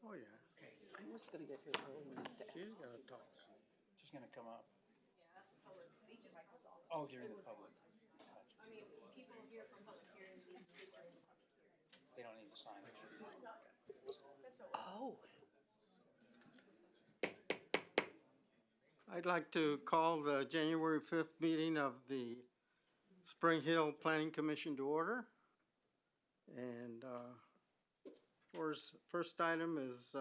Oh, yeah. I'm just gonna get here early enough to She's gonna talk. She's gonna come up. Oh, during the public. I mean, people here from public hearings need to speak during the public hearing. They don't need to sign it. That's what Oh, I'd like to call the January 5th meeting of the Spring Hill Planning Commission to order. And first item is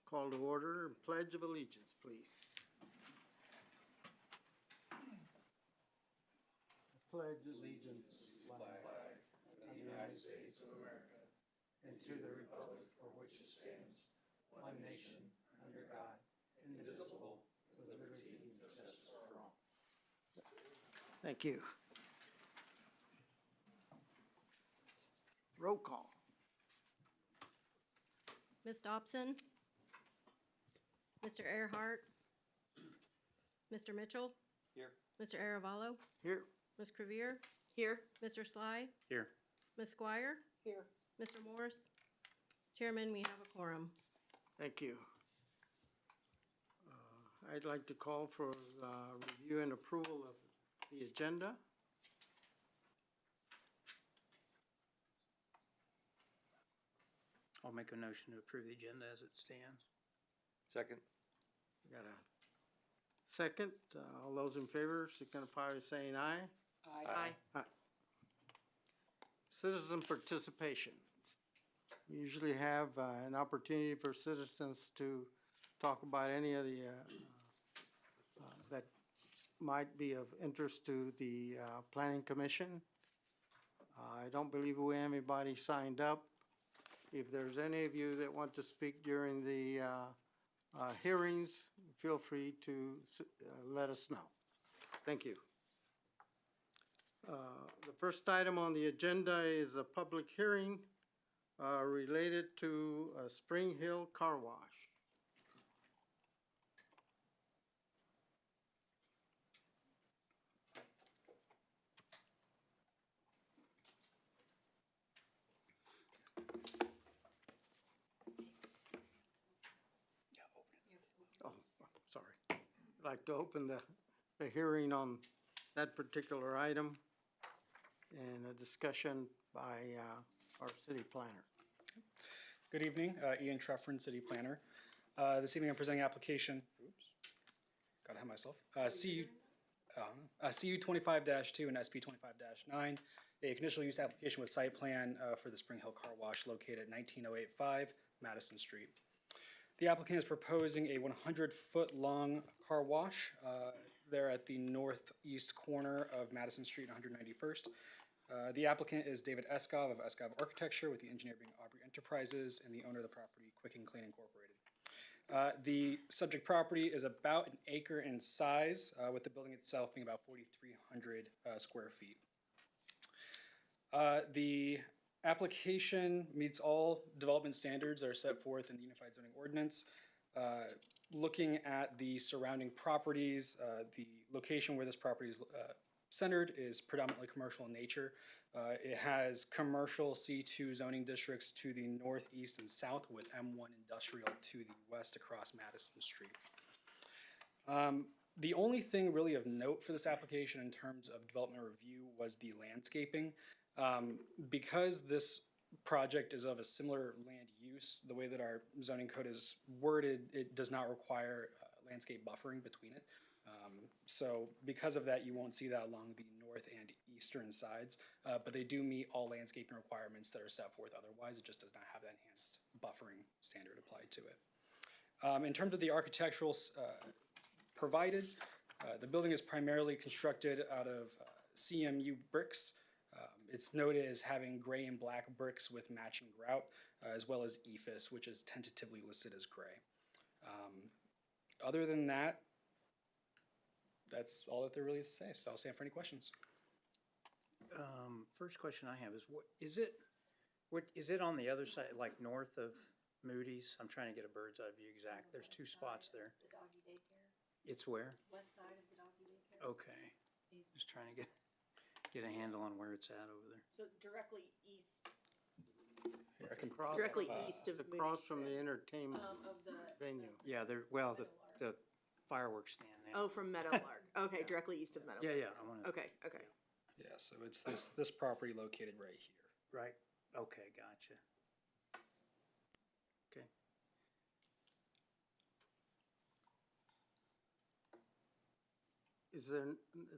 call to order, Pledge of Allegiance, please. Pledge allegiance to the flag of the United States of America and to the republic for which it stands, one nation, under God, indivisible, with liberty and justice for all. Thank you. Roll call. Ms. Dobson? Mr. Earhart? Mr. Mitchell? Here. Mr. Aravalo? Here. Ms. Crevier? here. Mr. Sly? Here. Ms. Squire? Here. Mr. Morris? Chairman, we have a quorum. Thank you. I'd like to call for review and approval of the agenda. I'll make a motion to approve the agenda as it stands. Second. Got a second. All those in favor signify by saying aye. Aye. Citizen participation. We usually have an opportunity for citizens to talk about any of the that might be of interest to the Planning Commission. I don't believe we have anybody signed up. If there's any of you that want to speak during the hearings, feel free to let us know. Thank you. The first item on the agenda is a public hearing related to Spring Hill Car Wash. Oh, sorry. I'd like to open the hearing on that particular item and a discussion by our city planner. Good evening, Ian Treffren, City Planner. This evening I'm presenting application, gotta have myself, CU 25-2 and SP 25-9, a conditional use application with site plan for the Spring Hill Car Wash located at 19085 Madison Street. The applicant is proposing a 100-foot long car wash there at the northeast corner of Madison Street and 191st. The applicant is David Eskov of Eskov Architecture, with the engineer being Aubrey Enterprises, and the owner of the property, Quick and Clean Incorporated. The subject property is about an acre in size, with the building itself being about 4,300 square feet. The application meets all development standards that are set forth in the Unified Zoning Ordinance. Looking at the surrounding properties, the location where this property is centered is predominantly commercial in nature. It has commercial C2 zoning districts to the northeast and south, with M1 industrial to the west across Madison Street. The only thing really of note for this application in terms of development review was the landscaping. Because this project is of a similar land use, the way that our zoning code is worded, it does not require landscape buffering between it. So because of that, you won't see that along the north and eastern sides, but they do meet all landscaping requirements that are set forth otherwise. It just does not have that enhanced buffering standard applied to it. In terms of the architectural provided, the building is primarily constructed out of CMU bricks. It's noted as having gray and black bricks with matching grout, as well as EIFS, which is tentatively listed as gray. Other than that, that's all that there really is to say, so I'll stand for any questions. First question I have is, what is it on the other side, like north of Moody's? I'm trying to get a bird's eye view exact. There's two spots there. The doggy daycare, It's where? west side of the doggy daycare. Okay. Just trying to get a handle on where it's at over there. So directly east Here, I can, Directly east It's of. across from the entertainment Of the. venue. Yeah, the fireworks stand there. Oh, from Meadowlark. Okay, directly east of Meadowlark. Yeah, I wanna. Okay, okay. yeah, so it's this property located right here. Right, okay, gotcha. Okay,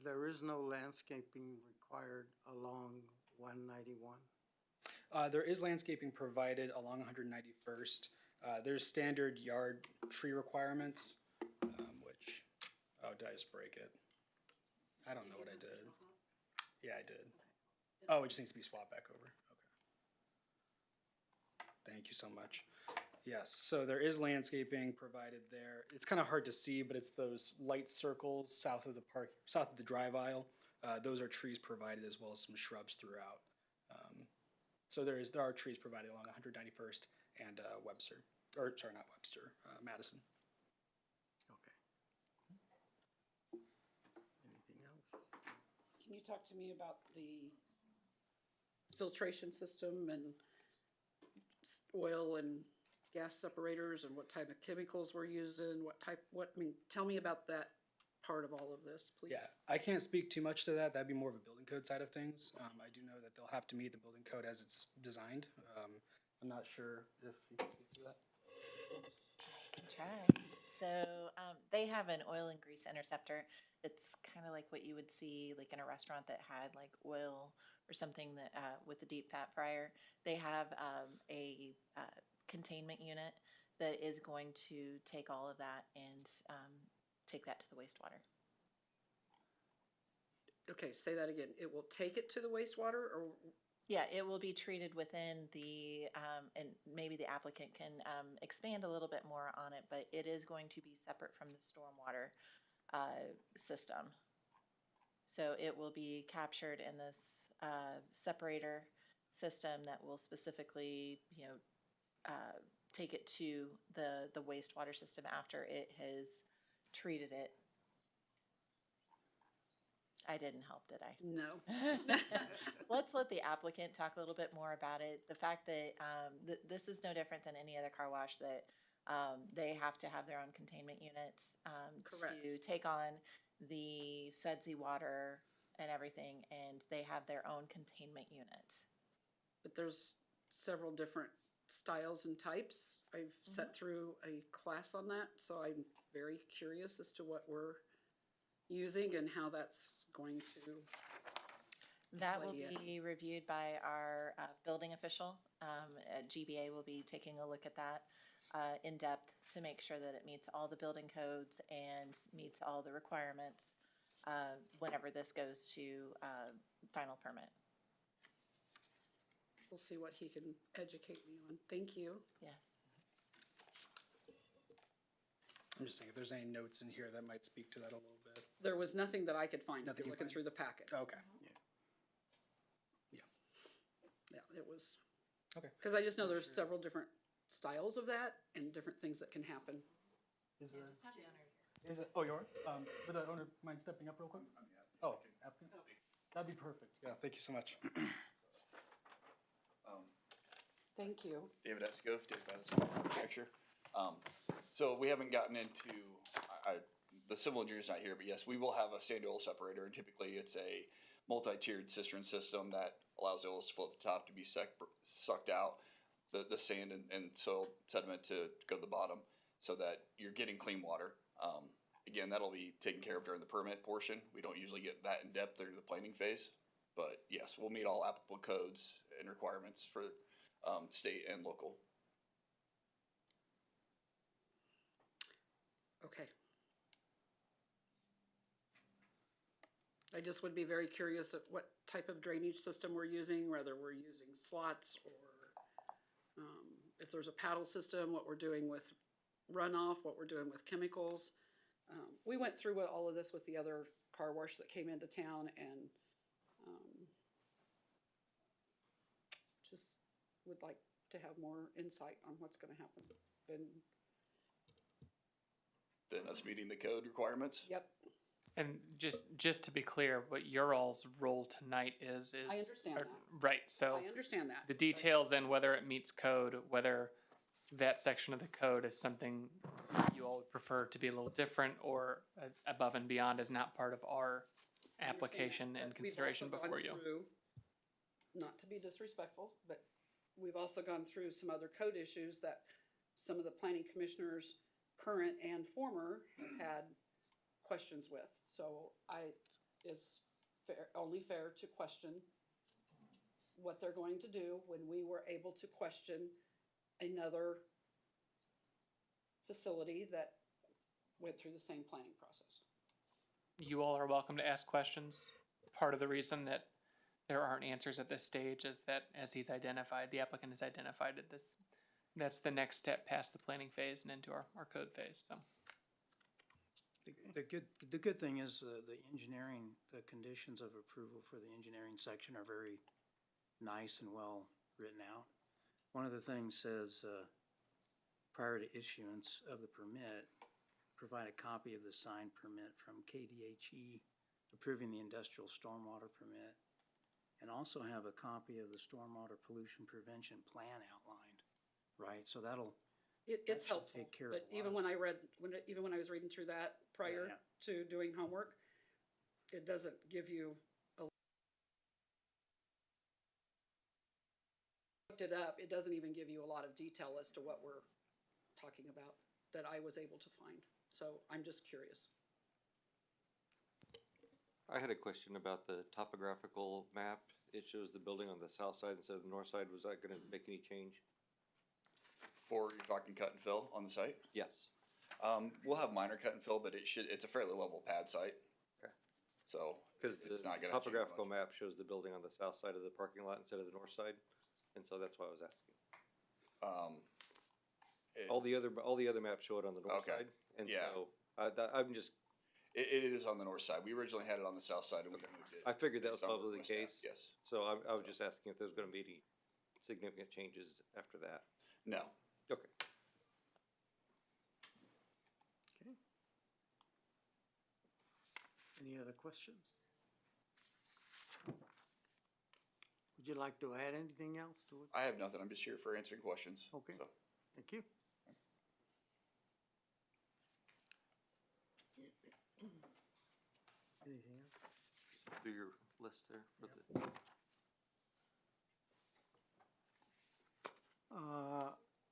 There is no landscaping required along 191? There is landscaping provided along 191st. There's standard yard tree requirements, which, oh, did I just break it? I don't know what I did. Yeah, I did. Oh, it just needs to be swapped back over. Okay. Thank you so much. Yes, so there is landscaping provided there. It's kind of hard to see, but it's those light circles south of the park, south of the drive aisle. Those are trees provided as well as some shrubs throughout. So there are trees provided along 191st and Webster, or sorry, not Webster, Madison. Okay. Anything else? Can you talk to me about the filtration system and oil and gas separators and what type of chemicals we're using, tell me about that part of all of this, please. Yeah, I can't speak too much to that. That'd be more of a building code side of things. I do know that they'll have to meet the building code as it's designed. I'm not sure if you can speak to that. Can try. So they have an oil and grease interceptor. It's kind of like what you would see like in a restaurant that had like oil or something that with a deep fat fryer. They have a containment unit that is going to take all of that and take that to the wastewater. Okay, say that again. It will take it to the wastewater, or Yeah, it will be treated within the, and maybe the applicant can expand a little bit more on it, but it is going to be separate from the stormwater system. So it will be captured in this separator system that will specifically, take it to the wastewater system after it has treated it. I didn't help, did I? no? Let's let the applicant talk a little bit more about it. The fact that this is no different than any other car wash, that they have to have their own containment unit Correct. to take on the sudsy water and everything, and they have their own containment unit. But there's several different styles and types. I've sat through a class on that, so I'm very curious as to what we're using and how that's going to. That will Lydia. be reviewed by our building official. GBA will be taking a look at that in depth to make sure that it meets all the building codes and meets all the requirements whenever this goes to final permit. We'll see what he can educate me on. Thank you. Yes. I'm just saying if there's any notes in here that might speak to that a little bit. There was nothing that I could find Nothing you looking find? through the packet. Okay. Yeah, it was. Okay. Because I just know there's several different styles of that and different things that can happen. Is there? Is that? Oh, you are. Would the owner mind stepping up real quick? Oh, applicant. That'd be perfect. Yeah. Thank you so much. Thank you. David Escoff, David Madison Architecture. So we haven't gotten into, the civil engineer's not here, but yes, we will have a sand oil separator, and typically it's a multi-tiered cistern system that allows the oils to flow at the top to be sucked out, the sand and soil sediment to go to the bottom, so that you're getting clean water. Again, that'll be taken care of during the permit portion. We don't usually get that in depth during the planning phase, but yes, we'll meet all applicable codes and requirements for state and local. Okay. I just would be very curious of what type of drainage system we're using, whether we're using slots or if there's a paddle system, what we're doing with runoff, what we're doing with chemicals. We went through all of this with the other car wash that came into town, and just would like to have more insight on what's going to happen. Then us meeting the code requirements. Yep. And just to be clear, what your all's role tonight is I understand that. right. So I understand that. the details and whether it meets code, whether that section of the code is something you all would prefer to be a little different or above and beyond is not part of our application and consideration We've also before gone you. through, not to be disrespectful, but we've also gone through some other code issues that some of the planning commissioners, current and former, have had questions with. So it's only fair to question what they're going to do when we were able to question another facility that went through the same planning process. You all are welcome to ask questions. Part of the reason that there aren't answers at this stage is that, as he's identified, the applicant has identified that that's the next step past the planning phase and into our code phase, so. The good thing is the engineering, the conditions of approval for the engineering section are very nice and well written out. One of the things says, prior to issuance of the permit, provide a copy of the signed permit from KDHE approving the industrial stormwater permit, and also have a copy of the stormwater pollution prevention plan outlined, right? So It's should helpful, take care of but a even lot. when I was reading through that prior Yeah. to doing homework, it doesn't give you looked it up, it doesn't even give you a lot of detail as to what we're talking about that I was able to find. So I'm just curious. I had a question about the topographical map. It shows the building on the south side instead of the north side. Was that gonna make any change? Or you're talking cut and fill on the site? Yes. We'll have minor cut and fill, but it's a fairly level pad site. Okay. So Because it's the not gonna change topographical much. map shows the building on the south side of the parking lot instead of the north side. And so that's why I was asking. All the other maps show it on the north Okay. side. And Yeah. so I'm just, It is on the north side. We originally had it on the south side and we moved it. I figured that was based on probably the west half. case. Yes. So I was just asking if there's gonna be any significant changes after that. No. Okay. Okay. Any other questions? Would you like to add anything else to it? I have nothing. I'm just here for answering questions. Okay. So. Thank you. Anything else? Do your list there for the.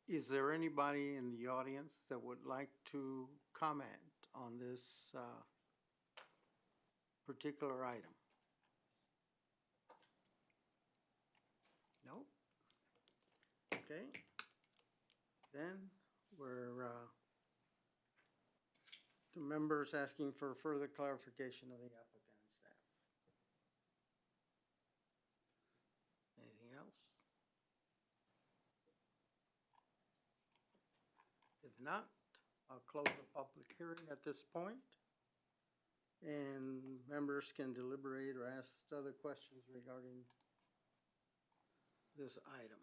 Is there anybody in the audience that would like to comment on this particular item? No? Okay. Then we're to members asking for further clarification of the applicant and staff. Anything else? If not, I'll close the public hearing at this point, and members can deliberate or ask other questions regarding this item.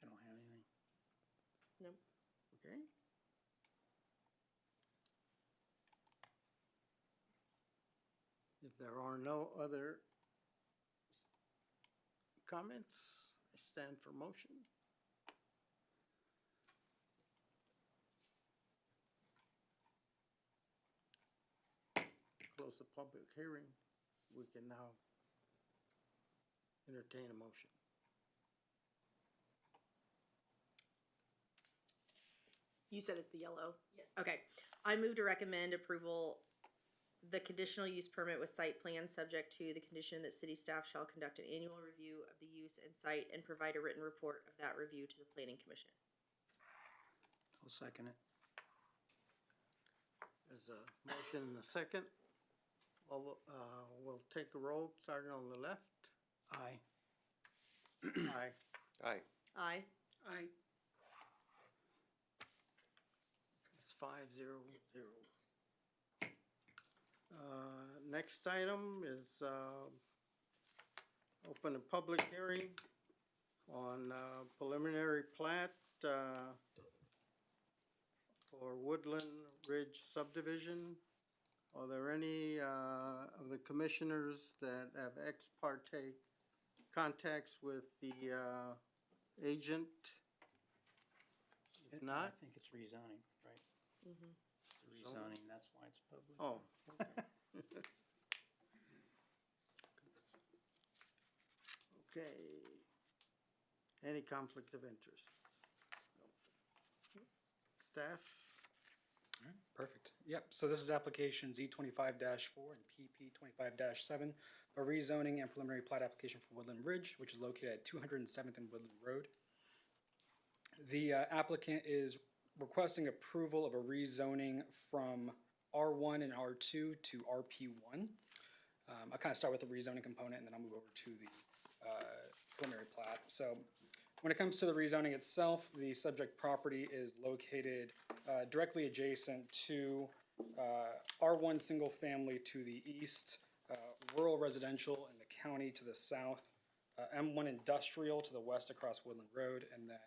I don't have anything. Nope. Okay? If there are no other comments, I stand for motion. Close the public hearing. We can now entertain a motion. You said it's the yellow? Yes. Okay. I move to recommend approval, the conditional use permit with site plan, subject to the condition that city staff shall conduct an annual review of the use and site and provide a written report of that review to the planning commission. I'll second it. There's a motion and a second. We'll take a roll, starting on the left. Aye. Aye. Aye. Aye. I It's 5-0-0. Next item is, open a public hearing on, preliminary plat, for Woodland Ridge subdivision. Are there any of the commissioners that have ex parte contacts with the agent? If I not, think it's rezoning, right? Mhm. It's rezoning, that's why it's public. oh, okay. Okay. Any conflict of interest? Staff? Alright, perfect. Yep, so this is application Z 25-4 and PP 25-7, a rezoning and preliminary plat application for Woodland Ridge, which is located at 207th and Woodland Road. The applicant is requesting approval of a rezoning from R1 and R2 to RP1. I'll kind of start with the rezoning component and then I'll move over to the preliminary plat. So when it comes to the rezoning itself, the subject property is located directly adjacent to R1 single family to the east, rural residential in the county to the south, M1 industrial to the west across Woodland Road, and then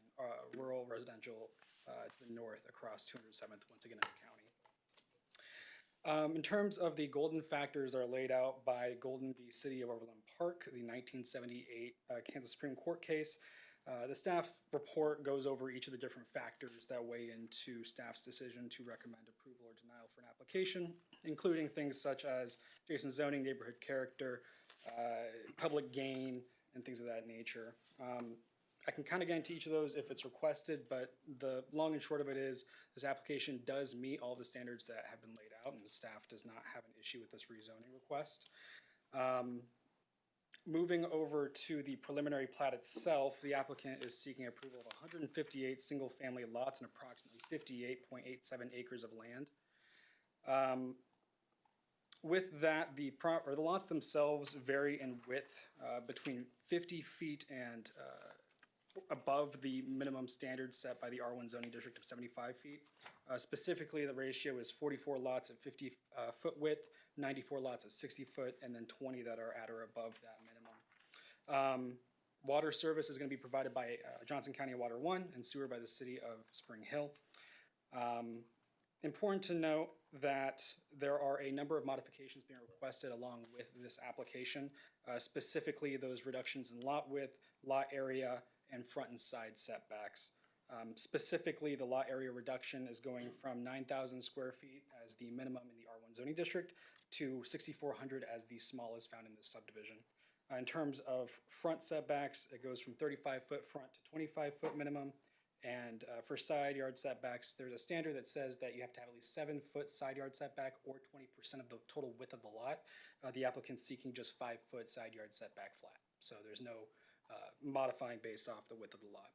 rural residential to the north across 207th, once again in the county. In terms of the golden factors that are laid out by Golden v. City of Overland Park, the 1978 Kansas Supreme Court case, the staff report goes over each of the different factors that weigh into staff's decision to recommend approval or denial for an application, including things such as adjacent zoning, neighborhood character, public gain, and things of that nature. I can kind of get into each of those if it's requested, but the long and short of it is this application does meet all the standards that have been laid out, and the staff does not have an issue with this rezoning request. Moving over to the preliminary plat itself, the applicant is seeking approval of 158 single-family lots and approximately 58.87 acres of land. With that, the lots themselves vary in width between 50 feet and above the minimum standard set by the R1 zoning district of 75 feet. Specifically, the ratio is 44 lots at 50 foot width, 94 lots at 60 foot, and then 20 that are at or above that minimum. Water service is going to be provided by Johnson County Water 1 and sewer by the city of Spring Hill. Important to note that there are a number of modifications being requested along with this application, specifically those reductions in lot width, lot area, and front and side setbacks. Specifically, the lot area reduction is going from 9,000 square feet as the minimum in the R1 zoning district to 6,400 as the smallest found in this subdivision. In terms of front setbacks, it goes from 35-foot front to 25-foot minimum. And for side yard setbacks, there's a standard that says that you have to have at least 7-foot side yard setback or 20% of the total width of the lot. The applicant's seeking just 5-foot side yard setback flat. So there's no modifying based off the width of the lot.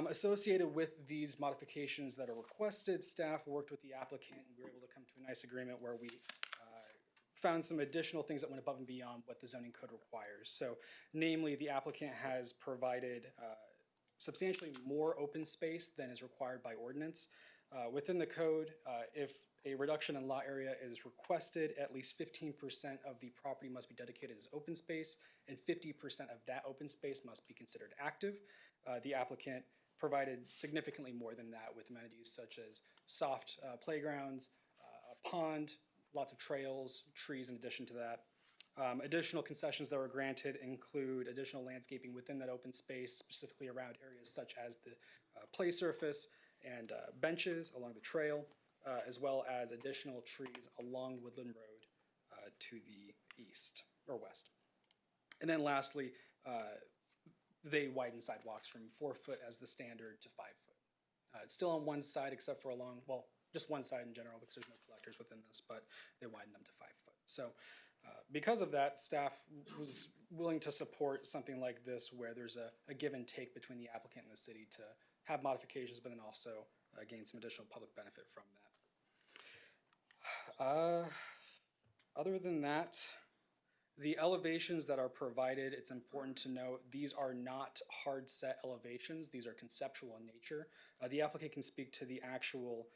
Associated with these modifications that are requested, staff worked with the applicant and we were able to come to a nice agreement where we found some additional things that went above and beyond what the zoning code requires. So namely, the applicant has provided substantially more open space than is required by ordinance. Within the code, if a reduction in lot area is requested, at least 15% of the property must be dedicated as open space, and 50% of that open space must be considered active. The applicant provided significantly more than that with amenities such as soft playgrounds, a pond, lots of trails, trees in addition to that. Additional concessions that were granted include additional landscaping within that open space, specifically around areas such as the play surface and benches along the trail, as well as additional trees along Woodland Road to the east or west. And then lastly, they widened sidewalks from 4 foot as the standard to 5 foot. It's still on one side except for along, well, just one side in general because there's no collectors within this, but they widened them to 5 foot. So because of that, staff was willing to support something like this where there's a give and take between the applicant and the city to have modifications, but then also gain some additional public benefit from that. Other than that, the elevations that are provided, it's important to note, these are not hard set elevations. These are conceptual in nature. The applicant can speak to the actual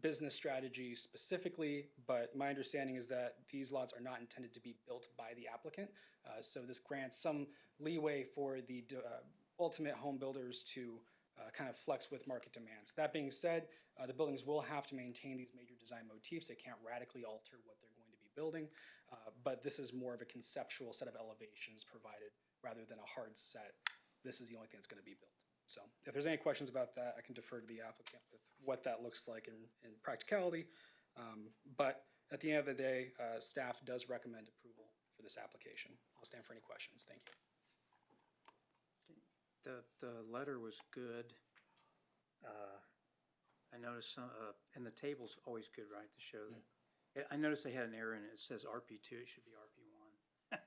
business strategy specifically, but my understanding is that these lots are not intended to be built by the applicant. So this grants some leeway for the ultimate home builders to kind of flex with market demands. That being said, the buildings will have to maintain these major design motifs. They can't radically alter what they're going to be building, but this is more of a conceptual set of elevations provided rather than a hard set. This is the only thing that's going to be built. So if there's any questions about that, I can defer to the applicant with what that looks like in practicality. But at the end of the day, staff does recommend approval for this application. I'll stand for any questions. Thank you. The letter was good. I noticed some, and the table's always good, right, to show that. I noticed they had an error in it. It says RP2, it should be RP1.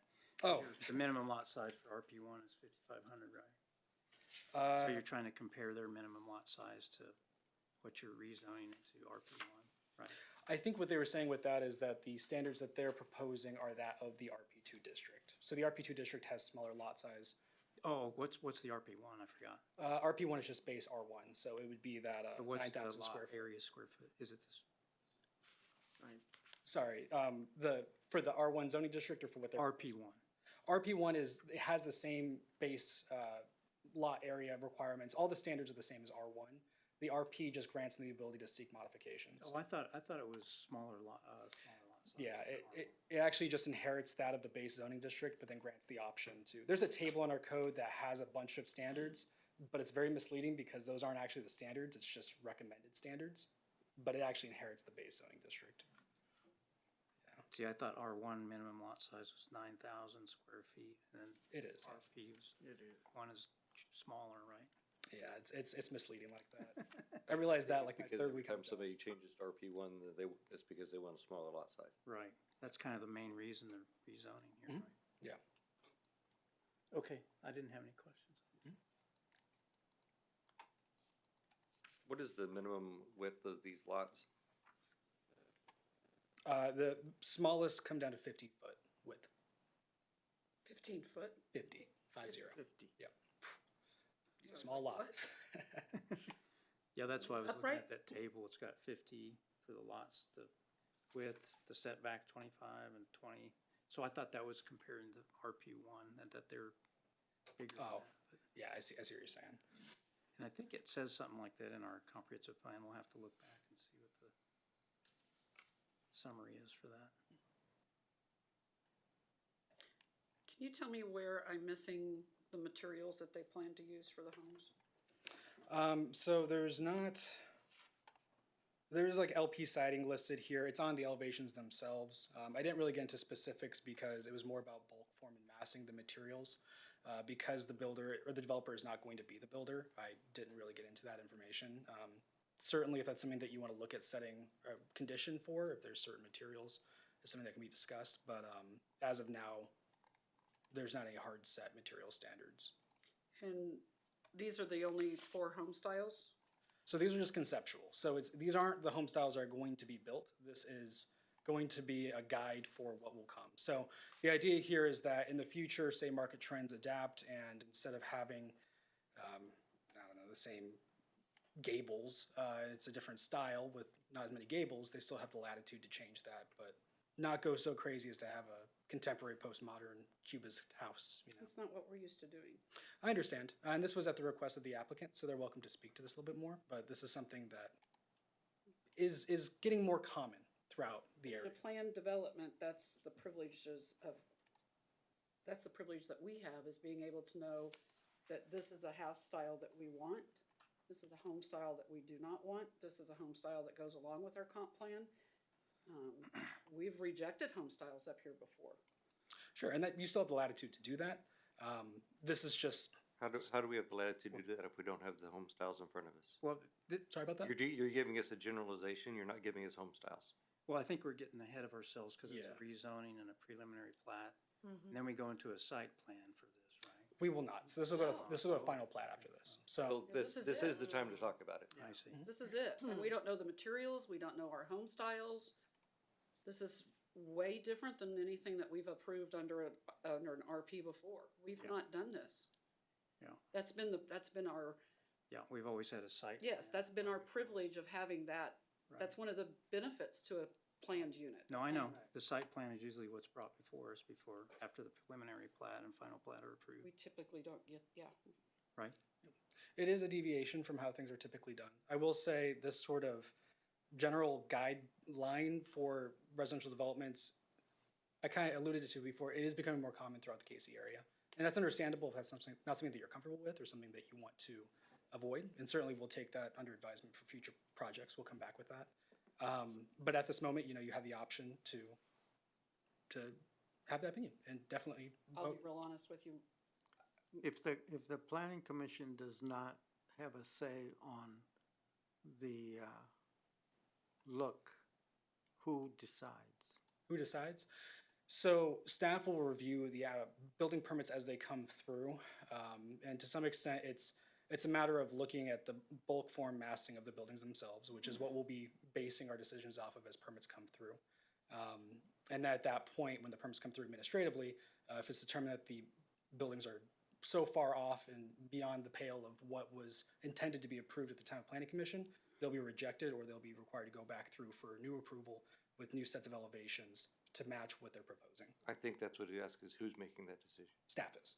Oh, The minimum lot size for RP1 is 5,500, right? So you're trying to compare their minimum lot size to what you're rezoning into RP1, right? I think what they were saying with that is that the standards that they're proposing are that of the RP2 district. So the RP2 district has smaller lot size. Oh, what's the RP1? I forgot. RP1 is just base R1, so it would be that What's the 9,000 lot square foot. area square foot? Is it this? Right. Sorry, for the R1 zoning district or for what they're RP1. RP1 it has the same base lot area requirements. All the standards are the same as R1. The RP just grants them the ability to seek modifications. Oh, I thought it was smaller lot size. Yeah, it actually just inherits that of the base zoning district, but then grants the option to. There's a table in our code that has a bunch of standards, but it's very misleading because those aren't actually the standards. It's just recommended standards, but it actually inherits the base zoning district. See, I thought R1 minimum lot size was 9,000 square feet, and then It is. RP one is smaller, right? Yeah, it's misleading like that. I realized that like my Because third every week. time somebody changes to RP1, it's because they want a smaller lot size. Right. That's kind of the main reason they're rezoning here, right? Yeah. Okay, I didn't have any questions. What is the minimum width of these lots? The smallest come down to 50 foot width. 15 foot? 50, 50. 50. Yep. It's a small lot. Yeah, that's why I was looking Upright? at that table. It's got 50 for the lots, the width, the setback 25 and 20. So I thought that was comparing the RP1 and that they're bigger than Oh. that. But- Yeah, I see what you're saying. And I think it says something like that in our comprehensive plan. We'll have to look back and see what the summary is for that. Can you tell me where I'm missing the materials that they plan to use for the homes? So there's like LP siding listed here. It's on the elevations themselves. I didn't really get into specifics because it was more about bulk form and massing the materials. Because the builder or the developer is not going to be the builder, I didn't really get into that information. Certainly, if that's something that you want to look at setting a condition for, if there's certain materials, it's something that can be discussed. But as of now, there's not any hard set material standards. And these are the only 4 home styles? So these are just conceptual. So these aren't the home styles that are going to be built. This is going to be a guide for what will come. So the idea here is that in the future, say market trends adapt, and instead of having, the same gables, it's a different style with not as many gables, they still have the latitude to change that, but not go so crazy as to have a contemporary postmodern cubist house. That's not what we're used to doing. I understand, and this was at the request of the applicant, so they're welcome to speak to this a little bit more, but this is something that is getting more common throughout the The area. planned development, that's the privilege that we have, is being able to know that this is a house style that we want. This is a home style that we do not want. This is a home style that goes along with our comp plan. We've rejected home styles up here before. Sure, and that you still have the latitude to do that. This is just, How do we have the latitude to do that if we don't have the home styles in front of us? Well, sorry about that? You're giving us a generalization, you're not giving us home styles. well, I think we're getting ahead of ourselves because it's Yeah. a rezoning and a preliminary plat. And then we go into a site plan for this, right? We will not. So this will go to a final plat after this. So So this this is is the time to talk about it. I see. This is it. And we don't know the materials, we don't know our home styles. This is way different than anything that we've approved under an RP before. We've not done this. Yeah. That's been our, Yeah, we've always had a site. yes, plan. that's been our privilege of having that. That's one of the benefits to a planned unit. No, I know. The site plan is usually what's brought before us after the preliminary plat and final plat are approved, We typically don't get, yeah. right? It is a deviation from how things are typically done. I will say this sort of general guideline for residential developments, I kind of alluded to before, it is becoming more common throughout the KC area. And that's understandable if that's something, not something that you're comfortable with or something that you want to avoid. And certainly we'll take that under advisement for future projects. We'll come back with that. But at this moment, you have the option to have that opinion and definitely I'll vote. be real honest with you. If the planning commission does not have a say on the look, who decides? Who decides? So staff will review the building permits as they come through. And to some extent, it's a matter of looking at the bulk form massing of the buildings themselves, which is what we'll be basing our decisions off of as permits come through. And at that point, when the permits come through administratively, if it's determined that the buildings are so far off and beyond the pale of what was intended to be approved at the time of planning commission, they'll be rejected or they'll be required to go back through for new approval with new sets of elevations to match what they're proposing. I think that's what you ask is who's making that decision? Staff is,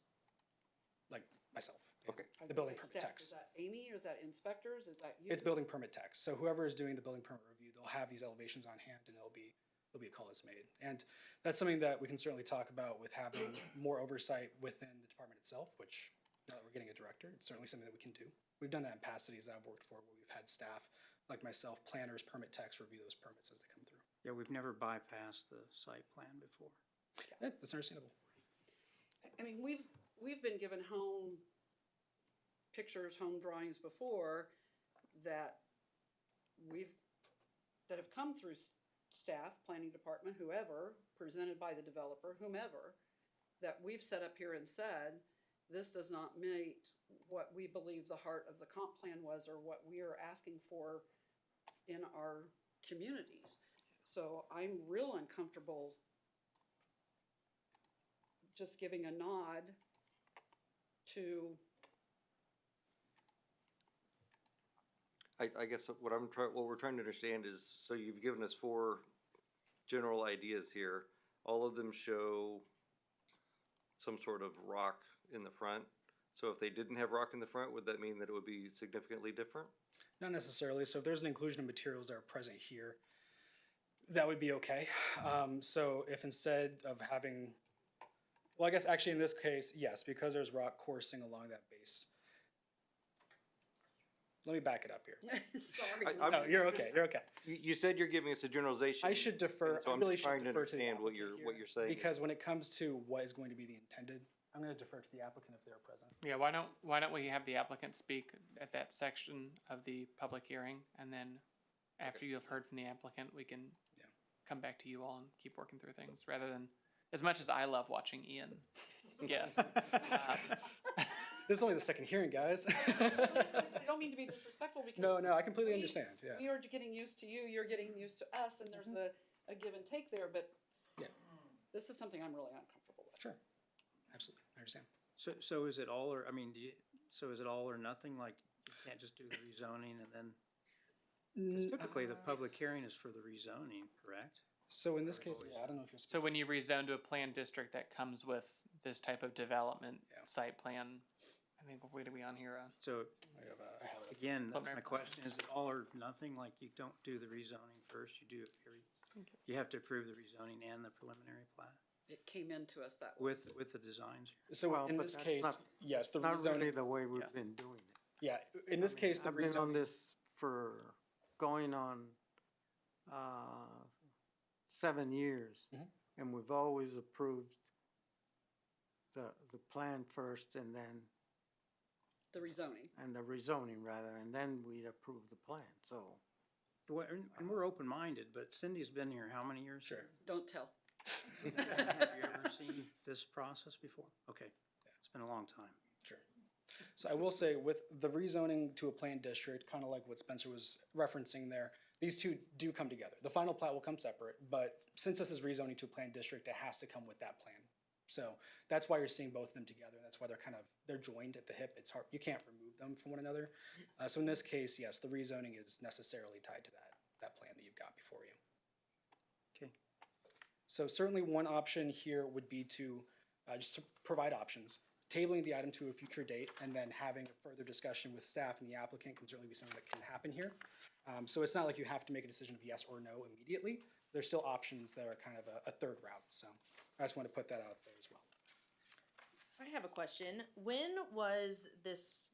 like myself. Yeah. Okay. I was The gonna building say permit staff. techs. Is that Amy, or is that inspectors, is that you? It's building permit techs. So whoever is doing the building permit review, they'll have these elevations on hand and there'll be a call that's made. And that's something that we can certainly talk about with having more oversight within the department itself, which now that we're getting a director, it's certainly something that we can do. We've done that in past cities that I've worked for where we've had staff like myself, planners, permit techs review those permits as they come through. Yeah, we've never bypassed the site plan before. Yeah, that's understandable. I mean, we've been given home pictures, home drawings before that that have come through staff, planning department, whoever, presented by the developer, whomever, that we've set up here and said, this does not meet what we believe the heart of the comp plan was or what we are asking for in our communities. So I'm real uncomfortable just giving a nod to, I guess what we're trying to understand is, so you've given us 4 general ideas here. All of them show some sort of rock in the front. So if they didn't have rock in the front, would that mean that it would be significantly different? Not necessarily. So if there's an inclusion of materials that are present here, that would be okay. So if instead of having, well, I guess actually in this case, yes, because there's rock coursing along that base. Let me back it up here. sorry. No, you're okay. You're okay. You said you're giving us a generalization. I should defer. and So I I'm really just trying should to defer to the understand what applicant you're here, saying. because when it comes to what is going to be the intended, I'm going to defer to the applicant if they're present. Yeah, why don't we have the applicant speak at that section of the public hearing, and then after you have heard from the applicant, we can Yeah. come back to you all and keep working through things, rather than, as much as I love watching Ian, yes. This is only the second hearing, guys. I don't mean to be disrespectful because. No, I completely we- understand. Yeah. We are getting used to you, you're getting used to us, and there's a give and take there, but Yeah. this is something I'm really uncomfortable with. Sure. Absolutely. I understand. So is it all or, I mean, so is it all or nothing? Like, you can't just do the rezoning and then, 'cause typically the public hearing is for the rezoning, correct? So in this case, yeah, I don't know if you're. So when you rezone to a planned district that comes with this type of development Yeah. site plan, I think, what are we on here? So I have it. again, that's Preliminary my question, is it all or nothing? Like, you don't do the rezoning first, you do you have to approve the rezoning and the preliminary plat It came into us that way. with the designs here? So Well, in but this that's case, not- yes, the Not really rezoning. the way we've Yes. been doing it. Yeah, in this case, the I've been on rezoning. this for going on 7 years, Mhm. and we've always approved the plan first, and then The rezoning. the rezoning rather, and then we'd approve the plan. So Well, and we're open-minded, but Cindy's been here how many years? Sure. Don't tell. Have you ever seen this process before? Okay, it's been a long time. Sure. So I will say with the rezoning to a planned district, kind of like what Spencer was referencing there, these two do come together. The final plat will come separate, but since this is rezoning to a planned district, it has to come with that plan. So that's why you're seeing both of them together. That's why they're joined at the hip. It's hard, you can't remove them from one another. So in this case, yes, the rezoning is necessarily tied to that plan that you've got before you. Okay. So certainly one option here would be to just to provide options. tabling the item to a future date and then having a further discussion with staff and the applicant can certainly be something that can happen here. So it's not like you have to make a decision of yes or no immediately. There's still options that are kind of a third route. So I just want to put that out there as well. I have a question. When was this,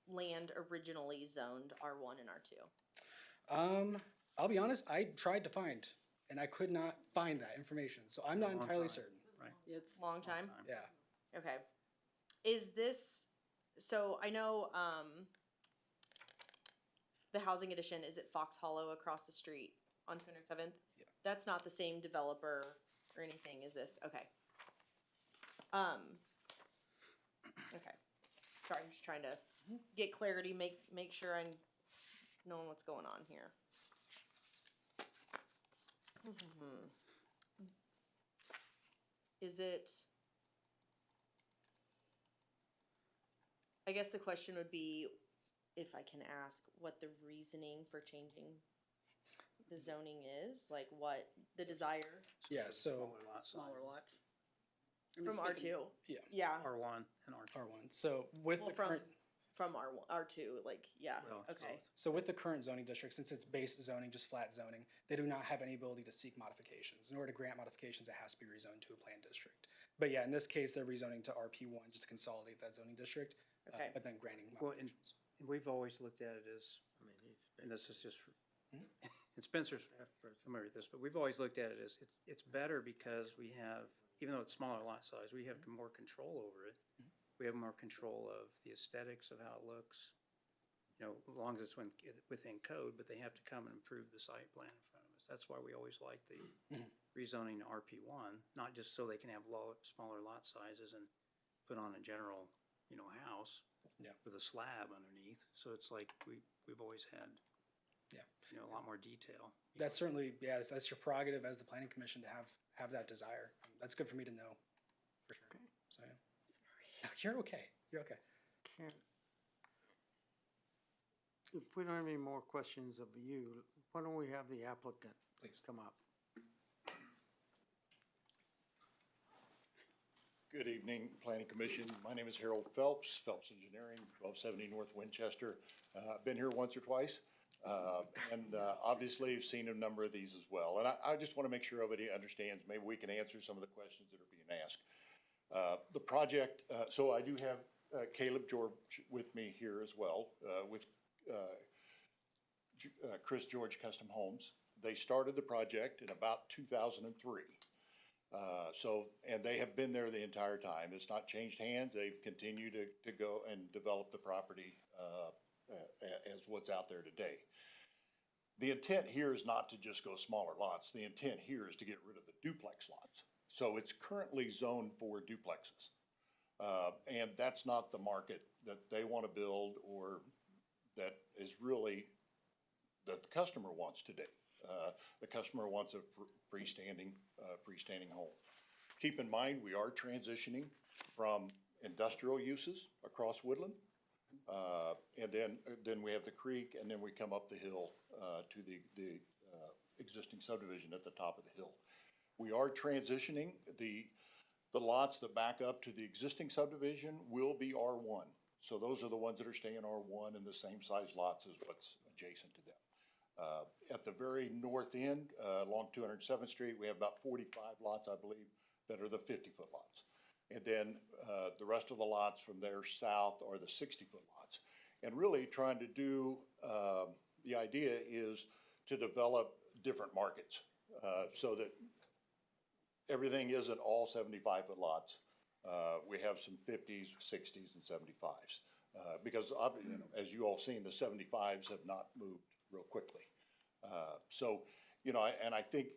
land originally zoned R1 and R2? I'll be honest, I tried to find and I could not find that information. So I'm not Long entirely time. certain. Right. It's, Long time? Yeah. Okay. Is this, so I know, the housing addition is at Fox Hollow across the street on 207th? Yeah. That's not the same developer or anything, is this? Okay. Okay. Sorry, I'm just trying to get clarity, make sure I'm knowing what's going on here. Is it? I guess the question would be, if I can ask, what the reasoning for changing the zoning is, like what the desire Yeah. So Smaller lot size. smaller lots. I mean, from R speaking- two? yeah, Yeah, R1 and R2. R1. So with well, the current. from R two, like, yeah, Well, okay, So with the current zoning district, since it's base zoning, just flat zoning, they do not have any ability to seek modifications. In order to grant modifications, it has to be rezoned to a planned district. But yeah, in this case, they're rezoning to RP1 just to consolidate that zoning district, Okay. but then granting Well, and- modifications. And we've always looked at it as, I mean, and this is just, and Spencer's familiar with this, but we've always looked at it as, it's better because we have, even though it's smaller lot size, we have more control over it. We have more control of the aesthetics of how it looks, you know, as long as it's within code, but they have to come and approve the site plan in front of us. That's why we always like the rezoning to RP1, not just so they can have smaller lot sizes and put on a general, you know, house. Yeah. With a slab underneath, so it's like we've always had, Yeah. you know, a lot more detail. That's certainly, yeah, that's your prerogative as the planning commission to have that desire. That's good for me to know, for sure. So, yeah. You're okay. You're okay. Can, if we don't have any more questions of you, why don't we have the applicant Please. come up? Good evening, Planning Commission. My name is Harold Phelps, Phelps Engineering, 1270 North Winchester. I've been here once or twice, and obviously have seen a number of these as well. And I just want to make sure everybody understands, maybe we can answer some of the questions that are being asked. The project, so I do have Caleb George with me here as well, with Chris George Custom Homes. They started the project in about 2003. And they have been there the entire time. It's not changed hands. They've continued to go and develop the property as what's out there today. The intent here is not to just go smaller lots. The intent here is to get rid of the duplex lots. So it's currently zoned for duplexes. And that's not the market that they want to build or that is really that the customer wants today. The customer wants a freestanding home. Keep in mind, we are transitioning from industrial uses across Woodland. And then we have the creek, and then we come up the hill to the existing subdivision at the top of the hill. We are transitioning the lots that back up to the existing subdivision will be R1. So those are the ones that are staying R1 and the same size lots as what's adjacent to them. At the very north end, along 207th Street, we have about 45 lots, I believe, that are the 50-foot lots. And then the rest of the lots from there south are the 60-foot lots. And really trying to do, the idea is to develop different markets so that everything isn't all 75-foot lots. We have some 50s, 60s, and 75s. Because you know, as you all seen, the 75s have not moved real quickly. So, you know, I think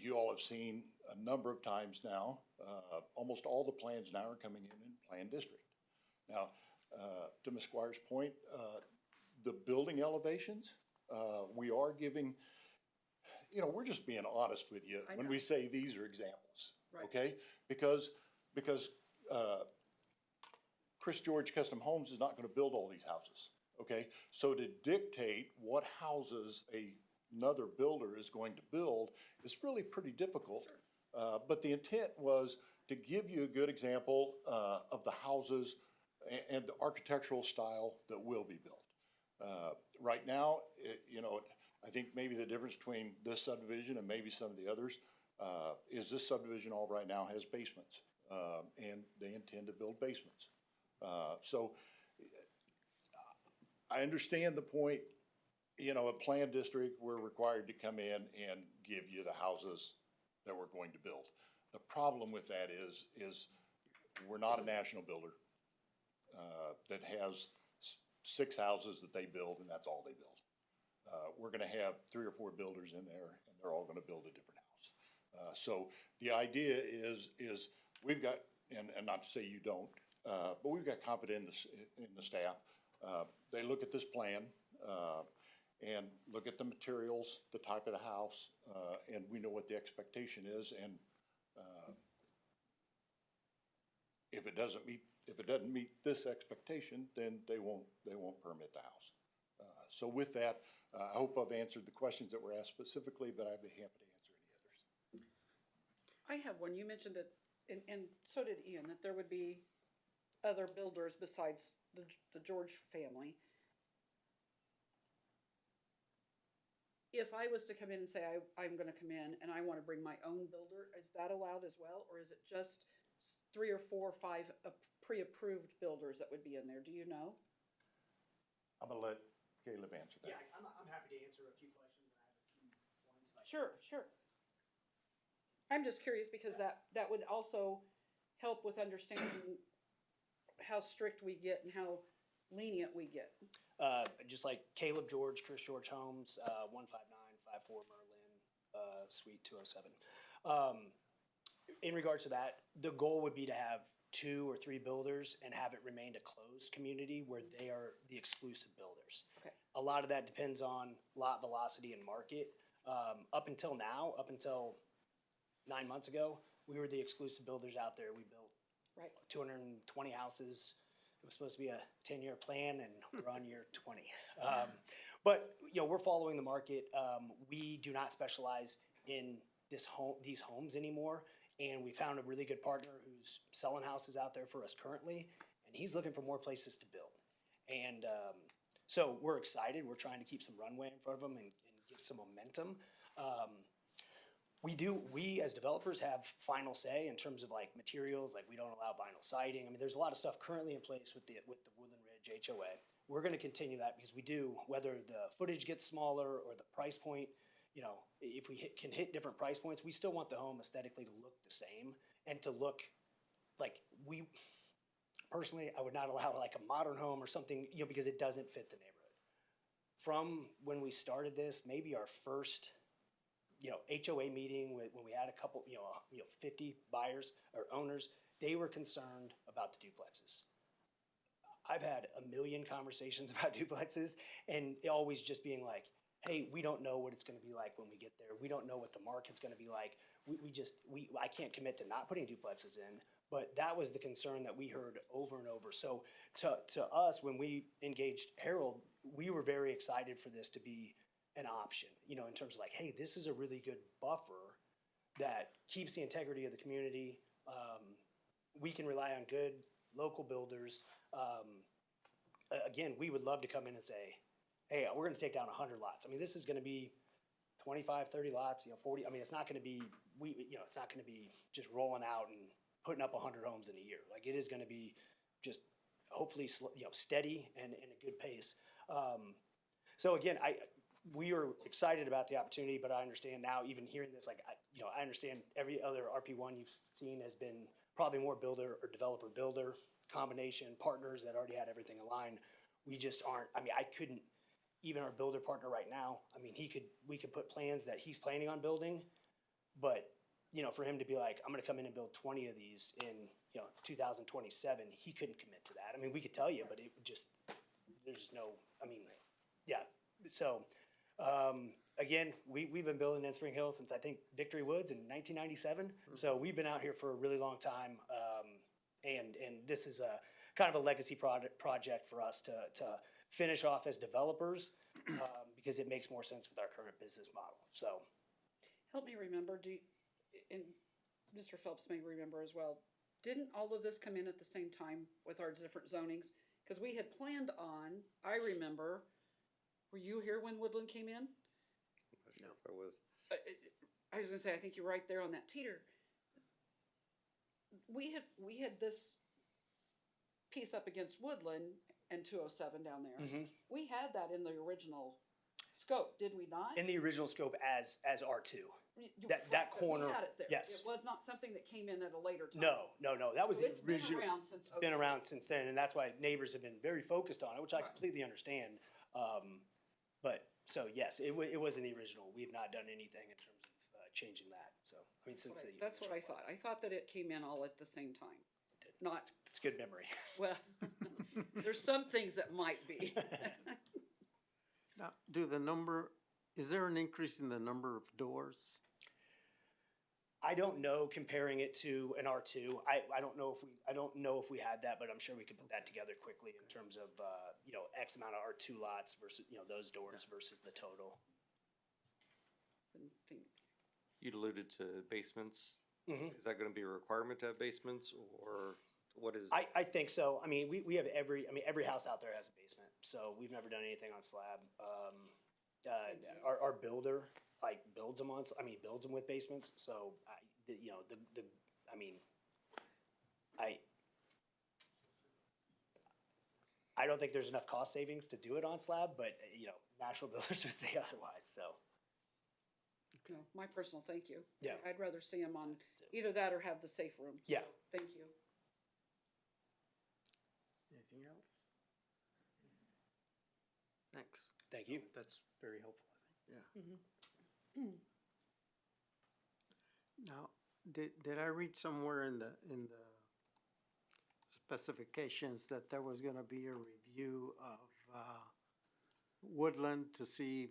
you all have seen a number of times now, almost all the plans now are coming in planned district. Now, to Ms. Squire's point, the building elevations, we are giving, you know, we're just being honest with you I when know. we say these are examples, Right. okay? Because Chris George Custom Homes is not gonna build all these houses, okay? So to dictate what houses another builder is going to build is really pretty difficult. But the intent was to give you a good example, of the houses and the architectural style that will be built. Right now, I think maybe the difference between this subdivision and maybe some of the others, is this subdivision all right now has basements, and they intend to build basements. So I understand the point, a planned district, we're required to come in and give you the houses that we're going to build. The problem with that is we're not a national builder, that has 6 houses that they build and that's all they build. We're gonna have 3 or 4 builders in there and they're all gonna build a different house. So the idea is we've got, and not to say you don't, but we've got confidence in the staff. They look at this plan, and look at the materials, the type of the house, and we know what the expectation is, and, if it doesn't meet this expectation, then they won't permit the house. So with that, I hope I've answered the questions that were asked specifically, but I'd be happy to answer any others. I have one. You mentioned that, and so did Ian, that there would be other builders besides the George family. If I was to come in and say, I'm gonna come in and I wanna bring my own builder, is that allowed as well? Or is it just 3 or 4 or 5 pre-approved builders that would be in there? Do you know? I'm gonna let Caleb answer that. Yeah, I'm happy to answer a few questions. I have a few points. If I can. Sure. I'm just curious because that would also help with understanding how strict we get and how lenient we get. Just like Caleb George, Chris George Homes, 15954 Merlin, Suite 207. In regards to that, the goal would be to have 2 or 3 builders and have it remain a closed community where they are the exclusive builders. Okay. A lot of that depends on lot velocity and market. Up until now, up until 9 months ago, we were the exclusive builders out there. We built 220 houses. It was supposed to be a 10-year plan, and we're on year 20. But we're following the market. We do not specialize in these homes anymore, and we found a really good partner who's selling houses out there for us currently, and he's looking for more places to build. And so we're excited. We're trying to keep some runway in front of them and get some momentum. We as developers have final say in terms of like materials, like we don't allow vinyl siding. I mean, there's a lot of stuff currently in place with the Woodland Ridge HOA. We're gonna continue that because we do, whether the footage gets smaller or the price point, if we can hit different price points, we still want the home aesthetically to look the same and to look like personally, I would not allow like a modern home or something, because it doesn't fit the neighborhood. From when we started this, maybe our first HOA meeting when we had a couple, 50 buyers or owners, they were concerned about the duplexes. I've had a million conversations about duplexes and always just being like, hey, we don't know what it's gonna be like when we get there. We don't know what the market's gonna be like. I can't commit to not putting duplexes in, but that was the concern that we heard over and over. So to us, when we engaged Harold, we were very excited for this to be an option, in terms of like, hey, this is a really good buffer that keeps the integrity of the community. We can rely on good local builders. Again, we would love to come in and say, hey, we're gonna take down 100 lots. I mean, this is gonna be 25, 30 lots, 40. I mean, it's not gonna be, it's not gonna be just rolling out and putting up 100 homes in a year. Like it is gonna be just hopefully, steady and a good pace. So again, we are excited about the opportunity, but I understand now, even hearing this, like, I understand every other RP1 you've seen has been probably more builder or developer builder combination partners that already had everything aligned. We just aren't. I mean, I couldn't. Even our builder partner right now, I mean, we could put plans that he's planning on building, but for him to be like, I'm going to come in and build 20 of these in 2027, he couldn't commit to that. I mean, we could tell you, but it would just, there's no. I mean, yeah. So. Again, we've been building in Spring Hill since I think Victory Woods in 1997. Mm-hmm. So we've been out here for a really long time. And this is a kind of a legacy project for us to finish off as developers, because it makes more sense with our current business model. So. Help me remember, Mr. Phelps may remember as well, didn't all of this come in at the same time with our different zonings? Because we had planned on, I remember, were you here when Woodland came in? I'm not sure if I was. I was gonna say, I think you're right there on that teeter. We had this piece up against Woodland and 207 down there. We had that in the original scope, did we not? In the original scope as R2. that Correct, corner, We had it there. yes. It was not something that came in at a later time. No, that was So the it's been original. around since It's been 03. around since then, and that's why neighbors have been very focused on it, which I Right. completely understand. But, so yes, it was in the original. We have not done anything in terms of changing that, so, I mean, since the. That's what I original. thought. I thought that it came in all at the same time. Not, It's good memory. well, there's some things that might be. Now, is there an increase in the number of doors? I don't know, comparing it to an R2, I don't know if we had that, but I'm sure we could put that together quickly in terms of, X amount of R2 lots versus, those doors versus the total. You alluded to basements. Mhm. Is that gonna be a requirement to have basements, or what is? I think so. I mean, we have every house out there has a basement, so we've never done anything on slab. Our builder, builds them builds them with basements, so I don't think there's enough cost savings to do it on slab, but, National Builders would say otherwise, so. No, my personal thank you. Yeah. I'd rather see them on either that or have the safe room. Yeah. So, thank you. Anything else? Thanks. Thank you. That's very helpful, I think. Yeah. Now, did I read somewhere in the specifications that there was gonna be a review of, Woodland to see if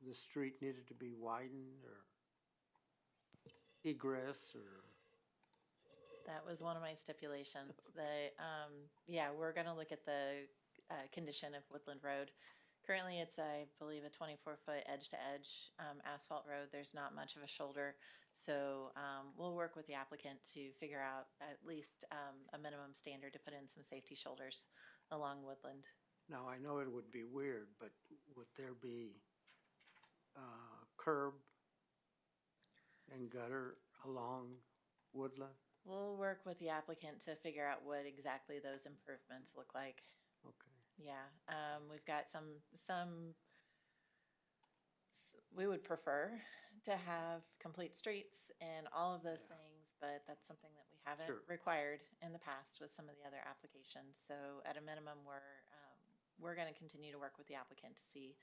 the street needed to be widened or egress or? That was one of my stipulations. We're gonna look at the condition of Woodland Road. Currently, it's, I believe, a 24-foot edge-to-edge asphalt road. There's not much of a shoulder. So we'll work with the applicant to figure out at least a minimum standard to put in some safety shoulders along Woodland. Now, I know it would be weird, but would there be curb and gutter along Woodland? We'll work with the applicant to figure out what exactly those improvements look like. Okay. Yeah, we've got we would prefer to have complete streets and all of those things, but that's something that we haven't Sure. required in the past with some of the other applications. So at a minimum, we're gonna continue to work with the applicant to see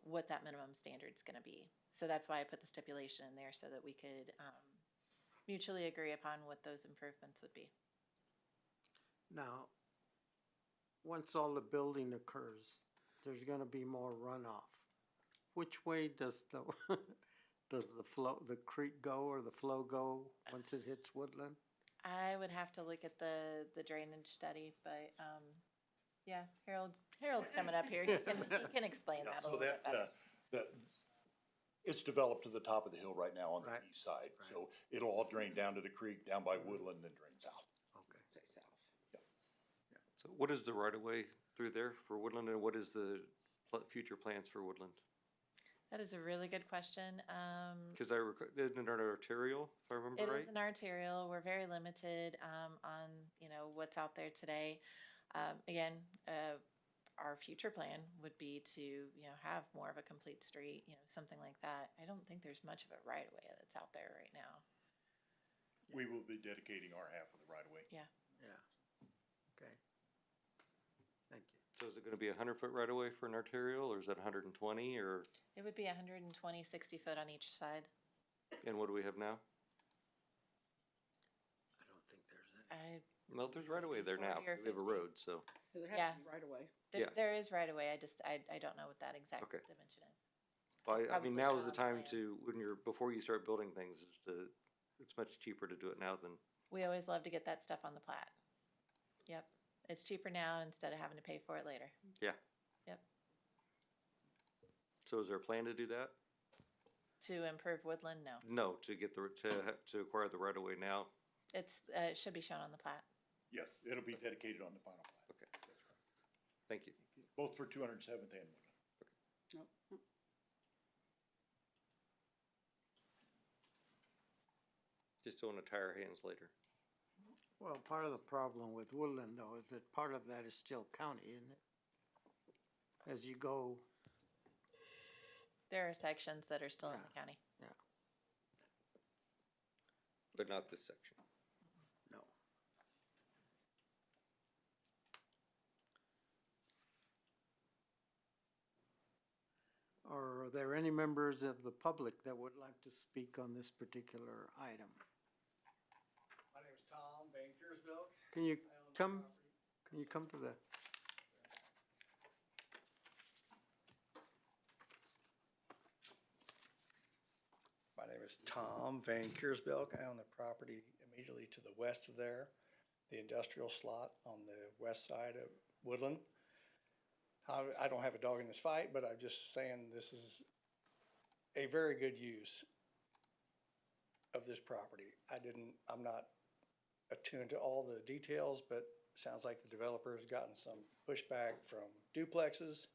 what that minimum standard's gonna be. So that's why I put the stipulation in there so that we could mutually agree upon what those improvements would be. Now, once all the building occurs, there's gonna be more runoff. Which way does the, the creek go or the flow go once it hits Woodland? I would have to look at the drainage study, but, yeah, Harold's coming up here. He can explain that a So little bit better. it's developed to the top of the hill right now on the Right. east side. So it'll all drain down to the creek, down by Woodland, then drain south. Okay. Say south. So what is the right of way through there for Woodland, and what is the future plans for Woodland? That is a really good question. Cause isn't it an arterial, if I remember It right? is an arterial. We're very limited, on, what's out there today. Again, our future plan would be to, have more of a complete street, something like that. I don't think there's much of a right of way that's out there right now. We will be dedicating our half of the right of way. Yeah. Okay. Thank you. So is it gonna be 100-foot right of way for an arterial, or is that 120, or, It would be 120, 60 foot on each side. and what do we have now? I don't think there's any. Well, there's right of way there now, 40 or we have a 50. road, so. There has Yeah. to be right away. Yeah. There is right of way. I don't know what that exact Okay. dimension is. Well, It's I mean, probably now shown is the on time plans. to, before you start building things, it's much cheaper to do it now than, We always love to get that stuff on the plat. Yep. It's cheaper now instead of having to pay for it later. yeah. Yep. So is there a plan to do that? To improve woodland, no. No, to get to acquire the right of way now? It should be shown on the plat. Yes, it'll be dedicated on the final plat. Okay. Thank you. Both for 207th and Woodland. Nope, nope. Just don't want to tie our hands later. Well, part of the problem with Woodland though is that part of that is still county, isn't it? As you go, There are sections that are still in the Yeah. county. But not this section. no. Are there any members of the public that would like to speak on this particular item? My name is Tom Van Kiersbelk. Can you I own the come, property. can you come to the, My name is Tom Van Kiersbelk. I own the property immediately to the west of there, the industrial slot on the west side of Woodland. I don't have a dog in this fight, but I'm just saying this is a very good use of this property. I'm not attuned to all the details, but sounds like the developer has gotten some pushback from duplexes.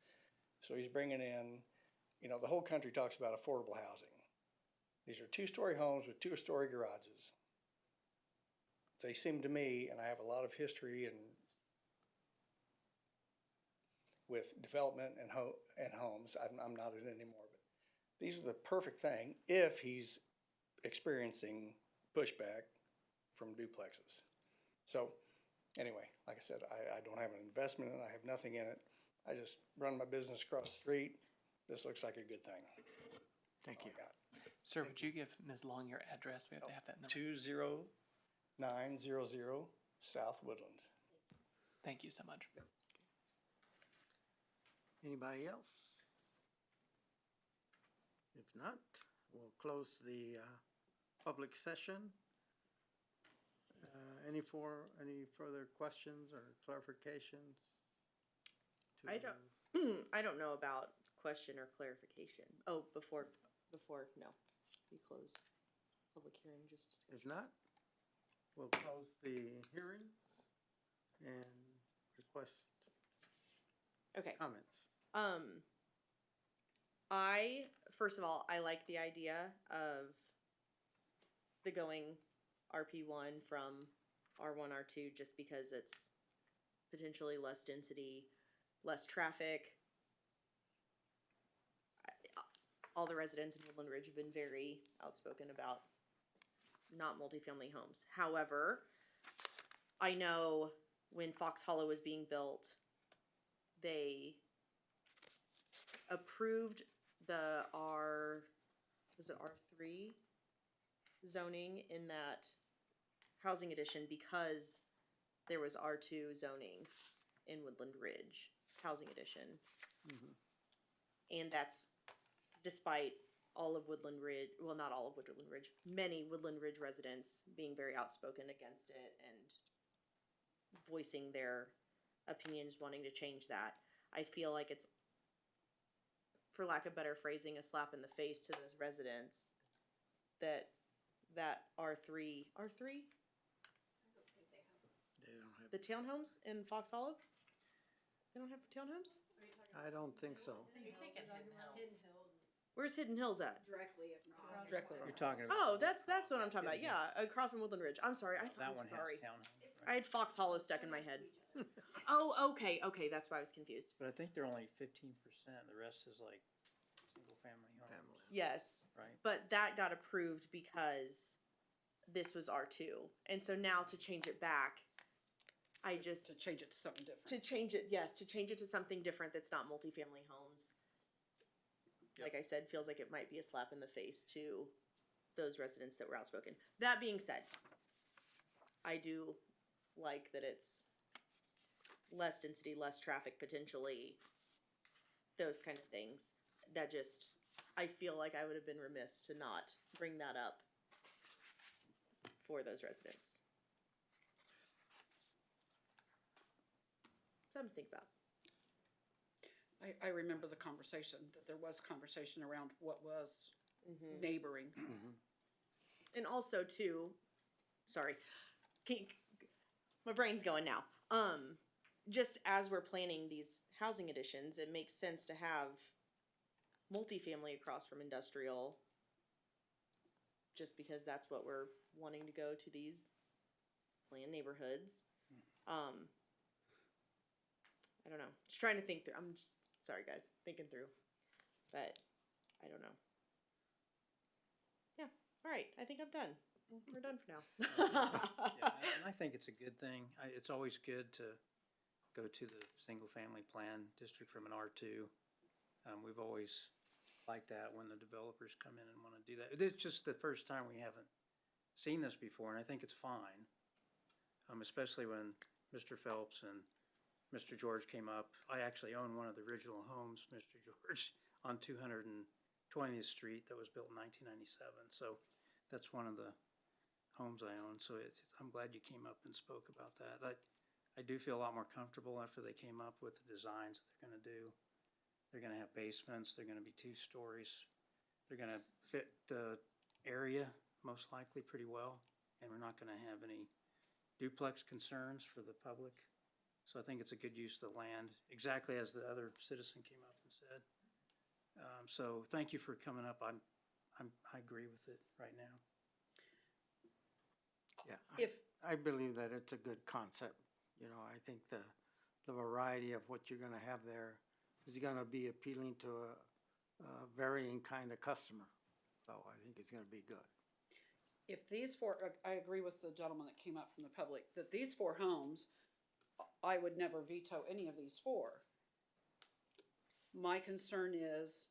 So he's bringing in, the whole country talks about affordable housing. These are two-story homes with two-story garages. They seem to me, and I have a lot of history and with development and homes, I'm not in it anymore, but these are the perfect thing if he's experiencing pushback from duplexes. So, anyway, like I said, I don't have an investment in it, I have nothing in it. I just run my business across the street. This looks like a good thing. thank you. Sir, would you give Ms. Long your address? We have to have that number. 20900 South Woodland. Thank you so much. Anybody else? If not, we'll close the public session. Any further questions or clarifications? I I don't know about question or clarification. Oh, before, no, we close public hearing, just discussion. If not, we'll close the hearing and request Okay. comments. First of all, I like the idea of the going RP1 from R1, R2, just because it's potentially less density, less traffic. All the residents in Woodland Ridge have been very outspoken about not multifamily homes. However, I know when Fox Hollow was being built, they approved the R3 zoning in that housing addition because there was R2 zoning in Woodland Ridge housing addition. And that's despite all of Woodland Ridge, well, not all of Woodland Ridge, many Woodland Ridge residents being very outspoken against it and voicing their opinions, wanting to change that. I feel like it's, for lack of better phrasing, a slap in the face to those residents that R3, They don't have, the townhomes in Fox Hollow? They don't have townhomes? I don't think so. Where's Hidden Hills at? Directly Directly. You're talking about. Oh, that's what I'm talking about. Yeah, across from Woodland Ridge. I'm sorry. That one has sorry. townhomes, I right? had Fox Hollow stuck in my head. Oh, okay, that's why I was confused. But I think they're only 15%. The rest is like single-family homes, Yes, right? but that got approved because this was R2. And so now to change it back, To change it to something different. to change it to something different that's not multifamily homes. Like I said, feels like it might be a slap in the face to those residents that were outspoken. That being said, I do like that it's less density, less traffic potentially, those kind of things. That just, I feel like I would have been remiss to not bring that up for those residents. Something to think about. I remember the conversation, that there was conversation around what was neighboring. And also too, sorry, my brain's going now. Just as we're planning these housing additions, it makes sense to have multifamily across from industrial. Just because that's what we're wanting to go to these planned neighborhoods. I don't know. Just trying to think through. I'm just sorry, guys, thinking through, but I don't know. Yeah. All right. I think I'm done. We're done for now. Yeah, and I think it's a good thing. It's always good to go to the single-family plan district from an R2. We've always liked that when the developers come in and want to do that. It's just the first time we haven't seen this before, and I think it's fine. Especially when Mr. Phelps and Mr. George came up. I actually own one of the original homes, Mr. George, on 220th Street that was built in 1997. So that's one of the homes I own. So I'm glad you came up and spoke about that. I do feel a lot more comfortable after they came up with the designs that they're going to do. They're going to have basements. They're going to be 2 stories. They're going to fit the area most likely pretty well, and we're not going to have any duplex concerns for the public. So I think it's a good use of the land, exactly as the other citizen came up and said. So thank you for coming up. I agree with it right now. Yeah, If, I believe that it's a good concept. You know, I think the variety of what you're gonna have there is gonna be appealing to a varying kind of customer. So I think it's gonna be good. if these 4, I agree with the gentleman that came up from the public, that these 4 homes, I would never veto any of these 4. My concern is,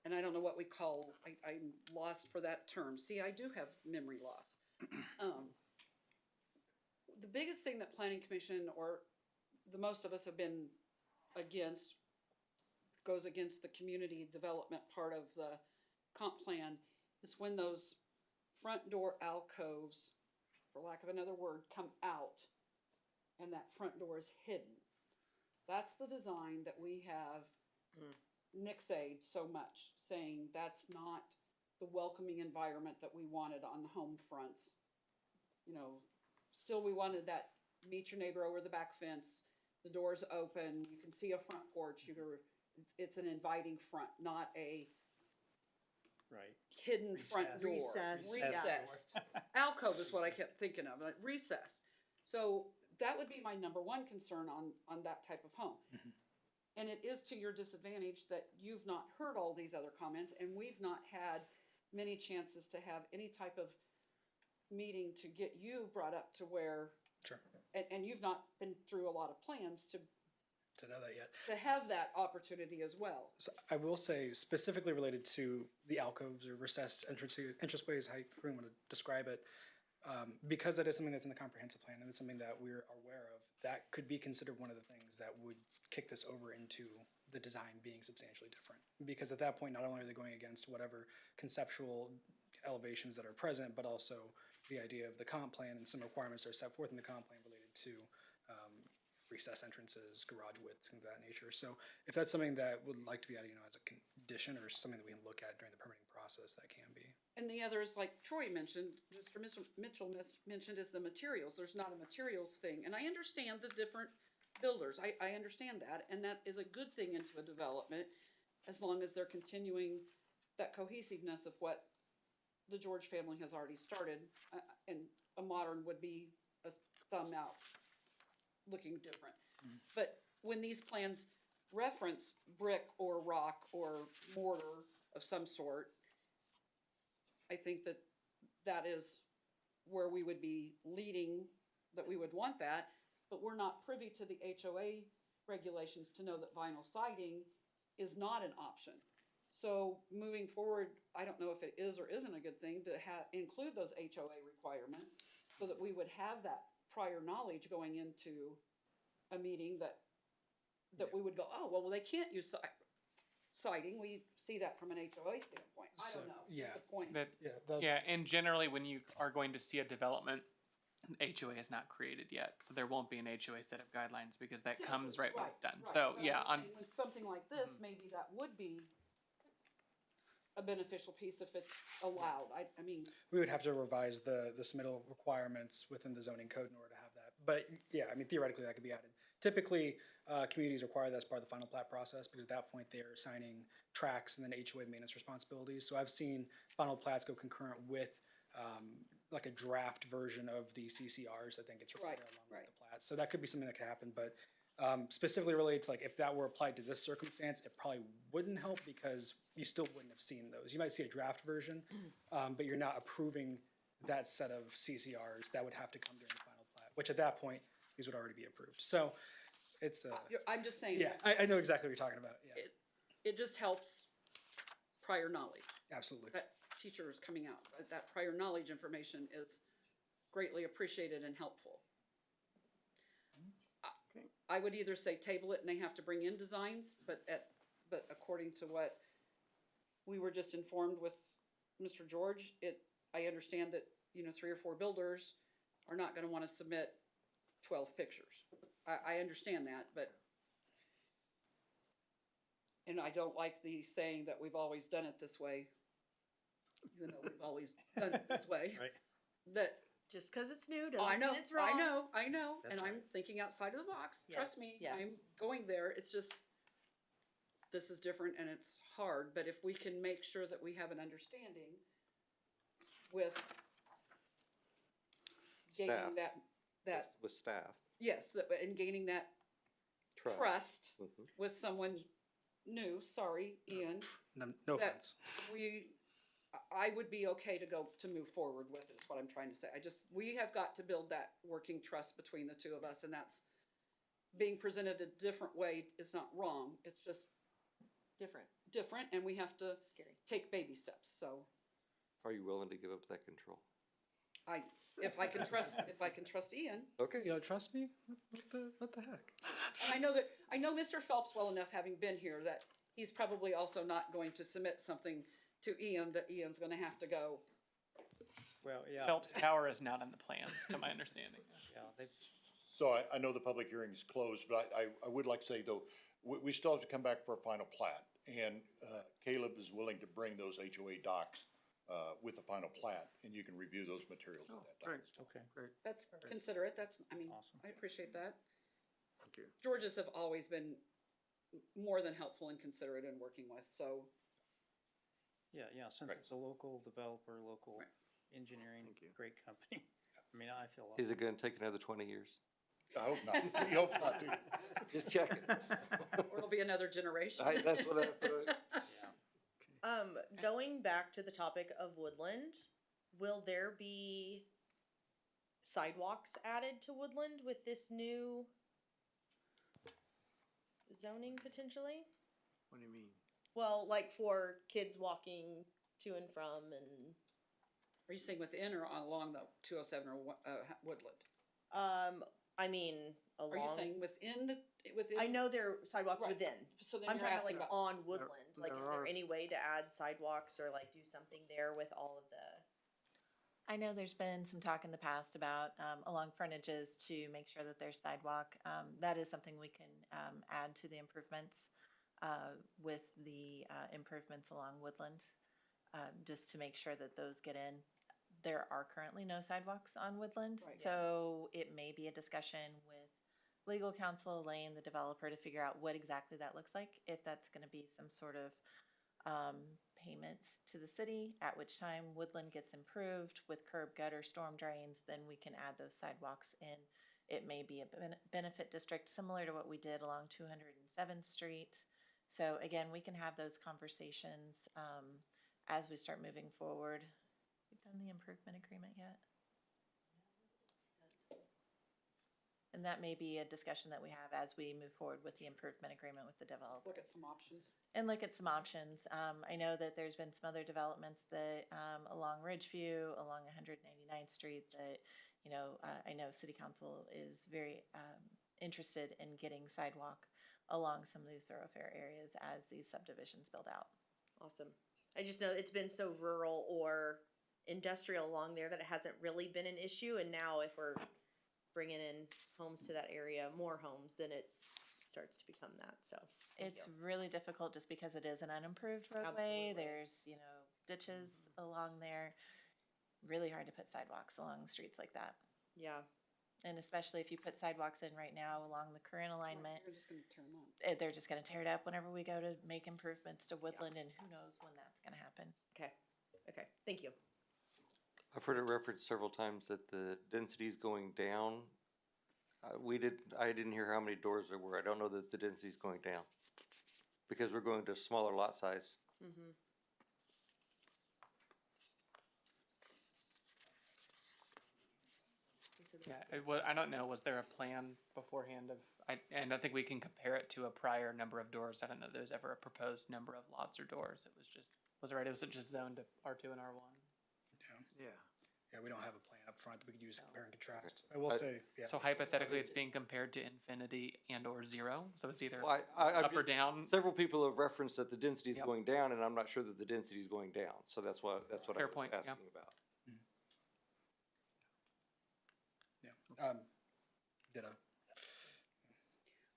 and I don't know what we call, I'm lost for that term. See, I do have memory loss. The biggest thing that planning commission, or the most of us have been against, goes against the community development part of the comp plan, is when those front door alcoves, for lack of another word, come out and that front door is hidden. That's the design that we have nixed so much, saying that's not the welcoming environment that we wanted on the home fronts. You know, still we wanted that meet your neighbor over the back fence, the door's open, you can see a front porch, it's an inviting front, not a Right. hidden front door. Recessed. Recessed. Alcove is what I kept thinking of, like recess. So that would be my number 1 concern on that type of home. And it is to your disadvantage that you've not heard all these other comments, and we've not had many chances to have any type of meeting to get you brought up to where, Sure. and you've not been through a lot of plans to know that yet. have that opportunity as well. So I will say, specifically related to the alcoves or recessed entranceways, how you want to describe it, because that is something that's in the comprehensive plan and it's something that we're aware of, that could be considered one of the things that would kick this over into the design being substantially different. Because at that point, not only are they going against whatever conceptual elevations that are present, but also the idea of the comp plan and some requirements that are set forth in the comp plan related to recess entrances, garage widths, things of that nature. So if that's something that would like to be added, as a condition or something that we can look at during the permitting process, that can be. And the other is, like Troy mentioned, Mr. Mitchell mentioned, is the materials. There's not a materials thing. And I understand the different builders. I understand that. And that is a good thing into a development, as long as they're continuing that cohesiveness of what the George family has already started. And a modern would be a thumb out, looking different. But when these plans reference brick or rock or mortar of some sort, I think that that is where we would be leading, that we would want that, but we're not privy to the HOA regulations to know that vinyl siding is not an option. So moving forward, I don't know if it is or isn't a good thing to include those HOA requirements so that we would have that prior knowledge going into a meeting that we would go, oh, well, they can't use siding. We see that from an HOA standpoint. I don't know. Yeah. That's the point. Yeah, and generally when you are going to see a development, HOA is not created yet, so there won't be an HOA set of guidelines because that comes right when it's done. Right. So But yeah, I'm saying with something like this, maybe that would be a beneficial piece if it's allowed. I mean, We would have to revise the submittal requirements within the zoning code in order to have that. But yeah, I mean, theoretically, that could be added. Typically, communities require that as part of the final plat process, because at that point, they're assigning tracks and then HOA maintenance responsibilities. So I've seen final plats go concurrent with, like a draft version of the CCRs that then gets required Right, along right. with the plats. So that could be something that could happen, but specifically related to, like, if that were applied to this circumstance, it probably wouldn't help because you still wouldn't have seen those. You might see a draft version, but you're not approving that set of CCRs that would have to come during the final plat, which at that point, these would already be approved. So it's, I'm just saying. yeah, I know exactly what you're talking about. Yeah, It just helps prior knowledge. absolutely. That teachers coming out, that prior knowledge information is greatly appreciated and helpful. I would either say table it and they have to bring in designs, but according to what we were just informed with Mr. George, I understand that, 3 or 4 builders are not gonna wanna submit 12 pictures. I understand that, and I don't like the saying that we've always done it this way, even though we've always done it this way. Right. That, Just because it's new I doesn't know, mean it's wrong. I know, That's and I'm right. thinking outside of the box, trust Yes, me, yes. I'm going there, it's just, this is different and it's hard, but if we can make sure that we have an understanding with Staff. gaining that, With staff. yes, and gaining that trust with someone new, sorry, Ian, No that offense. I would be okay to move forward with, is what I'm trying to say. We have got to build that working trust between the two of us, and that's being presented a different way is not wrong. It's just different, and we have to Scary. take baby steps. So Are you willing to give up that control? if I can trust Ian, Okay. You don't trust me? What the heck? and I know Mr. Phelps well enough, having been here, that he's probably also not going to submit something to Ian that Ian's gonna have to go. Well, yeah. Phelps Tower is not on the plans, to my understanding. Yeah, they, So I know the public hearing is closed, but I would like to say, though, we still have to come back for a final plat. And Caleb is willing to bring those HOA docs with the final plat, and you can review those materials at that time. Great, okay. great. That's considerate, Awesome. I appreciate that. Thank you. Georges have always been more than helpful and considerate in working with, so. Yeah, since it's a local developer, local Right. engineering, Thank you. great company. I mean, I feel. Is it gonna take another 20 years? I hope not. We hope not to. Just checking. Or it'll be another generation. That's what I thought. Yeah. Going back to the topic of Woodland, will there be sidewalks added to Woodland with this new zoning potentially? What do you mean? Well, like for kids walking to and from and, Are you saying within or along the 207 or Woodland? I mean, along. Are you saying within? I know there are sidewalks Right. within. So then I'm you're talking about asking like about. on Woodland, like there is there are- any way to add sidewalks or like do something there with all of the? I know there's been some talk in the past about along frontages to make sure that there's sidewalk. That is something we can add to the improvements with the improvements along Woodland, just to make sure that those get in. There are currently no sidewalks on Woodland, Right. so it may be a discussion with legal counsel, Elaine, the developer, to figure out what exactly that looks like. If that's going to be some sort of payment to the city, at which time Woodland gets improved with curb gutter, storm drains, then we can add those sidewalks in. It may be a benefit district similar to what we did along 207th Street. So again, we can have those conversations as we start moving forward. We've done the improvement agreement yet? And that may be a discussion that we have as we move forward with the improvement agreement with the Let's developer. look at some options. And look at some options. I know that there's been some other developments that, along Ridgeview, along 199th Street, that, I know City Council is very interested in getting sidewalk along some of these thoroughfare areas as these subdivisions build out. Awesome. I just know it's been so rural or industrial along there that it hasn't really been an issue, and now if we're bringing in homes to that area, more homes, then it starts to become that, so. thank It's you. really difficult just because it is an unimproved roadway. Absolutely. There's, ditches along there. Really hard to put sidewalks along streets like that. Yeah, And especially if you put sidewalks in right now along the current alignment, We're just gonna turn them on. they're just gonna tear it up whenever we go to make improvements to Woodland, and who knows when that's gonna happen. okay, thank you. I've heard it referenced several times that the density's going down. I didn't hear how many doors there were. I don't know that the density's going down. Because we're going to a smaller lot size. Mm-hmm. Yeah, I don't know, was there a plan beforehand of, I don't think we can compare it to a prior number of doors. I don't know if there's ever a proposed number of lots or doors. It was just, was it right, it was just zoned to R2 and R1? Yeah. Yeah, we don't have a plan up front that we could use to compare and contrast. I will I- say, yeah. So hypothetically, it's being compared to infinity and or zero, so it's either Well, up or down. Several people have referenced that the density is Yep. going down, and I'm not sure that the density is going down. So that's what I Fair was point, yeah. asking about. Yeah. Ditto.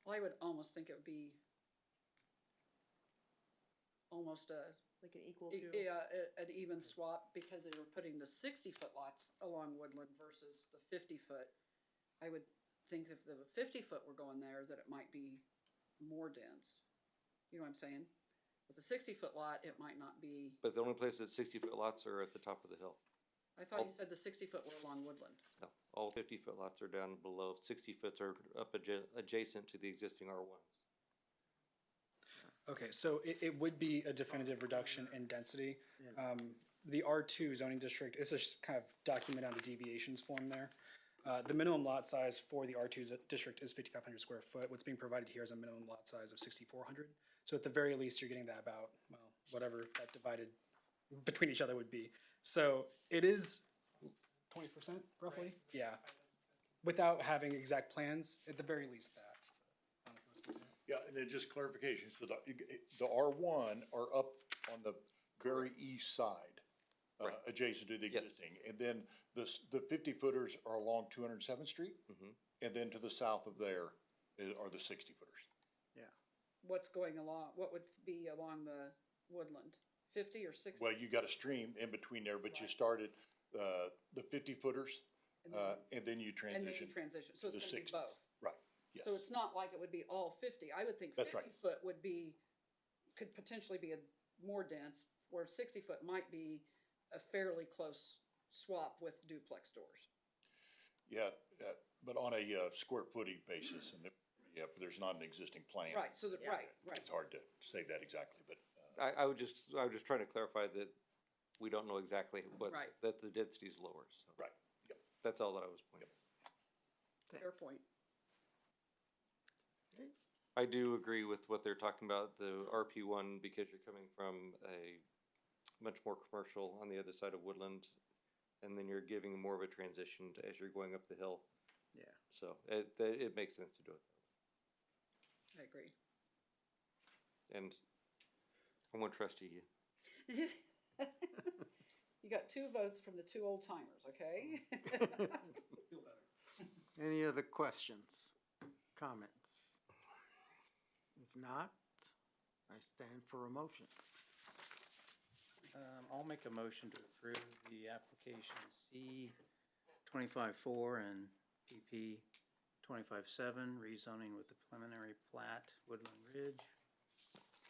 Well, I would almost think it would be almost Like an equal an to, even swap, because they were putting the 60-foot lots along Woodland versus the 50-foot. I would think if the 50-foot were going there, that it might be more dense. You know what I'm saying? With a 60-foot lot, it might not be, But the only place that 60-foot lots are at the top of the hill. I thought you said the 60-foot were along Woodland. No, all 50-foot lots are down below. 60-foots are up adjacent to the existing R1s. Okay, so it would be a definitive reduction in density. The R2 zoning district, this is kind of documented on the deviations form there. The minimum lot size for the R2 district is 5,500 square foot. What's being provided here is a minimum lot size of 6,400. So at the very least, you're getting that about, well, whatever that divided between each other would be. So it is 20% roughly? Yeah. Without having exact plans, at the very least that. Yeah, and then just clarification, so the R1 are up on the very east side, Right. adjacent to the Yes. existing. And then the 50-footers are along 207th Street, Mhm. and then to the south of there are the 60-footers. What's going along, what would be along the Woodland? 50 or 60? Well, you got a stream in between there, but you started, the 50-footers, And then- and then you And then you transition. transition, so to it's the gonna be 60s. both. Right, yes. So it's not like it would be all 50. I would think That's right. 50-foot would be, could potentially be a more dense, where 60-foot might be a fairly close swap with duplex doors. Yeah, but on a square footage basis, and there's not an existing plan. Right, so that, Yeah. right. It's hard to say that exactly, but, I was just trying to clarify that we don't know exactly what, Right. that the density is lower, so. right, yep. That's all that I was pointing. Fair point. I do agree with what they're talking about, the RP1, because you're coming from a much more commercial on the other side of Woodland, and then you're giving more of a transition as you're going up the hill. Yeah. So it makes sense to do it. I agree. And I'm gonna trust you. You got 2 votes from the 2 old timers, okay? Any other questions, comments? If not, I stand for a motion. I'll make a motion to approve the application C 25-4 and PP 25-7, rezoning with the preliminary plat Woodland Ridge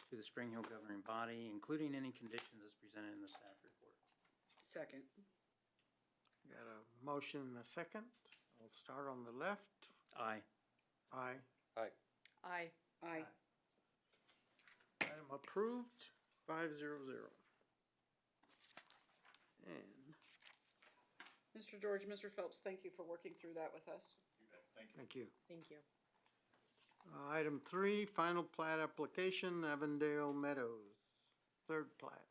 to the Spring Hill governing body, including any conditions as presented in the staff report. Second. Got a motion and a second. We'll start on the left. Aye. Aye. aye. Aye. Item approved, 500. And, Mr. George, Mr. Phelps, thank you for working through that with us. thank you. Thank you. Item 3, final plat application, Avondale Meadows, third plat.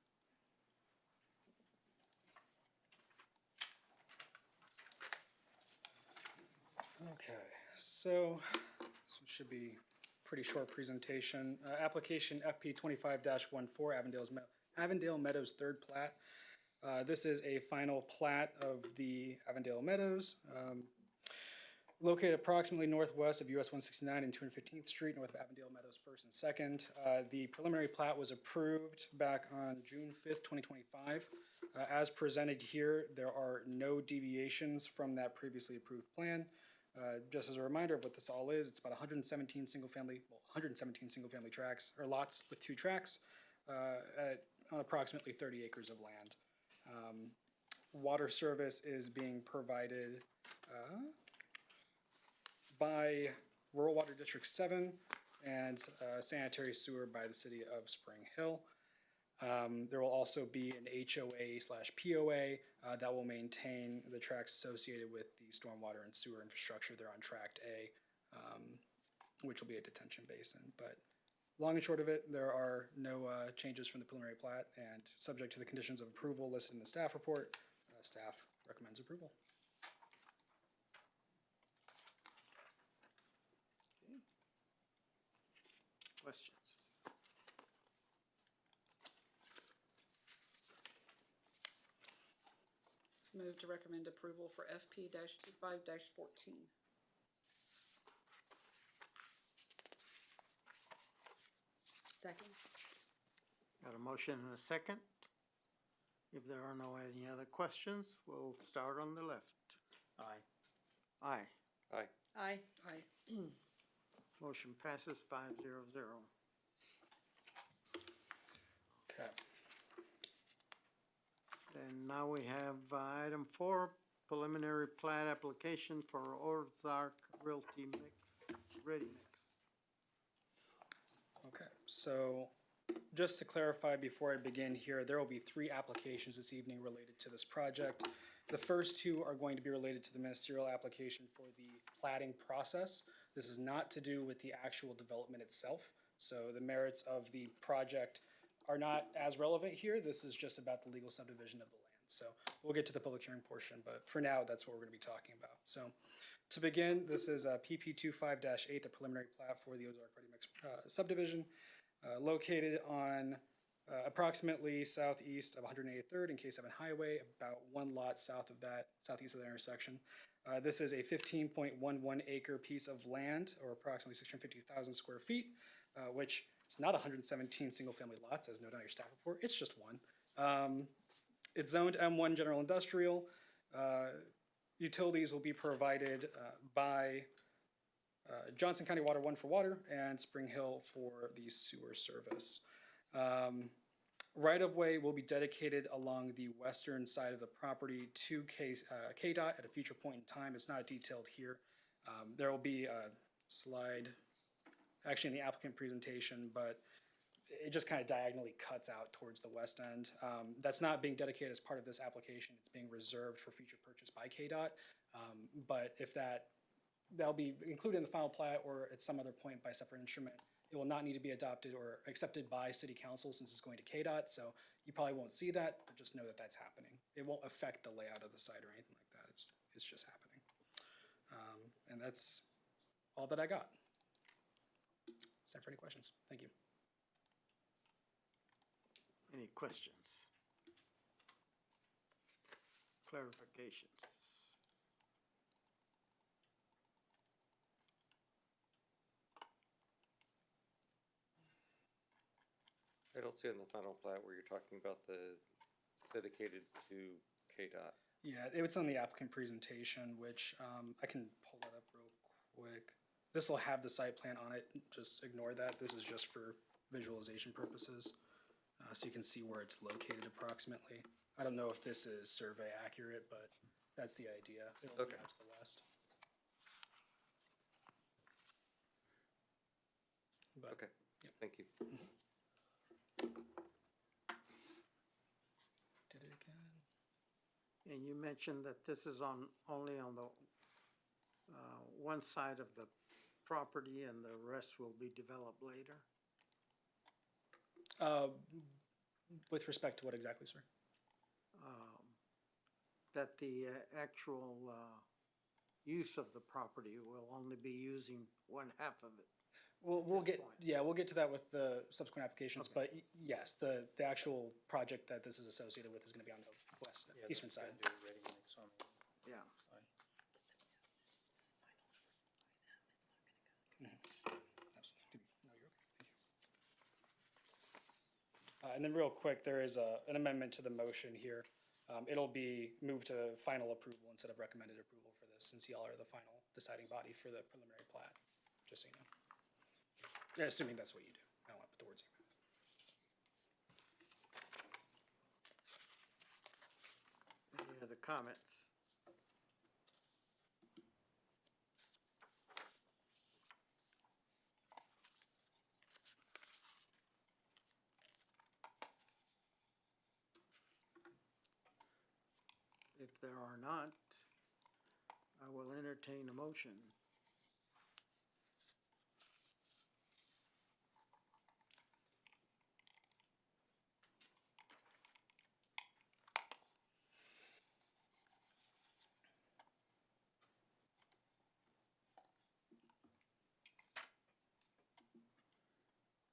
Okay, so this should be pretty short presentation. Application FP 25-14, Avondale Meadows third plat. This is a final plat of the Avondale Meadows. Located approximately northwest of US 169 and 215th Street, north of Avondale Meadows 1st and 2nd. The preliminary plat was approved back on June 5th, 2025. As presented here, there are no deviations from that previously approved plan. Just as a reminder of what this all is, it's about 117 single-family tracks, or lots with 2 tracks, on approximately 30 acres of land. Water service is being provided by Rural Water District 7 and sanitary sewer by the city of Spring Hill. There will also be an HOA/POA that will maintain the tracks associated with the stormwater and sewer infrastructure there on Tract A, which will be a detention basin. But long and short of it, there are no changes from the preliminary plat, and subject to the conditions of approval listed in the staff report, staff recommends approval. Questions? Move to recommend approval for FP-25-14. Second. Got a motion and a second. If there are no any other questions, we'll start on the left. Aye. Aye. Aye. Aye. Aye. Motion passes 5-0. Okay. And now we have item 4, preliminary plat application for Ozark Realty Ready Mix. Okay, so just to clarify before I begin here, there will be 3 applications this evening related to this project. The first 2 are going to be related to the ministerial application for the platting process. This is not to do with the actual development itself, so the merits of the project are not as relevant here. This is just about the legal subdivision of the land. So we'll get to the public hearing portion, but for now, that's what we're going to be talking about. So to begin, this is PP 25-8, the preliminary plat for the Ozark Ready Mix subdivision, located on approximately southeast of 183rd and K7 Highway, about 1 lot south of that, southeast of the intersection. This is a 15.11 acre piece of land, or approximately 650,000 square feet, which it's not 117 single-family lots, as noted on your staff report. It's just 1. It's zoned M1 General Industrial. Utilities will be provided by Johnson County Water 1 for water and Spring Hill for the sewer service. Right-of-way will be dedicated along the western side of the property to KDOT at a future point in time. It's not detailed here. There will be a slide actually in the applicant presentation, but it just kind of diagonally cuts out towards the west end. That's not being dedicated as part of this application. It's being reserved for future purchase by KDOT. But if that'll be included in the final plat or at some other point by separate instrument, it will not need to be adopted or accepted by city council since it's going to KDOT. So you probably won't see that, but just know that that's happening. It won't affect the layout of the site or anything like that. It's just happening. And that's all that I got. Is there for any questions? Thank you. Any questions? Clarifications? I don't see in the final plat where you're talking about the dedicated to KDOT. Yeah, it's on the applicant presentation, which I can pull that up real quick. This will have the site plan on it. Just ignore that. This is just for visualization purposes. So you can see where it's located approximately. I don't know if this is survey accurate, but that's the idea. It'll be out to the west. But, Okay, yep. thank you. Did it again. And you mentioned that this is only on the one side of the property and the rest will be developed later? With respect to what exactly, sir? That the actual use of the property will only be using 1/2 of it. We'll get, point. yeah, we'll get to that with the subsequent applications, Okay. but yes, the actual project that this is associated with is gonna be on the west, eastern side. Yeah. And then real quick, there is an amendment to the motion here. It'll be moved to final approval instead of recommended approval for this, since y'all are the final deciding body for the preliminary plat, just so you know. Yeah, assuming that's what you do. I don't want to put the words in your mouth. Any other comments? If there are not, I will entertain a motion.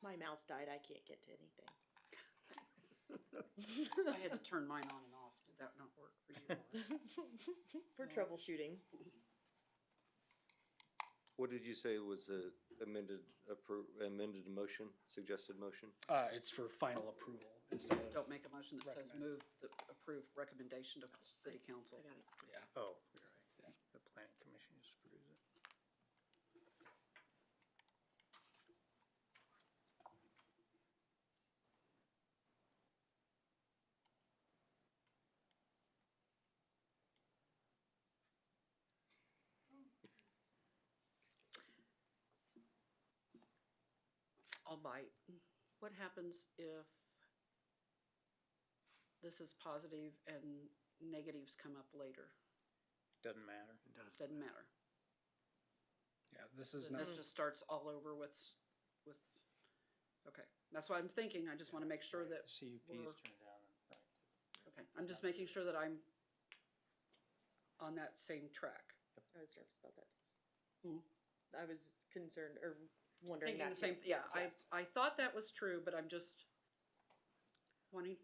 My mouse died, I can't get to anything. I had to turn mine on and off. Did that not work for you? For troubleshooting. What did you say was the amended motion, suggested motion? It's for final approval instead of, Don't make a motion that says Recommend. move the approved recommendation to city council. I got it. yeah. Oh, you're right. The planning commission just approves it. I'll bite. What happens if this is positive and negatives come up later? Doesn't matter. Doesn't matter. Yeah, this is Then not, this just starts all over with, okay. That's what I'm thinking. I just want to make sure that, The we're- CUP's turned down, right. okay, I'm just making sure that I'm on that same track. I was nervous about that. Hmm. I was concerned or wondering Thinking that. the same, too. yeah, Yes. I thought that was true, but I'm just wanting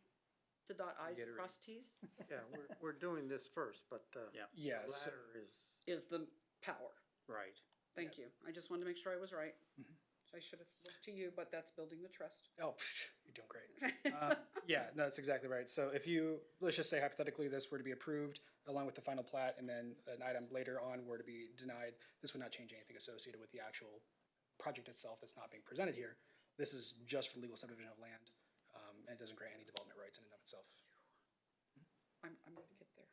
to dot i's Get and it cross t's, Yeah, we're doing this first, but, Yeah. yeah, the so, latter is, is the power. Right. Thank you. I just wanted to make sure I was right. Mhm. So I should have looked to you, but that's building the trust. oh, you're doing great. Yeah, no, that's exactly right. So if you, let's just say hypothetically this were to be approved along with the final plat and then an item later on were to be denied, this would not change anything associated with the actual project itself that's not being presented here. This is just for legal subdivision of land, and it doesn't grant any development rights in and of itself. I'm gonna get there.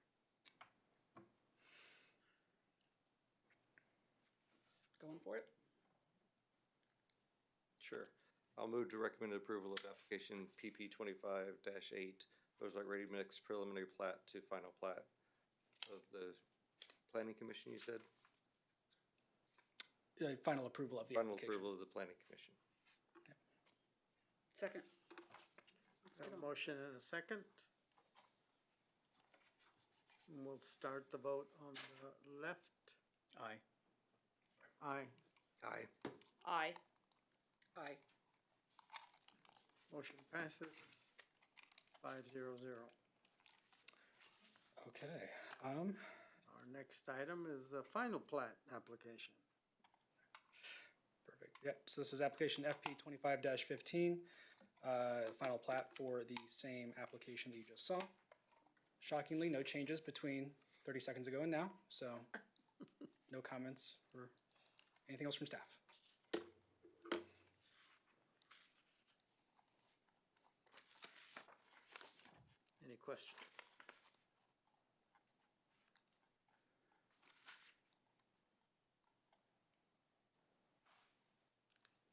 Going for it? Sure. I'll move to recommend approval of application PP 25-8, Ozark Ready Mix preliminary plat to final plat of the planning commission, you said? Final approval of the Final application. approval of the planning commission. Second. a motion and a second. And we'll start the vote on the left. Aye. Aye. Aye. Aye. Aye. Motion passes 5-0. Okay, Our next item is a final plat application. perfect. Yep, so this is application FP 25-15, final plat for the same application that you just saw. Shockingly, no changes between 30 seconds ago and now, so no comments or anything else from staff. Any questions?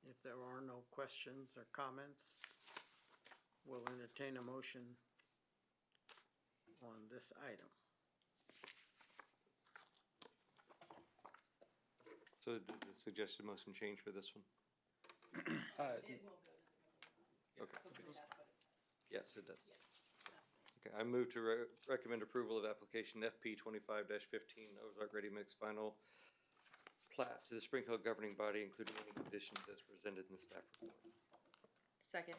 If there are no questions or comments, we'll entertain a motion on this item. So did the suggested motion change for this one? Okay. Yes, it does. Okay, I move to recommend approval of application FP 25-15 Ozark Ready Mix final plat to the Spring Hill governing body, including any conditions as presented in the staff report. Second.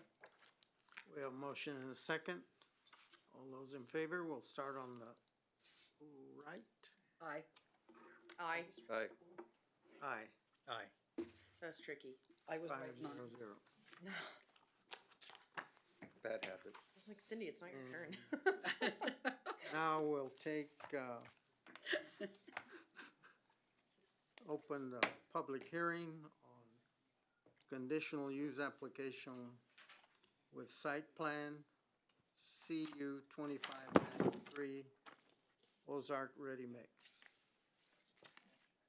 We have a motion and a second. All those in favor, we'll start on the right. Aye. Aye. Aye. Aye. Aye. That was tricky. I was 5-0. waiting on it. Bad habit. I was like, Cindy, it's not your turn. Now we'll take, open the public hearing on conditional use application with site plan CU 25-3 Ozark Ready Mix.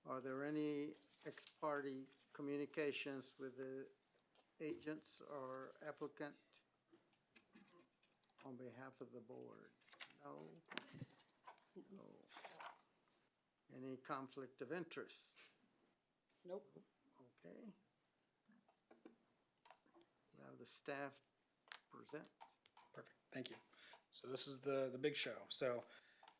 Are there any ex parte communications with the agents or applicant on behalf of the board? No? No. Any conflict of interest? Nope. Okay. Now the staff present. Perfect, thank you. So this is the big show. So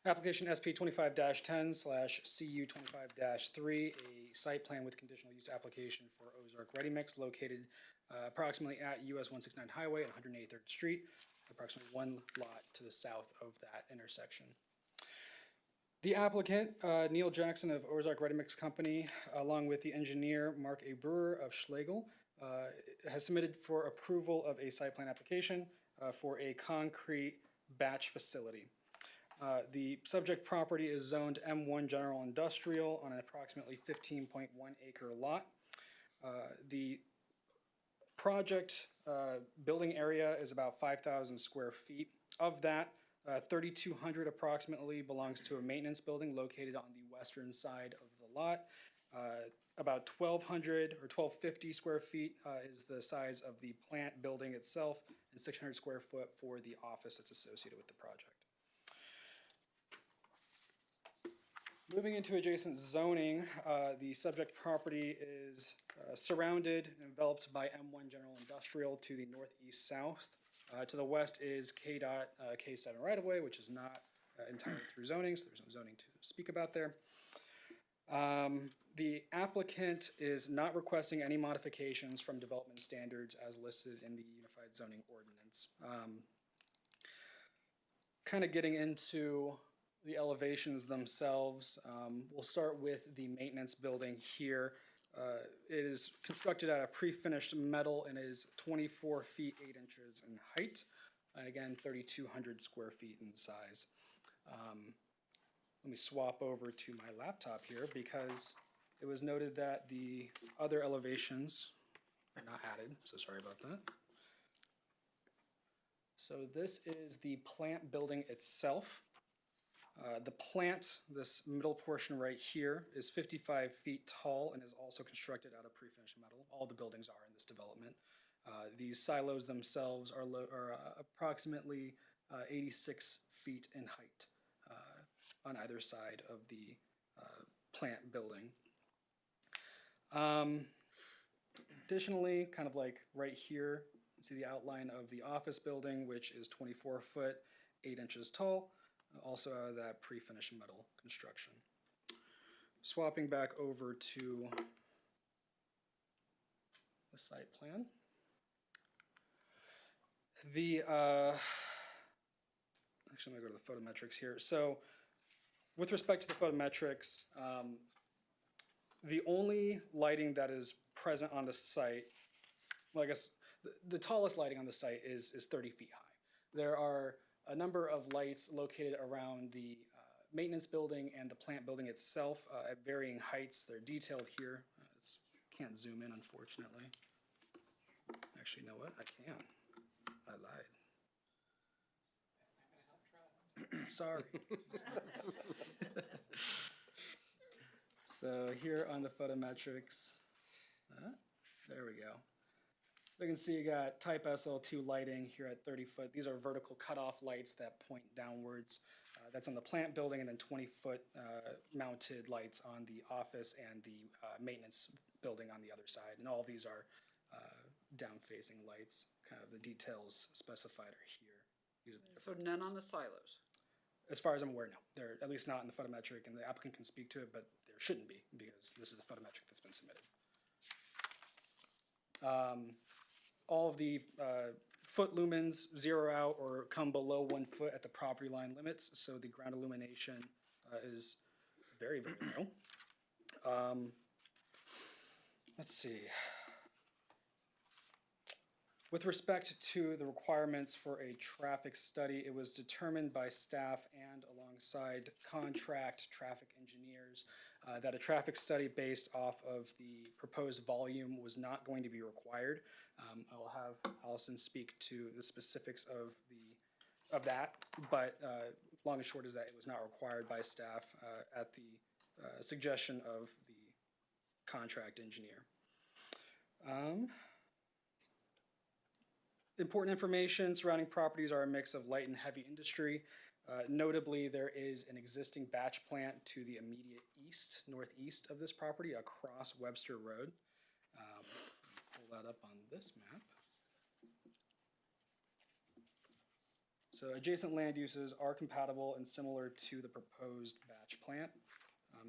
application SP 25-10/CU 25-3, a site plan with conditional use application for Ozark Ready Mix located approximately at US 169 Highway and 183rd Street, approximately one lot to the south of that intersection. The applicant, Neil Jackson of Ozark Ready Mix Company, along with the engineer Mark A. Brewer of Schlegel, has submitted for approval of a site plan application for a concrete batch facility. The subject property is zoned M1 General Industrial on an approximately 15.1 acre lot. The project building area is about 5,000 square feet. Of that, 3,200 approximately belongs to a maintenance building located on the western side of the lot. About 1,200 or 1,250 square feet is the size of the plant building itself, and 600 square foot for the office that's associated with the project. Moving into adjacent zoning, the subject property is surrounded and enveloped by M1 General Industrial to the northeast south. To the west is KDOT K7 right-of-way, which is not entirely through zoning, so there's no zoning to speak about there. The applicant is not requesting any modifications from development standards as listed in the Unified Zoning Ordinance. Kind of getting into the elevations themselves, we'll start with the maintenance building here. It is constructed out of pre-finished metal and is 24 feet 8 inches in height, and again 3,200 square feet in size. Let me swap over to my laptop here because it was noted that the other elevations are not added, so sorry about that. So this is the plant building itself. The plant, this middle portion right here, is 55 feet tall and is also constructed out of pre-finished metal. All the buildings are in this development. These silos themselves are approximately 86 feet in height on either side of the plant building. Additionally, kind of like right here, you see the outline of the office building, which is 24 foot, 8 inches tall. Also out of that pre-finished metal construction. Swapping back over to the site plan. The, actually I'm gonna go to the photometrics here. So with respect to the photometrics, the only lighting that is present on the site, well I guess the tallest lighting on the site is 30 feet high. There are a number of lights located around the maintenance building and the plant building itself at varying heights. They're detailed here. Can't zoom in, unfortunately. Actually, you know what? I can. I lied. Sorry. So here on the photometrics, there we go. You can see you got type SL2 lighting here at 30 foot. These are vertical cutoff lights that point downwards. That's on the plant building, and then 20-foot mounted lights on the office and the maintenance building on the other side. And all these are down-facing lights. Kind of the details specified are here. These are the So none on the silos? As far as I'm aware, no. They're at least not in the photometric, and the applicant can speak to it, but there shouldn't be because this is the photometric that's been submitted. All of the foot lumens zero out or come below 1 foot at the property line limits, so the ground illumination is very, very low. Let's see. With respect to the requirements for a traffic study, it was determined by staff and alongside contract traffic engineers that a traffic study based off of the proposed volume was not going to be required. I will have Allison speak to the specifics of that, but long and short is that it was not required by staff at the suggestion of the contract engineer. Important information surrounding properties are a mix of light and heavy industry. Notably, there is an existing batch plant to the immediate east, northeast of this property across Webster Road. Pull that up on this map. So adjacent land uses are compatible and similar to the proposed batch plant.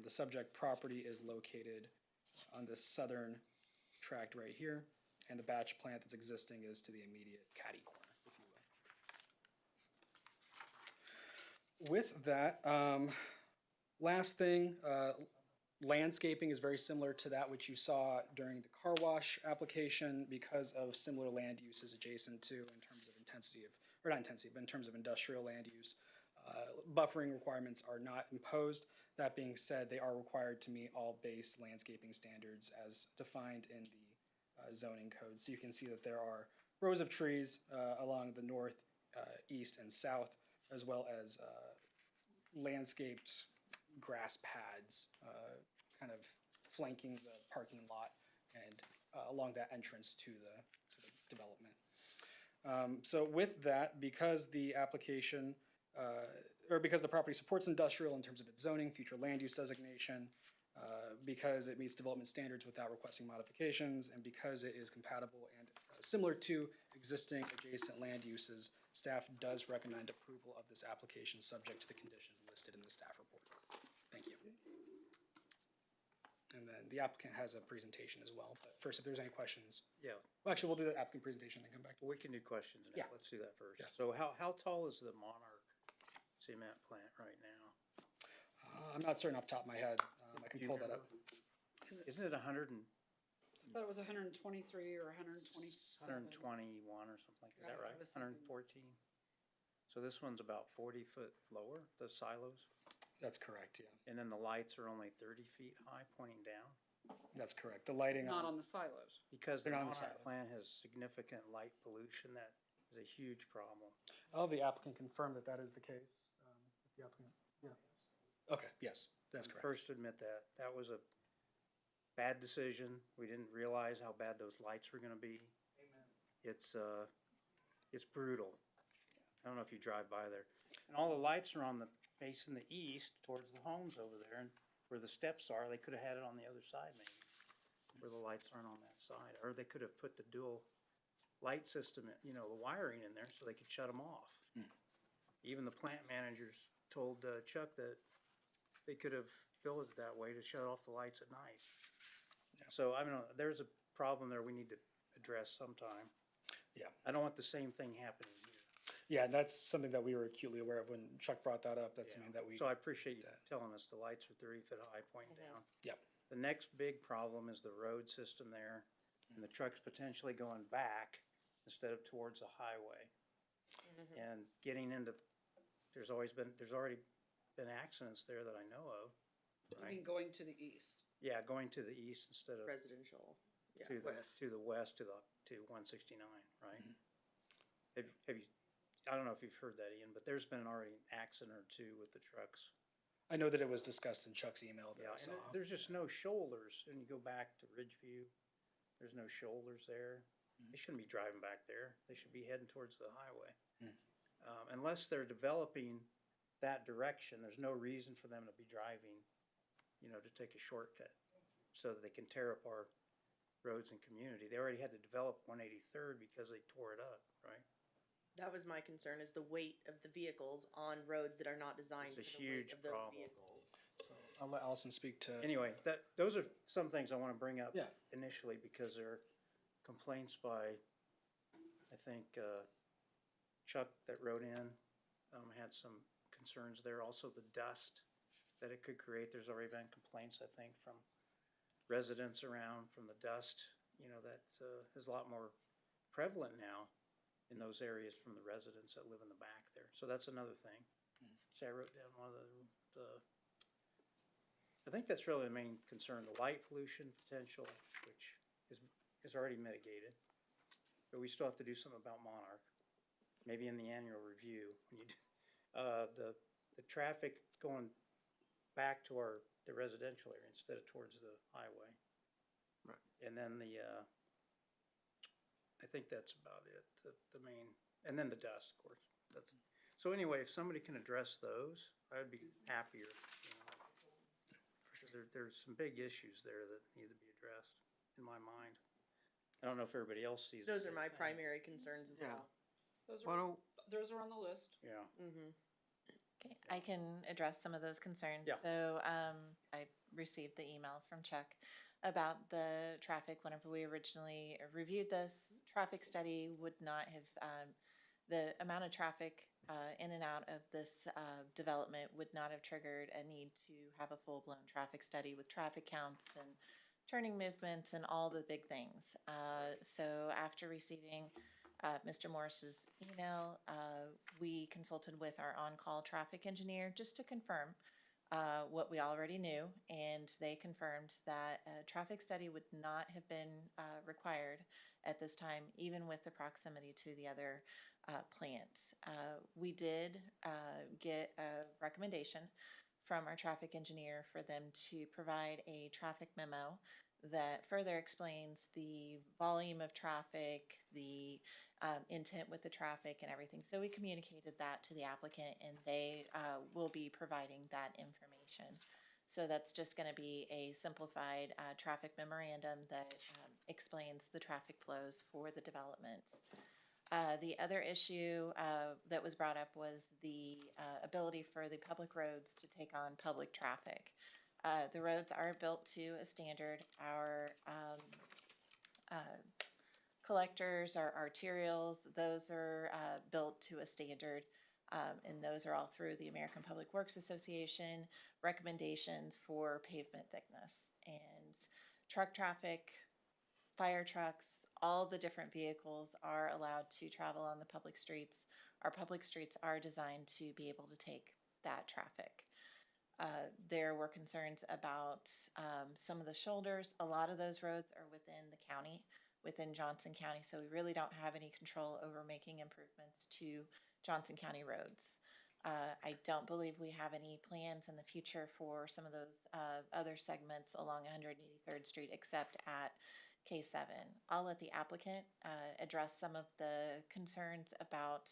The subject property is located on the southern tract right here, and the batch plant that's existing is to the immediate catty corner, if you will. With that, last thing, landscaping is very similar to that which you saw during the car wash application because of similar land uses adjacent to in terms of intensity of, or not intensity, but in terms of industrial land use. Buffering requirements are not imposed. That being said, they are required to meet all base landscaping standards as defined in the zoning code. So you can see that there are rows of trees along the north, east, and south, as well as landscaped grass pads kind of flanking the parking lot and along that entrance to the development. So with that, because the application, or because the property supports industrial in terms of its zoning, future land use designation, because it meets development standards without requesting modifications, and because it is compatible and similar to existing adjacent land uses, staff does recommend approval of this application subject to the conditions listed in the staff report. Thank you. And then the applicant has a presentation as well, but first, if there's any questions. Yeah, Well, actually, we'll do the applicant presentation, then come back. we can do questions now. Yeah. Let's do that first. Yeah. So how tall is the Monarch cement plant right now? I'm not certain off the top of my head. I can Do you pull that up. remember? Isn't it 100 and I thought it was 123 or 127. 121 or something like that? Is that I right? was thinking- 114? So this one's about 40 foot lower, the silos? That's correct, yeah. And then the lights are only 30 feet high pointing down? That's correct. The lighting Not on the silos. Because the They're not on the Monarch silo. plant has significant light pollution, that is a huge problem. I'll have the applicant confirm that that is the case. If the applicant, yeah. Okay, yes, that's correct. First, admit that, that was a bad decision. We didn't realize how bad those lights were gonna be. It's brutal. I don't know if you drive by there. And all the lights are on the, facing the east towards the homes over there, and where the steps are, they could have had it on the other side maybe, where the lights aren't on that side. Or they could have put the dual light system, the wiring in there so they could shut them off. Even the plant managers told Chuck that they could have built it that way to shut off the lights at night. So, I don't know, there's a problem there we need to address sometime. Yeah. I don't want the same thing happening here. Yeah, that's something that we were acutely aware of when Chuck brought that up. That's something that we. So I appreciate you telling us the lights are 30 foot high pointing down. Yep. The next big problem is the road system there, and the trucks potentially going back instead of towards the highway. And getting into, there's already been accidents there that I know of. I mean, going to the east. Yeah, going to the east instead of Residential, yeah. to the west to 169, right? Have you? I don't know if you've heard that, Ian, but there's been already an accident or two with the trucks. I know that it was discussed in Chuck's email that Yeah, I saw. and there's just no shoulders. And you go back to Ridgeview, there's no shoulders there. They shouldn't be driving back there. They should be heading towards the highway. Unless they're developing that direction, there's no reason for them to be driving, to take a shortcut so that they can tear up our roads and community. They already had to develop 183rd because they tore it up, right? That was my concern, is the weight of the vehicles on roads that are not designed for It's a the weight huge of those problem. vehicles. I'll let Allison speak to. Anyway, those are some things I want to bring up Yeah. initially because there are complaints by, I think, Chuck that wrote in, had some concerns there. Also the dust that it could create. There's already been complaints, I think, from residents around from the dust, that is a lot more prevalent now in those areas from the residents that live in the back there. So that's another thing. So I wrote down one of I think that's really the main concern, the light pollution potential, which is already mitigated. But we still have to do something about Monarch, maybe in the annual review. When you do, the traffic going back to the residential area instead of towards the highway. Right. And then I think that's about it, the main, and then the dust, of course. So anyway, if somebody can address those, I'd be happier, you know. There's some big issues there that need to be addressed, in my mind. I don't know if everybody else sees the Those are same my thing. primary concerns as Yeah. well. Why don't, Those are on the list. Yeah. Mm-hmm. Okay, I can address some of those concerns. Yeah. So, I received the email from Chuck about the traffic. Whenever we originally reviewed this, traffic study would not have, the amount of traffic, in and out of this, development would not have triggered a need to have a full-blown traffic study with traffic counts and turning movements and all the big things. So after receiving Mr. Morris's email, we consulted with our on-call traffic engineer just to confirm what we already knew, and they confirmed that a traffic study would not have been required at this time, even with the proximity to the other plants. We did get a recommendation from our traffic engineer for them to provide a traffic memo that further explains the volume of traffic, the intent with the traffic and everything. So we communicated that to the applicant, and they will be providing that information. So that's just going to be a simplified traffic memorandum that explains the traffic flows for the development. The other issue that was brought up was the ability for the public roads to take on public traffic. The roads are built to a standard. Our collectors, our arterials, those are built to a standard. And those are all through the American Public Works Association recommendations for pavement thickness. And truck traffic, fire trucks, all the different vehicles are allowed to travel on the public streets. Our public streets are designed to be able to take that traffic. There were concerns about some of the shoulders. A lot of those roads are within the county, within Johnson County, so we really don't have any control over making improvements to Johnson County roads. I don't believe we have any plans in the future for some of those other segments along 183rd Street except at K7. I'll let the applicant address some of the concerns about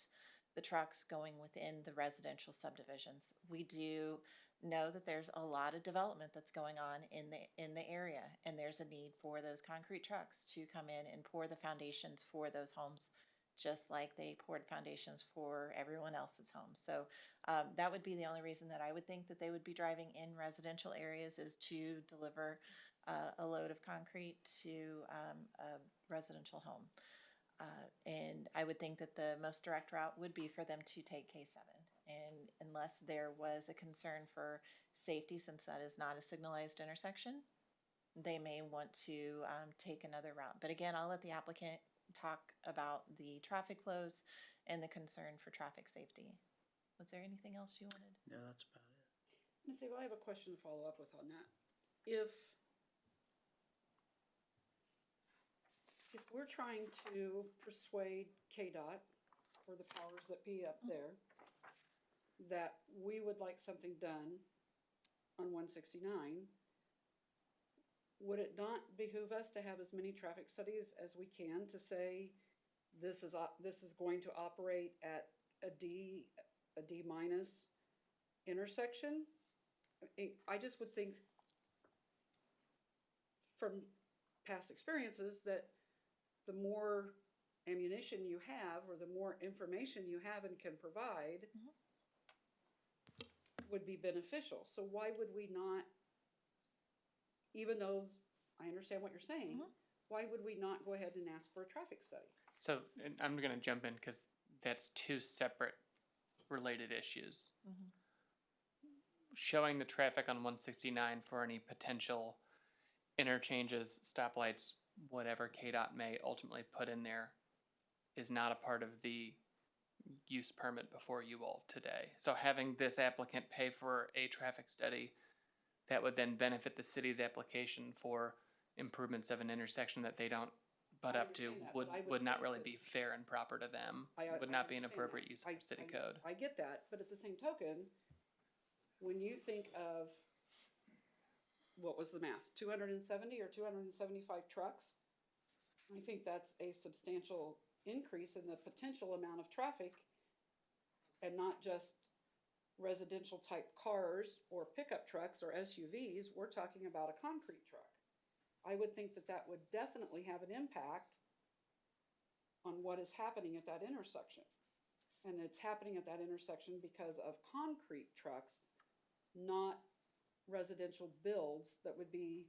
the trucks going within the residential subdivisions. We do know that there's a lot of development that's going on in the area, and there's a need for those concrete trucks to come in and pour the foundations for those homes, just like they poured foundations for everyone else's homes. So that would be the only reason that I would think that they would be driving in residential areas, is to deliver a load of concrete to a residential home. And I would think that the most direct route would be for them to take K7. And unless there was a concern for safety, since that is not a signalized intersection, they may want to take another route. But again, I'll let the applicant talk about the traffic flows and the concern for traffic safety. Was there anything else you wanted? No, that's about it. Ms. Eva, I have a question to follow up with on that. If we're trying to persuade KDOT, or the powers that be up there, that we would like something done on 169, would it not behoove us to have as many traffic studies as we can to say this is going to operate at a D minus intersection? I just would think from past experiences that the more ammunition you have, or the more information you have and can provide, would be beneficial. So why would we not, even though I understand what you're saying, why would we not go ahead and ask for a traffic study? So, and I'm gonna jump in because that's two separate related issues. Showing the traffic on 169 for any potential interchanges, stoplights, whatever KDOT may ultimately put in there is not a part of the use permit before you all today. So having this applicant pay for a traffic study that would then benefit the city's application for improvements of an intersection that they don't butt I up to understand that, but I would would not think really that- be fair and proper to them. Would I not be an understand that. appropriate use of city code. I get that, but at the same token, when you think of, what was the math, 270 or 275 trucks? I think that's a substantial increase in the potential amount of traffic and not just residential type cars or pickup trucks or SUVs. We're talking about a concrete truck. I would think that that would definitely have an impact on what is happening at that intersection. And it's happening at that intersection because of concrete trucks, not residential builds that would be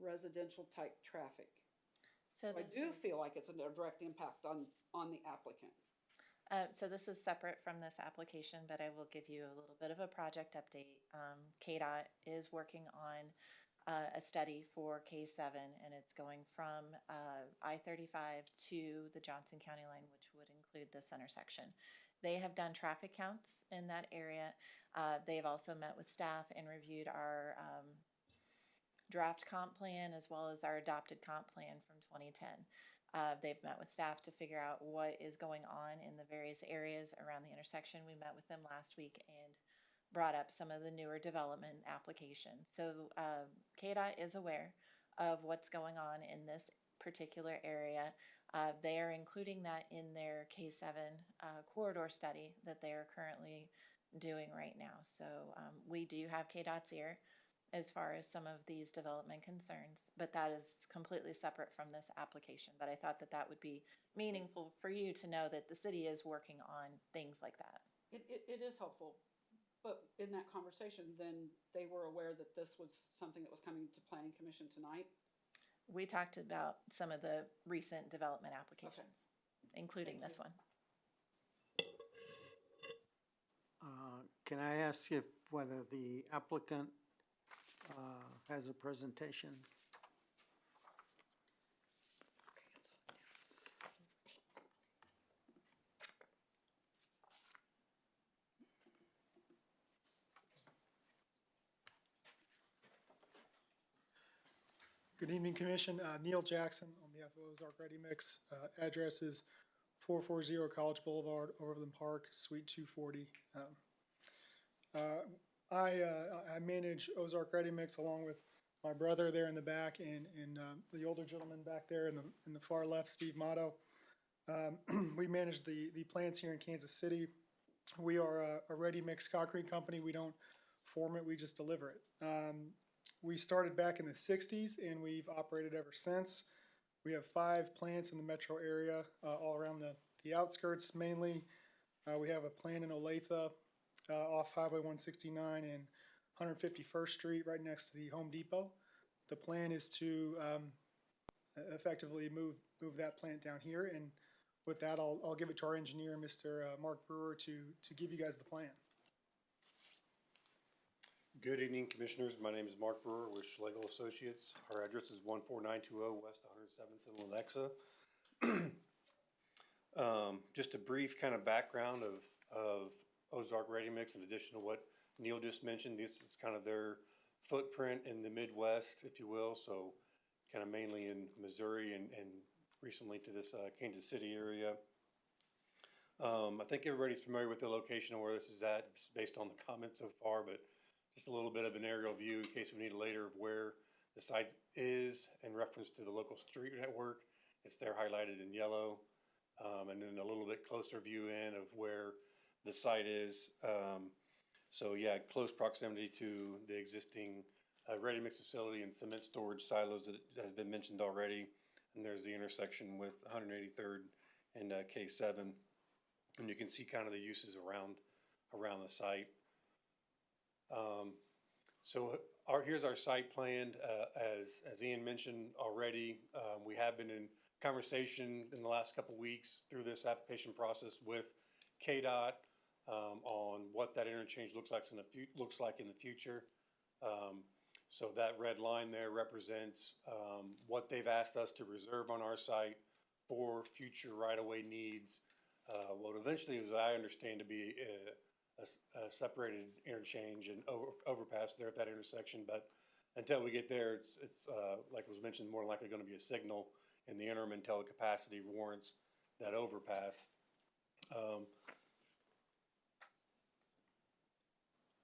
residential type traffic. So So I this do is, feel like it's a direct impact on the applicant. so this is separate from this application, but I will give you a little bit of a project update. KDOT is working on a study for K7, and it's going from I-35 to the Johnson County line, which would include this intersection. They have done traffic counts in that area. They've also met with staff and reviewed our draft comp plan as well as our adopted comp plan from 2010. They've met with staff to figure out what is going on in the various areas around the intersection. We met with them last week and brought up some of the newer development applications. So KDOT is aware of what's going on in this particular area. They are including that in their K7 corridor study that they are currently doing right now. So we do have KDOT's ear as far as some of these development concerns, but that is completely separate from this application. But I thought that that would be meaningful for you to know that the city is working on things like that. It is helpful, but in that conversation, then they were aware that this was something that was coming to planning commission tonight. We talked about some of the recent development applications, including Thank this you. one. Can I ask if whether the applicant has a presentation? Good evening, Commission. Neil Jackson on behalf of Ozark Ready Mix. Address is 440 College Boulevard, Overland Park, Suite 240. I manage Ozark Ready Mix along with my brother there in the back and the older gentleman back there in the far left, Steve Motto. We manage the plants here in Kansas City. We are a ready mix concrete company. We don't form it, we just deliver it. We started back in the 60s and we've operated ever since. We have 5 plants in the metro area, all around the outskirts mainly. We have a plant in Olathe, off Highway 169 and 151st Street, right next to the Home Depot. The plan is to effectively move that plant down here, and with that, I'll give it to our engineer, Mr. Mark Brewer, to give you guys the plan. Good evening, Commissioners. My name is Mark Brewer with Schlegel Associates. Our address is 14920 West 107th in Lenexa. Just a brief kind of background of Ozark Ready Mix, in addition to what Neil just mentioned. This is kind of their footprint in the Midwest, if you will, so kind of mainly in Missouri and recently to this Kansas City area. I think everybody's familiar with the location of where this is at, just based on the comments so far, but just a little bit of an aerial view in case we need it later of where the site is in reference to the local street network. It's there highlighted in yellow. And then a little bit closer view in of where the site is. So yeah, close proximity to the existing ready mix facility and cement storage silos that has been mentioned already. And there's the intersection with 183rd and K7. And you can see kind of the uses around the site. So here's our site planned. As Ian mentioned already, we have been in conversation in the last couple weeks through this application process with KDOT on what that interchange looks like in the future. So that red line there represents what they've asked us to reserve on our site for future right-of-way needs. What eventually, as I understand, to be a separated interchange and overpass there at that intersection, but until we get there, it's, like was mentioned, more likely gonna be a signal in the interim until the capacity warrants that overpass.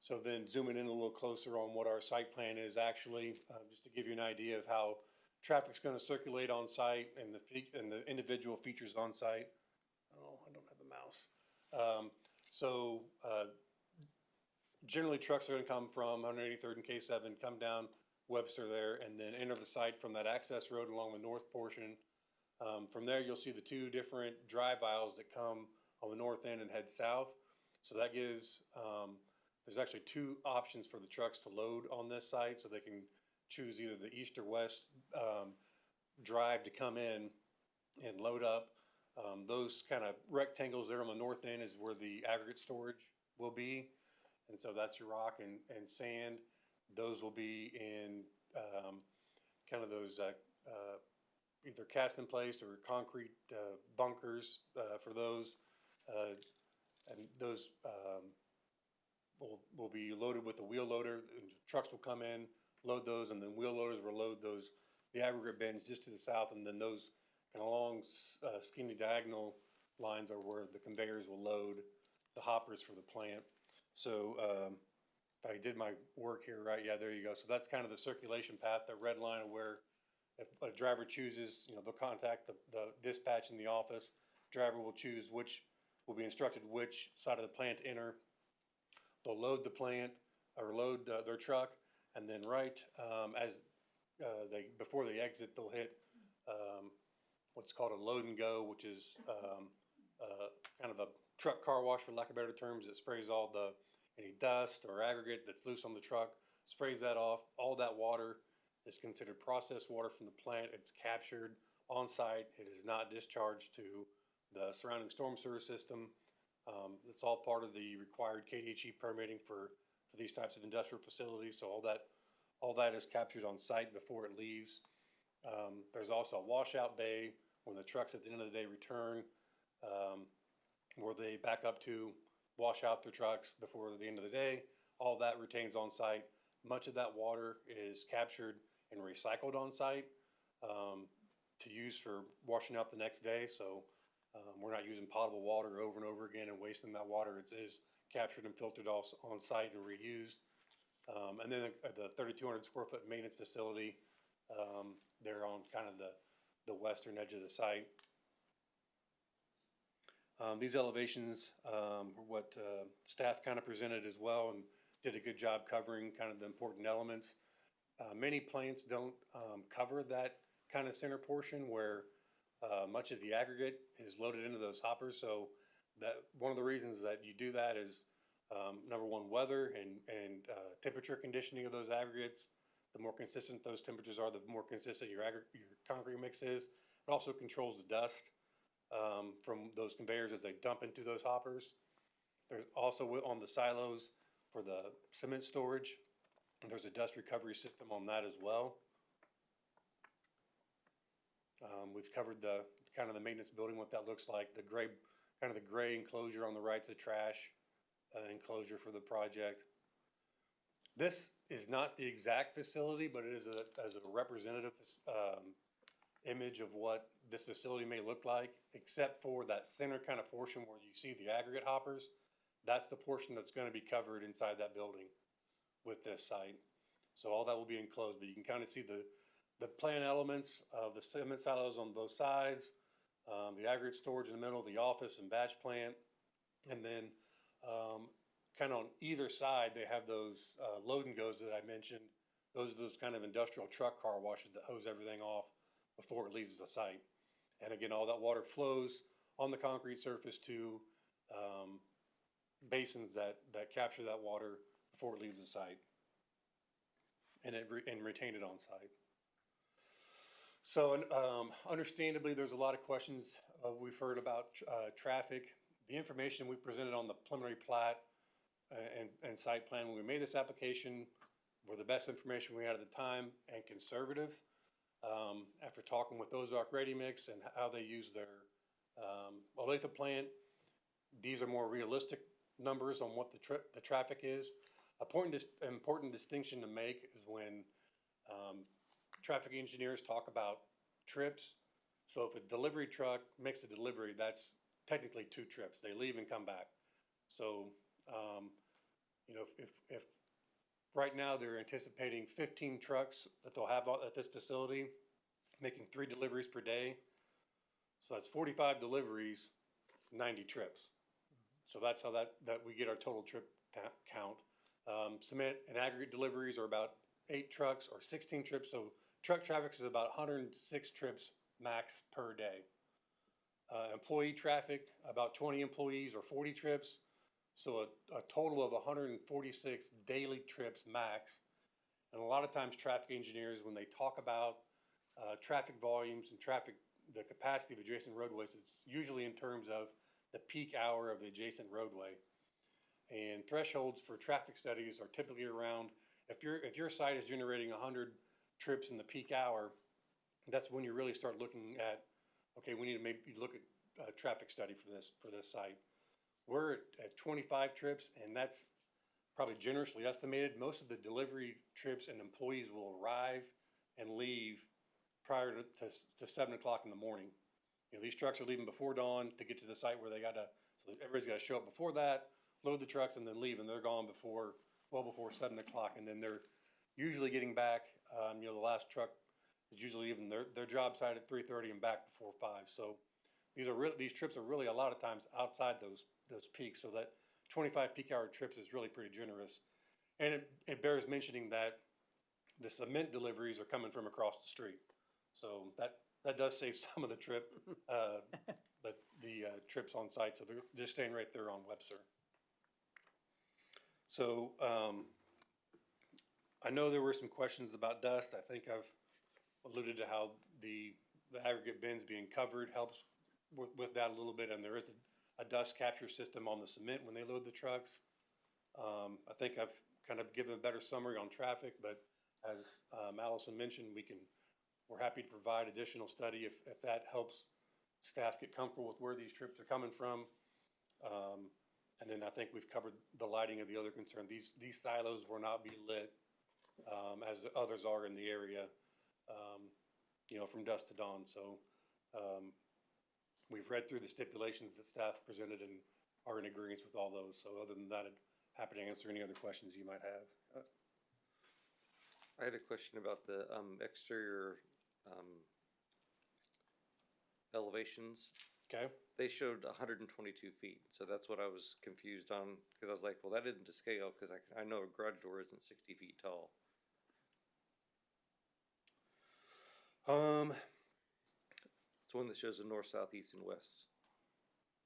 So then zooming in a little closer on what our site plan is actually, just to give you an idea of how traffic's gonna circulate on site and the individual features on site. Oh, I don't have a mouse. Generally trucks are gonna come from 183rd and K7, come down Webster there, and then enter the site from that access road along the north portion. From there, you'll see the two different drive aisles that come on the north end and head south. So that gives, there's actually two options for the trucks to load on this site, so they can choose either the east or west drive to come in and load up. Those kind of rectangles there on the north end is where the aggregate storage will be. And so that's your rock and sand. Those will be in kind of those either cast in place or concrete bunkers for those. And those will be loaded with a wheel loader. And trucks will come in, load those, and then wheel loaders will load those, the aggregate bins just to the south, and then those kind of long skinny diagonal lines are where the conveyors will load the hoppers for the plant. So if I did my work here right, yeah, there you go. So that's kind of the circulation path, that red line of where if a driver chooses, they'll contact the dispatch in the office. Driver will choose will be instructed which side of the plant to enter. They'll load the plant or load their truck, and then as before they exit, they'll hit what's called a load and go, which is kind of a truck car wash, for lack of better terms. It sprays all any dust or aggregate that's loose on the truck, sprays that off. All that water is considered processed water from the plant. It's captured on site. It is not discharged to the surrounding storm sewer system. It's all part of the required KDHE permitting for these types of industrial facilities. So all that is captured on site before it leaves. There's also a washout bay when the trucks at the end of the day return, where they back up to wash out their trucks before the end of the day. All that retains on site. Much of that water is captured and recycled on site to use for washing out the next day. So we're not using potable water over and over again and wasting that water. It is captured and filtered on site and reused. And then the 3,200 square foot maintenance facility, they're on kind of the western edge of the site. These elevations are what staff kind of presented as well, and did a good job covering kind of the important elements. Many plants don't cover that kind of center portion where much of the aggregate is loaded into those hoppers. So that one of the reasons that you do that is number one, weather and temperature conditioning of those aggregates. The more consistent those temperatures are, the more consistent your concrete mix is. It also controls the dust from those conveyors as they dump into those hoppers. There's also on the silos for the cement storage, there's a dust recovery system on that as well. We've covered the kind of the maintenance building, what that looks like. The gray enclosure on the right's a trash enclosure for the project. This is not the exact facility, but it is as a representative image of what this facility may look like, except for that center kind of portion where you see the aggregate hoppers. That's the portion that's going to be covered inside that building with this site. So all that will be enclosed, but you can kind of see the plant elements of the cement silos on both sides, the aggregate storage in the middle, the office and batch plant, and then kind of on either side they have those load and goes that I mentioned. Those are those kind of industrial truck car washes that hose everything off before it leaves the site. And again, all that water flows on the concrete surface to basins that capture that water before it leaves the site, and retain it on site. So understandably, there's a lot of questions we've heard about traffic. The information we presented on the preliminary plat and site plan when we made this application were the best information we had at the time and conservative. After talking with Ozark Ready Mix and how they use their Olathe plant, these are more realistic numbers on what the traffic is. Important distinction to make is when traffic engineers talk about trips. So if a delivery truck makes a delivery, that's technically 2 trips. They leave and come back. So, you know, if right now they're anticipating 15 trucks that they'll have at this facility, making 3 deliveries per day. So that's 45 deliveries, 90 trips. So that's how that we get our total trip count. Cement and aggregate deliveries are about 8 trucks or 16 trips. So truck traffic is about 106 trips max per day. Employee traffic, about 20 employees or 40 trips. So a total of 146 daily trips max. And a lot of times traffic engineers, when they talk about traffic volumes and the capacity of adjacent roadways, it's usually in terms of the peak hour of the adjacent roadway. And thresholds for traffic studies are typically around, if your site is generating 100 trips in the peak hour, that's when you really start looking at, okay, we need to maybe look at a traffic study for this site. We're at 25 trips, and that's probably generously estimated. Most of the delivery trips and employees will arrive and leave prior to 7 o'clock in the morning. You know, these trucks are leaving before dawn to get to the site where so everybody's gotta show up before that, load the trucks, and then leave, and they're gone well before 7 o'clock, and then they're usually getting back, you know, the last truck is usually leaving their job site at 3:30 and back before 5. So these trips are really a lot of times outside those peaks, so that 25 peak hour trips is really pretty generous. And it bears mentioning that the cement deliveries are coming from across the street. So that does save some of the trip, but the trips on site, so they're just staying right there on Webster. So I know there were some questions about dust. I think I've alluded to how the aggregate bins being covered helps with that a little bit, and there is a dust capture system on the cement when they load the trucks. I think I've kind of given a better summary on traffic, but as Allison mentioned, we're happy to provide additional study if that helps staff get comfortable with where these trips are coming from. And then I think we've covered the lighting of the other concern. These silos will not be lit as others are in the area, you know, from dusk to dawn. So we've read through the stipulations that staff presented and are in agreement with all those. So other than that, I'm happy to answer any other questions you might have. I had a question about the exterior elevations. Okay. They showed 122 feet, so that's what I was confused on, because I was like, well, that isn't to scale, because I know a garage door isn't 60 feet tall. It's one that shows the north, south, east, and west.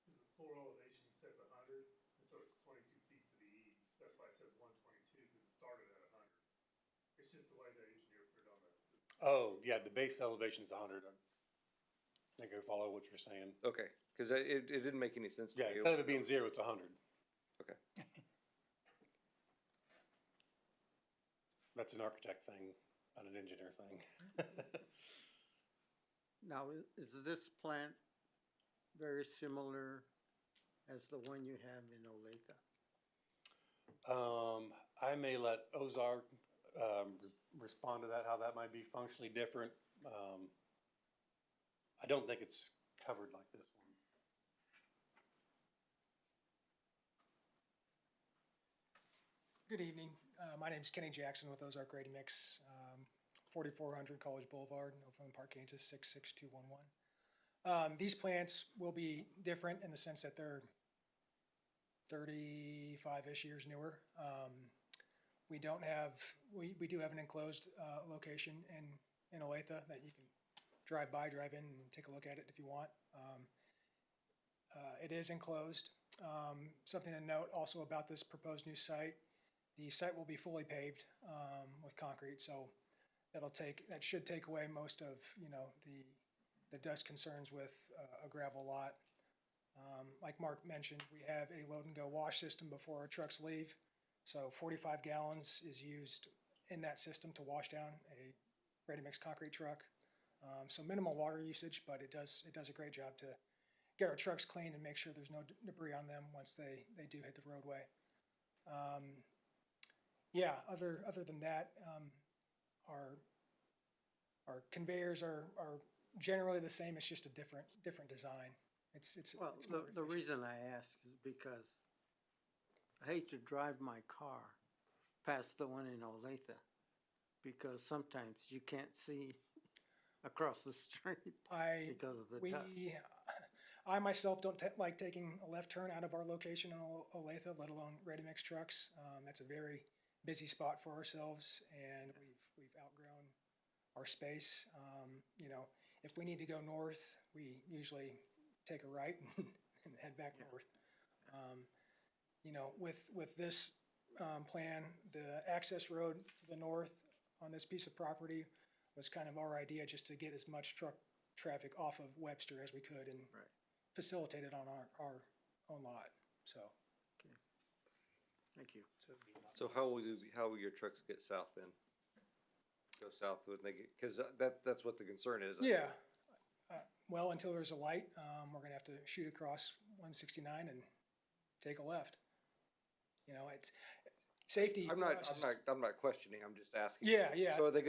The floor elevation says 100, and so it's 22 feet to the east. That's why it says 122, because it started at 100. It's just the way the engineer put it on the. Oh, yeah, the base elevation is 100. I think I follow what you're saying. Okay, because it didn't make any sense to Yeah, me. instead of it being 0, it's 100. Okay. That's an architect thing, not an engineer thing. Now, is this plant very similar as the one you have in Olathe? I may let Ozark respond to that, how that might be functionally different. I don't think it's covered like this one. Good evening. My name is Kenny Jackson with Ozark Ready Mix, 4400 College Boulevard, Overland Park, Kansas 66211. These plants will be different in the sense that they're 35-ish years newer. We do have an enclosed location in Olathe that you can drive in and take a look at it if you want. It is enclosed. Something to note also about this proposed new site, the site will be fully paved with concrete, so that should take away most of the dust concerns with a gravel lot. Like Mark mentioned, we have a load and go wash system before our trucks leave. So 45 gallons is used in that system to wash down a ready mix concrete truck. So minimal water usage, but it does a great job to get our trucks clean and make sure there's no debris on them once they do hit the roadway. Yeah, other than that, our conveyors are generally the same. It's just a different design. Well, it's more the efficient. reason I ask is because I hate to drive my car past the one in Olathe because sometimes you can't see across the street because of the dust. I myself don't like taking a left turn out of our location in Olathe, let alone ready mix trucks. That's a very busy spot for ourselves, and we've outgrown our space. You know, if we need to go north, we usually take a right and head back north. You know, with this plan, the access road to the north on this piece of property was kind of our idea, just to get as much truck traffic off of Webster as we could and facilitate it on our own lot. So. Thank you. So how will your trucks get south then? Go south when they get, cause that's what the concern is. Yeah. Well, until there's a light, we're gonna have to shoot across 169 and take a left. You know, it's safety. I'm not questioning, I'm just asking. Yeah. So are they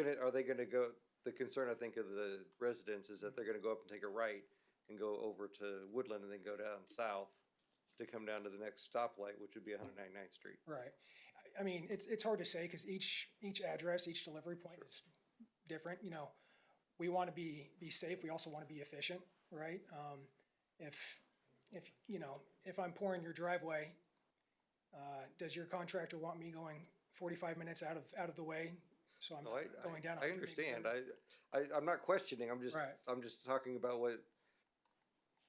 gonna go, the concern I think of the residents is that they're gonna go up and take a right and go over to Woodland and then go down south to come down to the next stoplight, which would be 199th Street. Right. I mean, it's hard to say because each address, each delivery point is different. You know, we want to be safe. We also want to be efficient, right? If you know, if I'm pouring your driveway, does your contractor want me going 45 minutes out of the way? So I'm going down. I understand. I'm not questioning. I'm just talking about what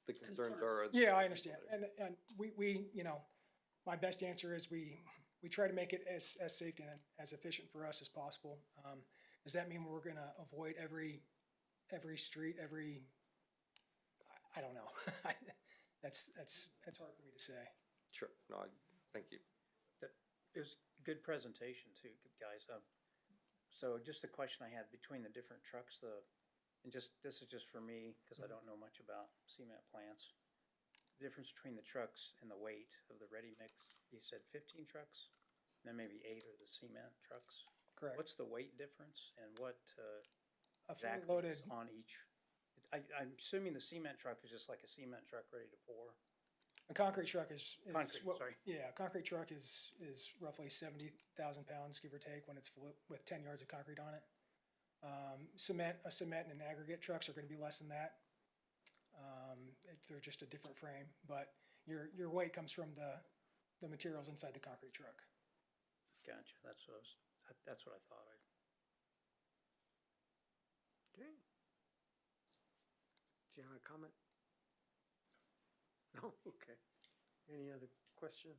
the concerns are. Yeah, I understand. And we you know, my best answer is we try to make it as safe and as efficient for us as possible. Does that mean we're gonna avoid every street, I don't know. That's hard for me to say. Sure. No, thank you. It was good presentation too, guys. So just a question I had between the different trucks, this is just for me, because I don't know much about cement plants. The difference between the trucks and the weight of the ready mix, you said 15 trucks, then maybe 8 are the cement trucks. Correct. What's the weight difference and what A fully exactly loaded, is on each? I'm assuming the cement truck is just like a cement truck ready to pour. a concrete truck is Concrete, sorry. Yeah, a concrete truck is roughly 70,000 pounds, give or take, when it's full with 10 yards of concrete on it. Cement and aggregate trucks are going to be less than that. They're just a different frame, but your weight comes from the materials inside the concrete truck. Gotcha. That's what I thought. Okay. Do you have a comment? No? Okay. Any other questions?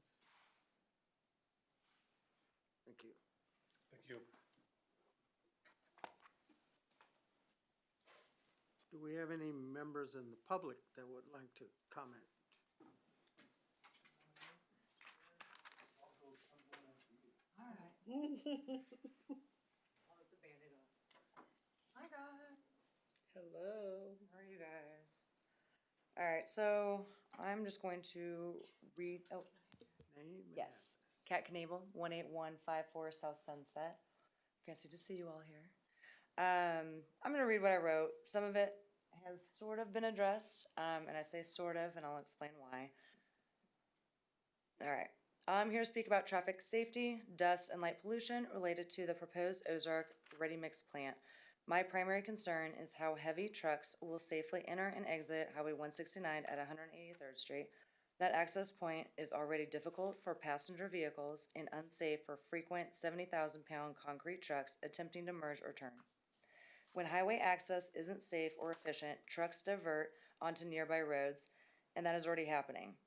Thank you. Thank you. Do we have any members in the public that would like to comment? All right. I'll let the bandit off. Hi, guys. Hello. How are you guys? All right, so I'm just going to read, Name and yes. Kat Knable, 18154 South Sunset. Fancy to see you all here. I'm going to read what I wrote. Some of it has sort of been addressed, and I say sort of, and I'll explain why. All right. I'm here to speak about traffic safety, dust, and light pollution related to the proposed Ozark ready mix plant. My primary concern is how heavy trucks will safely enter and exit Highway 169 at 183rd Street. That access point is already difficult for passenger vehicles and unsafe for frequent 70,000-pound concrete trucks attempting to merge or turn. When highway access isn't safe or efficient, trucks divert onto nearby roads, and that is already happening.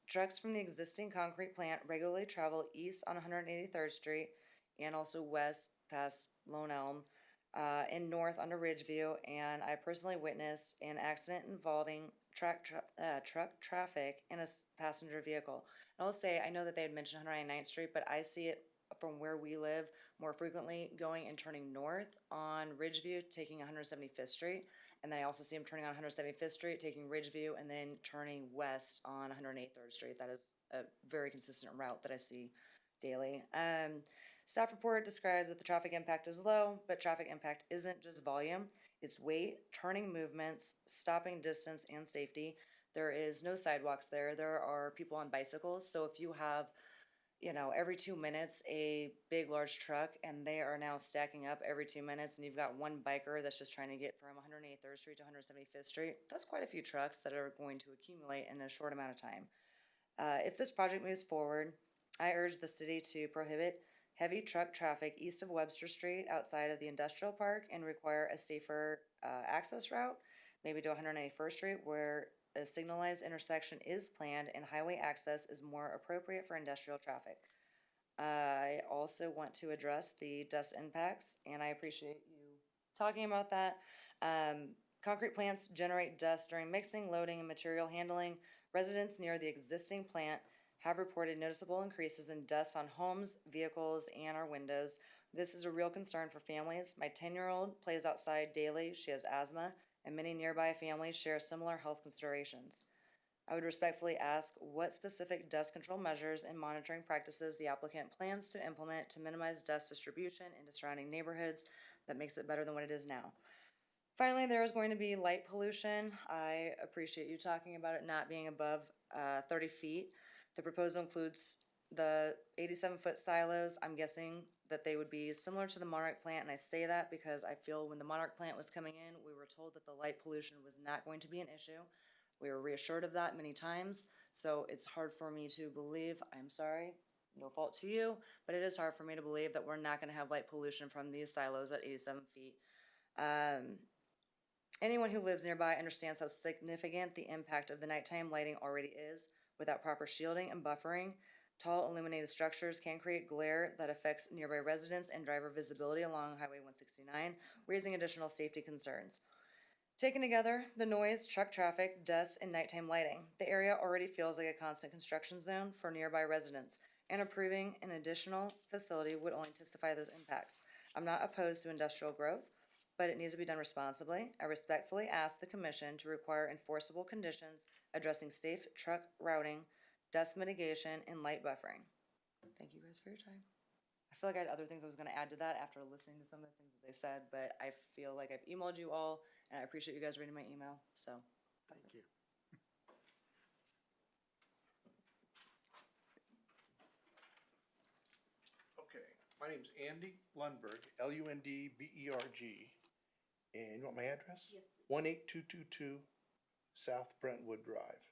Trucks from the existing concrete plant regularly travel east on 183rd Street and also west past Lone Elm and north onto Ridgeview, and I personally witnessed an accident involving truck traffic and a passenger vehicle. And I'll say, I know that they had mentioned 199th Street, but I see it from where we live more frequently going and turning north on Ridgeview, taking 175th Street. And then I also see them turning on 175th Street, taking Ridgeview, and then turning west on 108th Street. That is a very consistent route that I see daily. Staff report describes that the traffic impact is low, but traffic impact isn't just volume. It's weight, turning movements, stopping distance, and safety. There is no sidewalks there. There are people on bicycles. So if you have, you know, every 2 minutes a big, large truck, and they are now stacking up every 2 minutes, and you've got one biker that's just trying to get from 108th Street to 175th Street, that's quite a few trucks that are going to accumulate in a short amount of time. If this project moves forward, I urge the city to prohibit heavy truck traffic east of Webster Street outside of the industrial park and require a safer access route, maybe to 191st Street, where a signalized intersection is planned and highway access is more appropriate for industrial traffic. I also want to address the dust impacts, and I appreciate you talking about that. Concrete plants generate dust during mixing, loading, and material handling. Residents near the existing plant have reported noticeable increases in dust on homes, vehicles, and our windows. This is a real concern for families. My 10-year-old plays outside daily. She has asthma, and many nearby families share similar health considerations. I would respectfully ask what specific dust control measures and monitoring practices the applicant plans to implement to minimize dust distribution into surrounding neighborhoods that makes it better than what it is now. Finally, there is going to be light pollution. I appreciate you talking about it not being above 30 feet. The proposal includes the 87-foot silos. I'm guessing that they would be similar to the Monarch plant, and I say that because I feel when the Monarch plant was coming in, we were told that the light pollution was not going to be an issue. We were reassured of that many times, so it's hard for me to believe, I'm sorry, no fault to you, but it is hard for me to believe that we're not going to have light pollution from these silos at 87 feet. Anyone who lives nearby understands how significant the impact of the nighttime lighting already is. Without proper shielding and buffering, tall illuminated structures can create glare that affects nearby residents and driver visibility along Highway 169, raising additional safety concerns. Taken together, the noise, truck traffic, dust, and nighttime lighting, the area already feels like a constant construction zone for nearby residents, and approving an additional facility would only intensify those impacts. I'm not opposed to industrial growth, but it needs to be done responsibly. I respectfully ask the commission to require enforceable conditions addressing safe truck routing, dust mitigation, and light buffering. Thank you guys for your time. I feel like I had other things I was going to add to that after listening to some of the things that they said, but I feel like I've emailed you all, and I appreciate you guys reading my email, so. Thank you. Okay, my name's Andy Lundberg, Lundberg, and you want my address? Yes, please. 18222 South Brentwood Drive.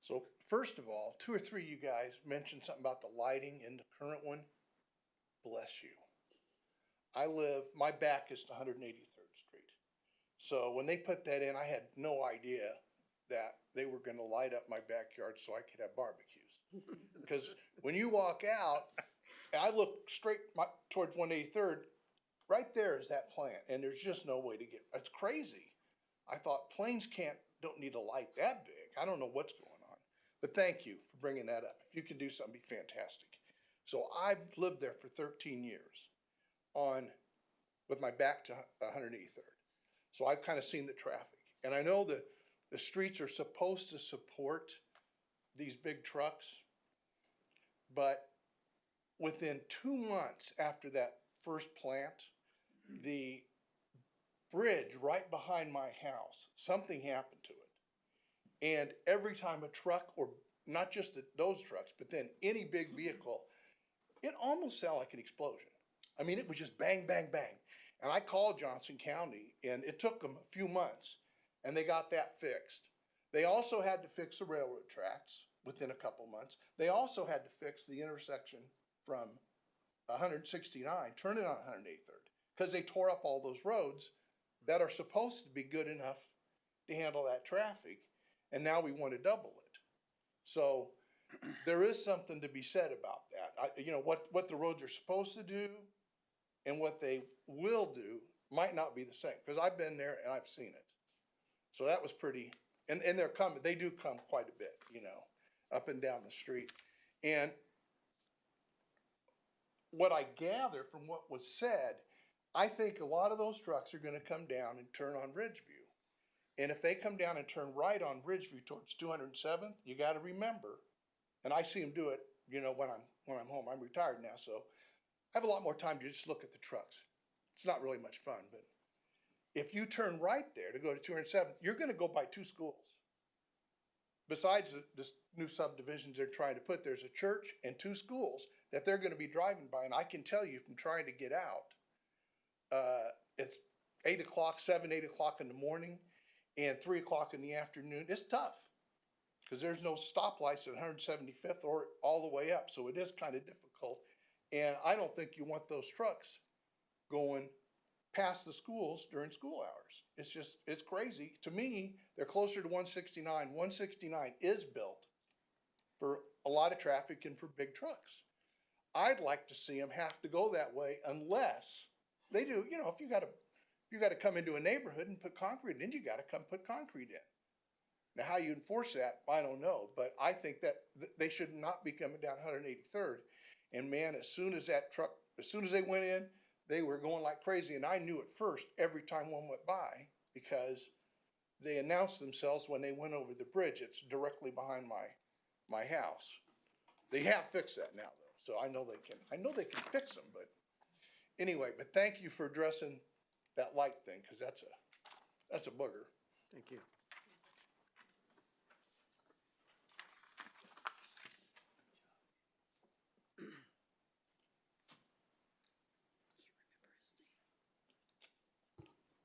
So first of all, 2 or 3 of you guys mentioned something about the lighting in the current one. Bless you. My back is to 183rd Street. So when they put that in, I had no idea that they were gonna light up my backyard so I could have barbecues. Because when you walk out, and I look straight towards 183rd, right there is that plant, and there's just no way to get, it's crazy. I thought planes don't need a light that big. I don't know what's going on. But thank you for bringing that up. If you can do something, it'd be fantastic. So I've lived there for 13 years with my back to 183rd. So I've kind of seen the traffic. And I know that the streets are supposed to support these big trucks, but within 2 months after that first plant, the bridge right behind my house, something happened to it. And every time a truck, or not just those trucks, but then any big vehicle, it almost sounded like an explosion. I mean, it was just bang, bang, bang. And I called Johnson County, and it took them a few months, and they got that fixed. They also had to fix the railroad tracks within a couple months. They also had to fix the intersection from 169, turning on 183rd, because they tore up all those roads that are supposed to be good enough to handle that traffic, and now we want to double it. So there is something to be said about that. What the roads are supposed to do and what they will do might not be the same, because I've been there and I've seen it. So that was pretty, and they're coming, they do come quite a bit, up and down the street. And what I gather from what was said, I think a lot of those trucks are gonna come down and turn on Ridgeview. And if they come down and turn right on Ridgeview towards 207th, you gotta remember, and I see them do it, you know, when I'm home. I'm retired now, so I have a lot more time to just look at the trucks. It's not really much fun, but if you turn right there to go to 207th, you're gonna go by two schools. Besides the new subdivisions they're trying to put, there's a church and two schools that they're gonna be driving by, and I can tell you from trying to get out, it's 8 o'clock, 8 o'clock in the morning and 3 o'clock in the afternoon. It's tough because there's no stoplights at 175th or all the way up, so it is kind of difficult. And I don't think you want those trucks going past the schools during school hours. It's just, it's crazy. To me, they're closer to 169. 169 is built for a lot of traffic and for big trucks. I'd like to see them have to go that way unless they do, you know, if you gotta come into a neighborhood and put concrete in, you gotta come put concrete in. Now, how you enforce that, I don't know, but I think that they should not be coming down 183rd. And man, as soon as they went in, they were going like crazy, and I knew it first every time one went by because they announced themselves when they went over the bridge. It's directly behind my house. They have fixed that now, though, so I know they can fix them. But anyway, but thank you for addressing that light thing because that's a booger. Thank you.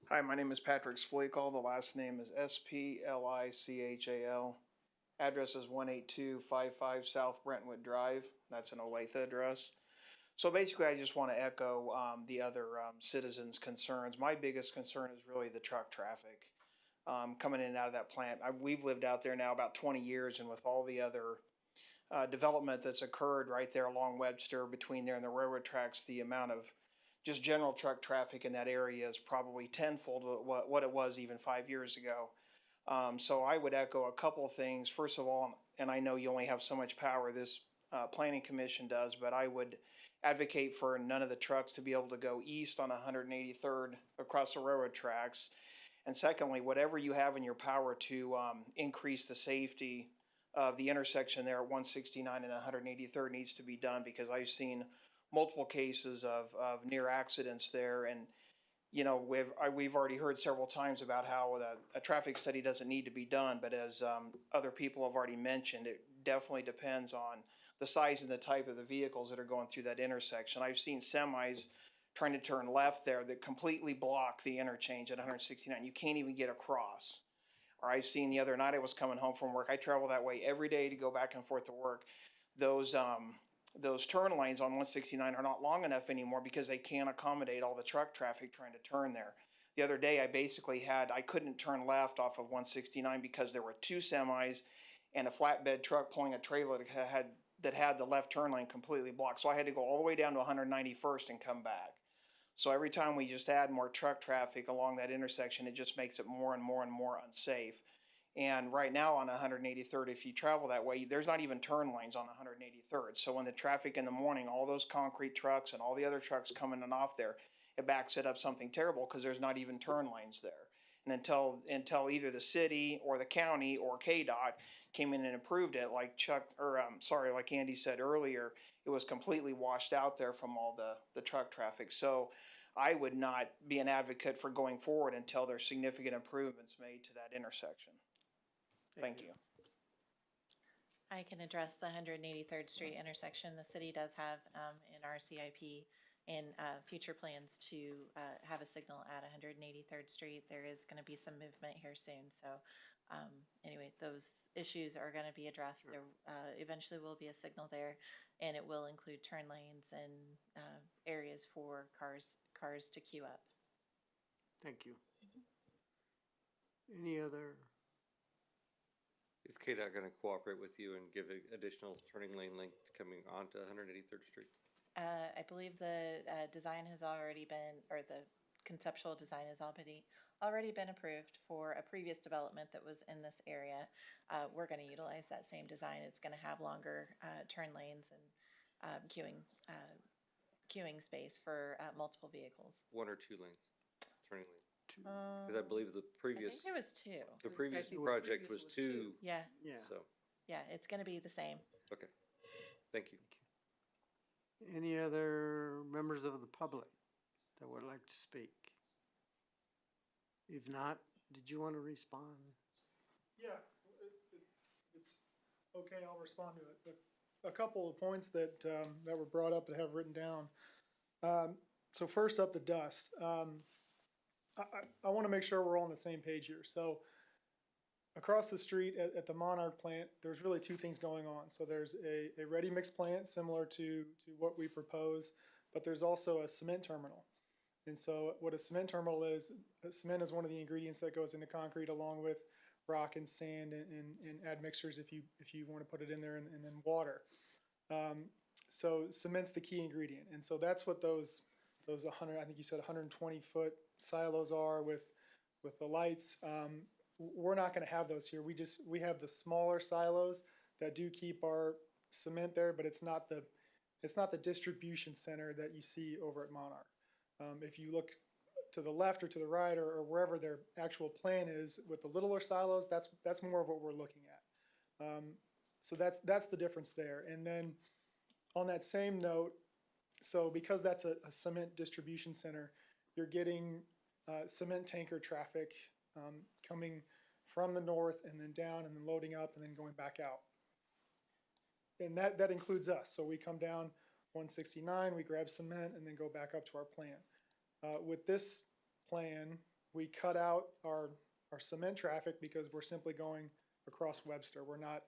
Hi, my name is Patrick Splichal. The last name is Splichal. Address is 18255 South Brentwood Drive. That's an Olathe address. So basically, I just want to echo the other citizens' concerns. My biggest concern is really the truck traffic coming in and out of that plant. We've lived out there now about 20 years, and with all the other development that's occurred right there along Webster between there and the railroad tracks, the amount of just general truck traffic in that area is probably tenfold what it was even 5 years ago. So I would echo a couple of things. First of all, and I know you only have so much power, this planning commission does, but I would advocate for none of the trucks to be able to go east on 183rd across the railroad tracks. And secondly, whatever you have in your power to increase the safety of the intersection there at 169 and 183rd needs to be done, because I've seen multiple cases of near accidents there. And, you know, we've already heard several times about how a traffic study doesn't need to be done, but as other people have already mentioned, it definitely depends on the size and the type of the vehicles that are going through that intersection. I've seen semis trying to turn left there that completely block the interchange at 169. You can't even get across. Or I've seen the other night, I was coming home from work. I travel that way every day to go back and forth to work. Those turn lanes on 169 are not long enough anymore because they can't accommodate all the truck traffic trying to turn there. The other day, I couldn't turn left off of 169 because there were two semis and a flatbed truck pulling a trailer that had the left turn lane completely blocked. So I had to go all the way down to 191st and come back. So every time we just add more truck traffic along that intersection, it just makes it more and more and more unsafe. And right now on 183rd, if you travel that way, there's not even turn lanes on 183rd. So when the traffic in the morning, all those concrete trucks and all the other trucks coming in off there, it backs it up something terrible because there's not even turn lanes there. And until either the city or the county or KDOT came in and improved it, like Andy said earlier, it was completely washed out there from all the truck traffic. So I would not be an advocate for going forward until there's significant improvements made to that intersection. Thank you. I can address the 183rd Street intersection. The city does have in our CIP and future plans to have a signal at 183rd Street. There is going to be some movement here soon. So anyway, those issues are going to be addressed. There eventually will be a signal there, and it will include turn lanes and areas for cars to queue up. Thank you. Any other? Is KDOT going to cooperate with you and give additional turning lane length coming onto 183rd Street? I believe the design has already been, or the conceptual design has already been approved for a previous development that was in this area. We're going to utilize that same design. It's going to have longer turn lanes and queuing queuing space for, multiple vehicles. 1 or 2 lanes, turning lanes? Um, Cause I believe the I previous, think there was two. the previous think the project previous was was 2, Yeah, Yeah. so, yeah, it's gonna be the same. okay, thank you. Any other members of the public that would like to speak? If not, did you want to respond? Yeah, it's okay, I'll respond to it, but a couple of points that, that were brought up that I have written down. So first up, the dust. I want to make sure we're all on the same page here. So across the street at the Monarch plant, there's really two things going on. So there's a ready mix plant similar to what we propose, but there's also a cement terminal. And so what a cement terminal is, cement is one of the ingredients that goes into concrete along with rock and sand and admixtures if you want to put it in there, and then water. So cement's the key ingredient. And so that's what those 100, I think you said 120-foot silos are with the lights. We're not going to have those here. We have the smaller silos that do keep our cement there, but it's not the distribution center that you see over at Monarch. If you look to the left or to the right or wherever their actual plan is with the littler silos, that's more of what we're looking at. So that's the difference there. And then on that same note, so because that's a cement distribution center, you're getting cement tanker traffic coming from the north and then down and then loading up and then going back out. And that includes us. So we come down 169, we grab cement and then go back up to our plant. With this plan, we cut out our cement traffic because we're simply going across Webster. We're not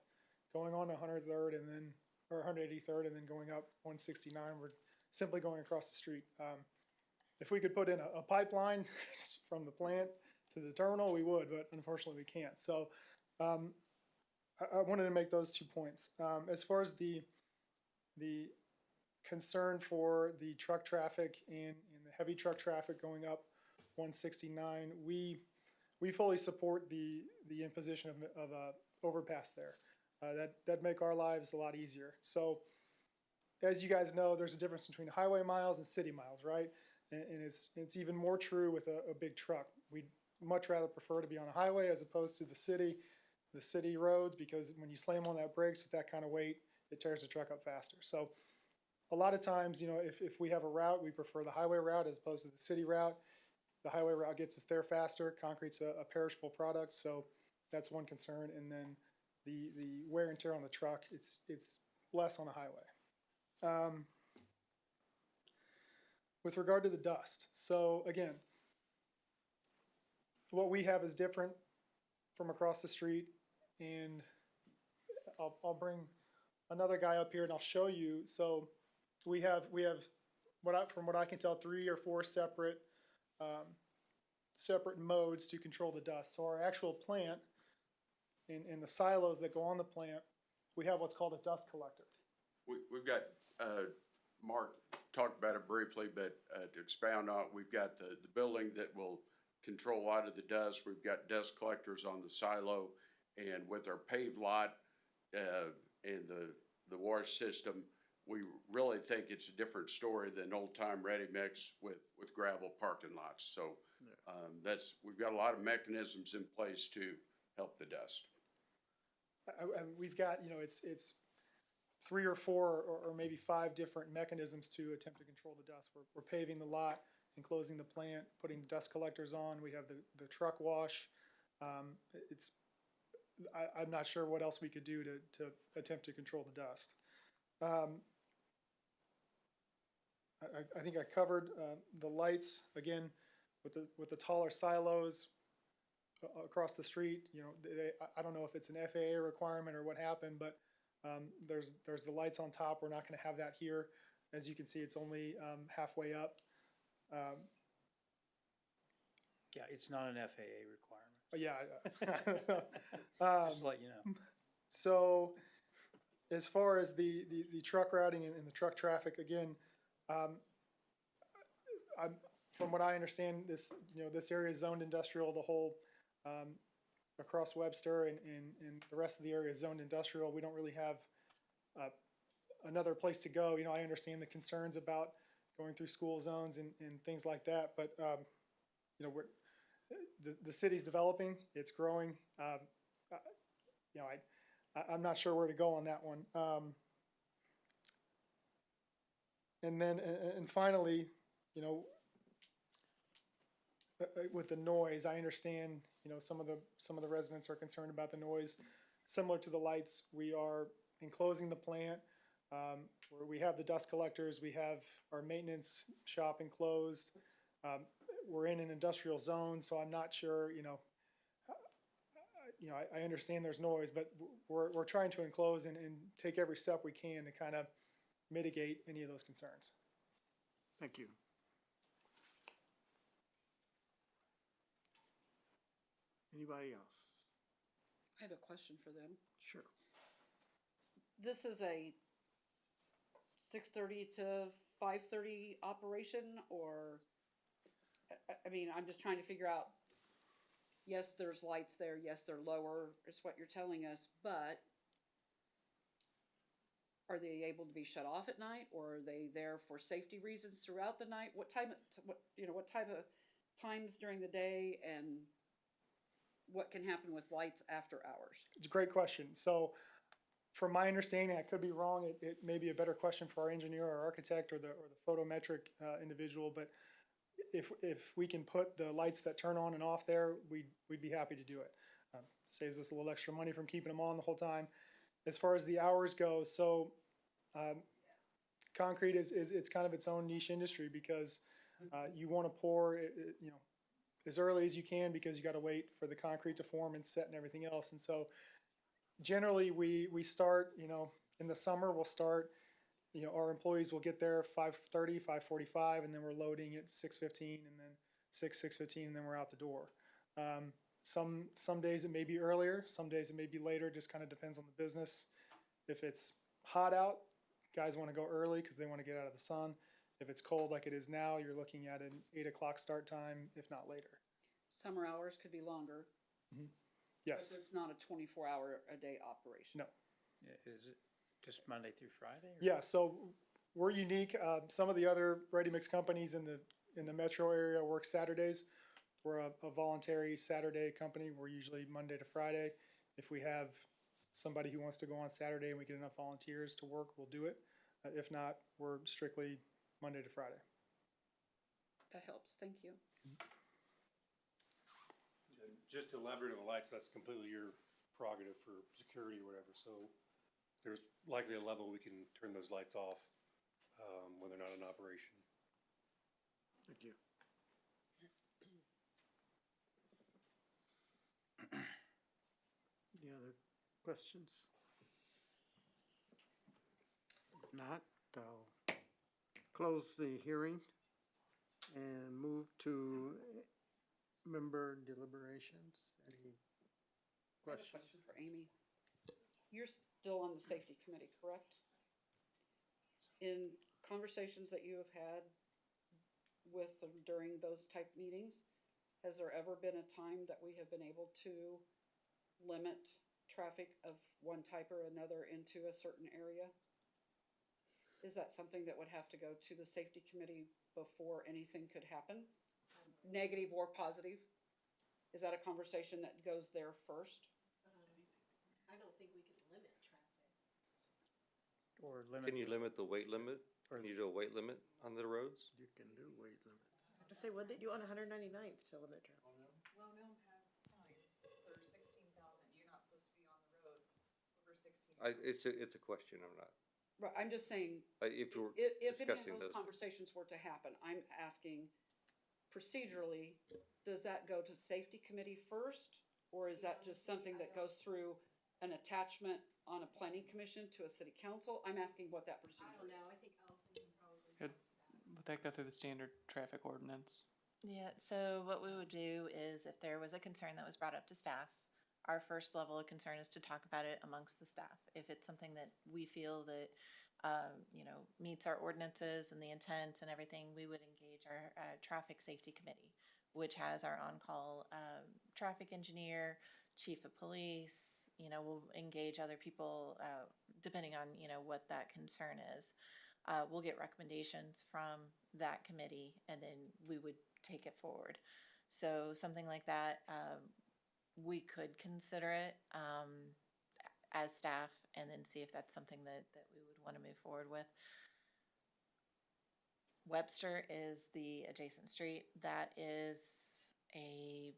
going on 103rd and then, or 183rd and then going up 169. We're simply going across the street. If we could put in a pipeline from the plant to the terminal, we would, but unfortunately we can't. So I wanted to make those 2 points. As far as the concern for the truck traffic and the heavy truck traffic going up 169, we fully support the imposition of a overpass there. That'd make our lives a lot easier. So as you guys know, there's a difference between highway miles and city miles, right? And it's even more true with a big truck. We'd much rather prefer to be on a highway as opposed to the city roads, because when you slam on that brakes with that kind of weight, it tears the truck up faster. So a lot of times, if we have a route, we prefer the highway route as opposed to the city route. The highway route gets us there faster. Concrete's a perishable product, so that's one concern. And then the wear and tear on the truck, it's less on a highway. With regard to the dust, so again, what we have is different from across the street, and I'll bring another guy up here and I'll show you. So we have from what I can tell, 3 or 4 separate modes to control the dust. So our actual plant in the silos that go on the plant, we have what's called a dust collector. We've got, Mark talked about it briefly, but to expound on it, we've got the building that will control a lot of the dust. We've got dust collectors on the silo, and with our paved lot and the wash system, we really think it's a different story than old-time ready mix with gravel parking lots. So we've got a lot of mechanisms in place to help the dust. We've got, it's 3 or 4 or maybe 5 different mechanisms to attempt to control the dust. We're paving the lot, enclosing the plant, putting dust collectors on. We have the truck wash. I'm not sure what else we could do to attempt to control the dust. I think I covered the lights again with the taller silos across the street. I don't know if it's an FAA requirement or what happened, but there's the lights on top. We're not going to have that here. As you can see, it's only halfway up. Yeah, it's not an FAA requirement. Yeah. So, just to let you know. So as far as the truck routing and the truck traffic, again, from what I understand, this area is zoned industrial, the whole across Webster and the rest of the area is zoned industrial. We don't really have another place to go. I understand the concerns about going through school zones and things like that. But, you know, the city's developing, it's growing. You know, I'm not sure where to go on that one. And then, and finally, you know, with the noise, I understand, you know, some of the residents are concerned about the noise. Similar to the lights, we are enclosing the plant, where we have the dust collectors, we have our maintenance shop enclosed. We're in an industrial zone, so I'm not sure, you know, I understand there's noise, but we're trying to enclose and take every step we can to kind of mitigate any of those concerns. Thank you. Anybody else? I have a question for them. Sure. This is a 6:30 to 5:30 operation, or, I mean, I'm just trying to figure out, yes, there's lights there, yes, they're lower, is what you're telling us, but are they able to be shut off at night, or are they there for safety reasons throughout the night? What type of times during the day, and what can happen with lights after hours? It's a great question. So from my understanding, I could be wrong, it may be a better question for our engineer or architect or the photometric individual, but if we can put the lights that turn on and off there, we'd be happy to do it. Saves us a little extra money from keeping them on the whole time. As far as the hours go, so concrete it's kind of its own niche industry, because you want to pour you know, as early as you can, because you got to wait for the concrete to form and set and everything else. And so generally we start, you know, in the summer we'll start, you know, our employees will get there 5:30, 5:45, and then we're loading at 6:15, and then 6:15, and then we're out the door. Some days it may be earlier, some days it may be later, just kind of depends on the business. If it's hot out, guys want to go early because they want to get out of the sun. If it's cold like it is now, you're looking at an 8 o'clock start time, if not later. Summer hours could be longer. Yes. But it's not a 24-hour-a-day operation. No. Yeah, is it just Monday through Friday? Or? Yeah, so we're unique. Some of the other ready-mix companies in the metro area work Saturdays. We're a voluntary Saturday company. We're usually Monday to Friday. If we have somebody who wants to go on Saturday and we get enough volunteers to work, we'll do it. If not, we're strictly Monday to Friday. That helps, thank you. Just to elaborate on the lights, that's completely your prerogative for security or whatever, so there's likely a level we can turn those lights off when they're not in operation. Thank you. Any other questions? If not, I'll close the hearing and move to member deliberations. Any I have a questions? question for Amy. You're still on the safety committee, correct? In conversations that you have had with them during those type meetings, has there ever been a time that we have been able to limit traffic of one type or another into a certain area? Is that something that would have to go to the safety committee before anything could happen? Negative or positive? Is that a conversation that goes there first? I don't think we can limit traffic. Or limit. Can you limit the weight limit? Can you do a weight limit on the roads? You can do weight limits. I have to say, what'd they do on 199th to limit traffic? Well, no has signs for 16,000. You're not supposed to be on the road over 16,000. It's a question, I'm not. Right, I'm just saying, If we're if any of discussing those those. conversations were to happen, I'm asking procedurally, does that go to safety committee first? Or is that just something that goes through an attachment on a planning commission to a city council? I'm asking what that procedure I is. don't know, I think Allison can probably. Good. Would that go through the standard traffic ordinance? Yeah, so what we would do is if there was a concern that was brought up to staff, our first level of concern is to talk about it amongst the staff. If it's something that we feel that, you know, meets our ordinances and the intent and everything, we would engage our traffic safety committee, which has our on-call traffic engineer, chief of police, you know, we'll engage other people depending on, you know, what that concern is. we'll get recommendations from that committee and then we would take it forward. So something like that, we could consider it, as staff and then see if that's something that we would want to move forward with. Webster is the adjacent street. That is a,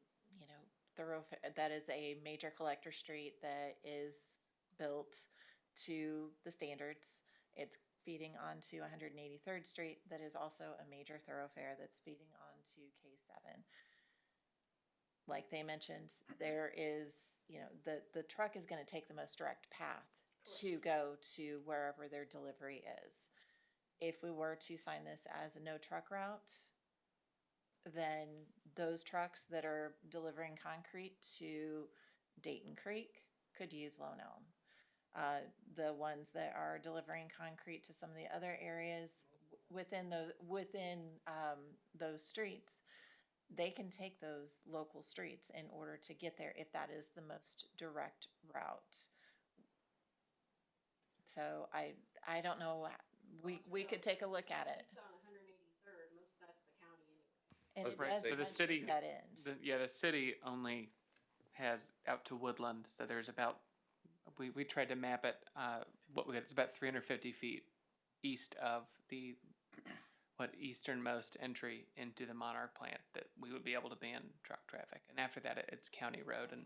thoroughfare, that is a major collector street that is built to the standards. It's feeding onto 183rd Street that is also a major thoroughfare that's feeding onto K7. Like they mentioned, there is, the truck is going to take the most direct path to go to wherever their delivery is. If we were to sign this as a no truck route, then those trucks that are delivering concrete to Dayton Creek could use Lone Elm. The ones that are delivering concrete to some of the other areas within those streets, they can take those local streets in order to get there if that is the most direct route. So I don't know. We could take a look at it. Just on 183rd, most of that's the county anyway. And it Right, does so the mention city, dead end. the city only has out to Woodland, so there's about, we tried to map it, it's about 350 feet east of the, easternmost entry into the Monarch plant that we would be able to ban truck traffic. And after that, it's county road, and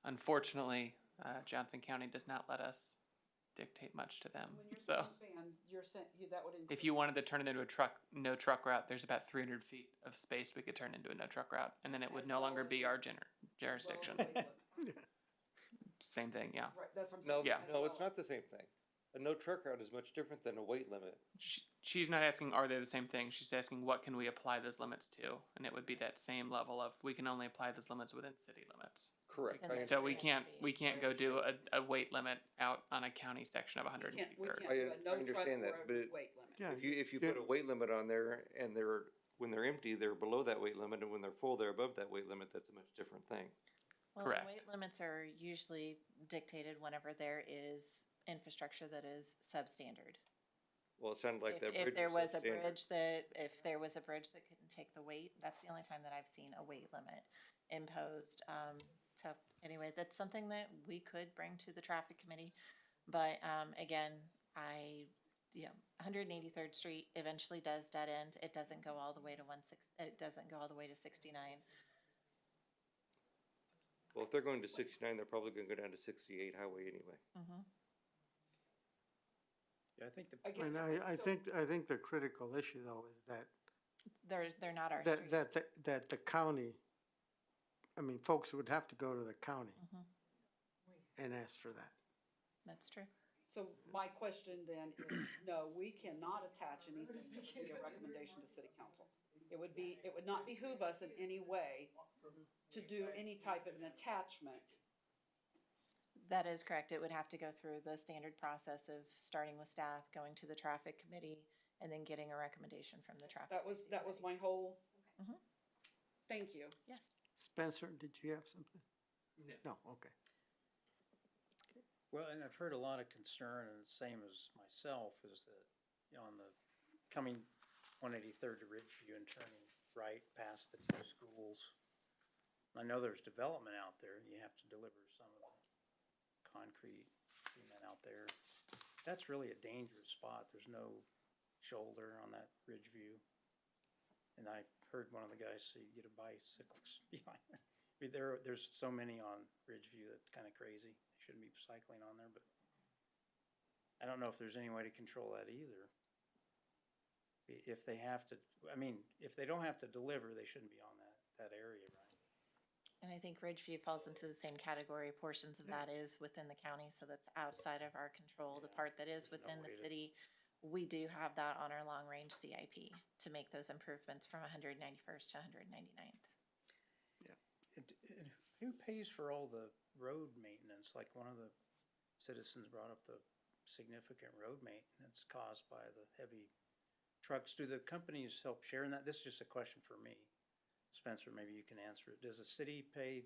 unfortunately, Johnson County does not let us dictate much to them, When you're so. saying ban, you're saying, that would include. If you wanted to turn it into a no truck route, there's about 300 feet of space we could turn into a no truck route, and then it would no longer be our jurisdiction. Same thing, yeah. Right, that's what I'm No, saying. Yeah. no, it's not the same thing. A no truck route is much different than a weight limit. She's not asking are they the same thing. She's asking what can we apply those limits to, and it would be that same level of we can only apply those limits within city limits. Correct. Within the So we city can't limits. go do a weight limit out on a county section of We can't 183rd. do a I no truck understand that, or but a it- weight limit. Yeah, If you put a weight limit on there and when they're empty, they're below that weight limit, and when they're full, they're above that weight limit, that's a much different thing. Well, Correct. weight limits are usually dictated whenever there is infrastructure that is substandard. Well, it sounded like that bridge If there was a substandard. bridge that couldn't take the weight, that's the only time that I've seen a weight limit imposed. So anyway, that's something that we could bring to the traffic committee. But, again, 183rd Street eventually does dead end. It doesn't go all the way to it doesn't go all the way to 69. Well, if they're going to 69, they're probably gonna go down to 68 highway anyway. Mhm. Yeah, I think the, I I guess, mean, I so- think the critical issue though is that, They're not our that, streets. that the county, folks would have to go to the county Mhm. and ask for that. That's true. So my question then is, no, we cannot attach anything that would be a recommendation to city council. It would not behoove us in any way to do any type of an attachment. That is correct. It would have to go through the standard process of starting with staff, going to the traffic committee, and then getting a recommendation from the traffic. That was safety my whole, Mhm. thank you. committee. Yes. Spencer, did you have something? No, okay. well, and I've heard a lot of concern, and the same as myself, is that, on the coming 183rd to Ridgeview and turning right past the two schools. I know there's development out there, and you have to deliver some of the concrete cement out there. That's really a dangerous spot. There's no shoulder on that Ridgeview. And I heard one of the guys say you get a bicyclist behind. There's so many on Ridgeview that's kind of crazy. They shouldn't be cycling on there, but I don't know if there's any way to control that either. If they have to, if they don't have to deliver, they shouldn't be on that area, right? And I think Ridgeview falls into the same category. Portions of that is within the county, so that's outside of our control. The part that is within the city, we do have that on our long-range CIP to make those improvements from 191st to 199th. And who pays for all the road maintenance? Like one of the citizens brought up the significant road maintenance caused by the heavy trucks. Do the companies help share in that? This is just a question for me. Spencer, maybe you can answer it. Does the city pay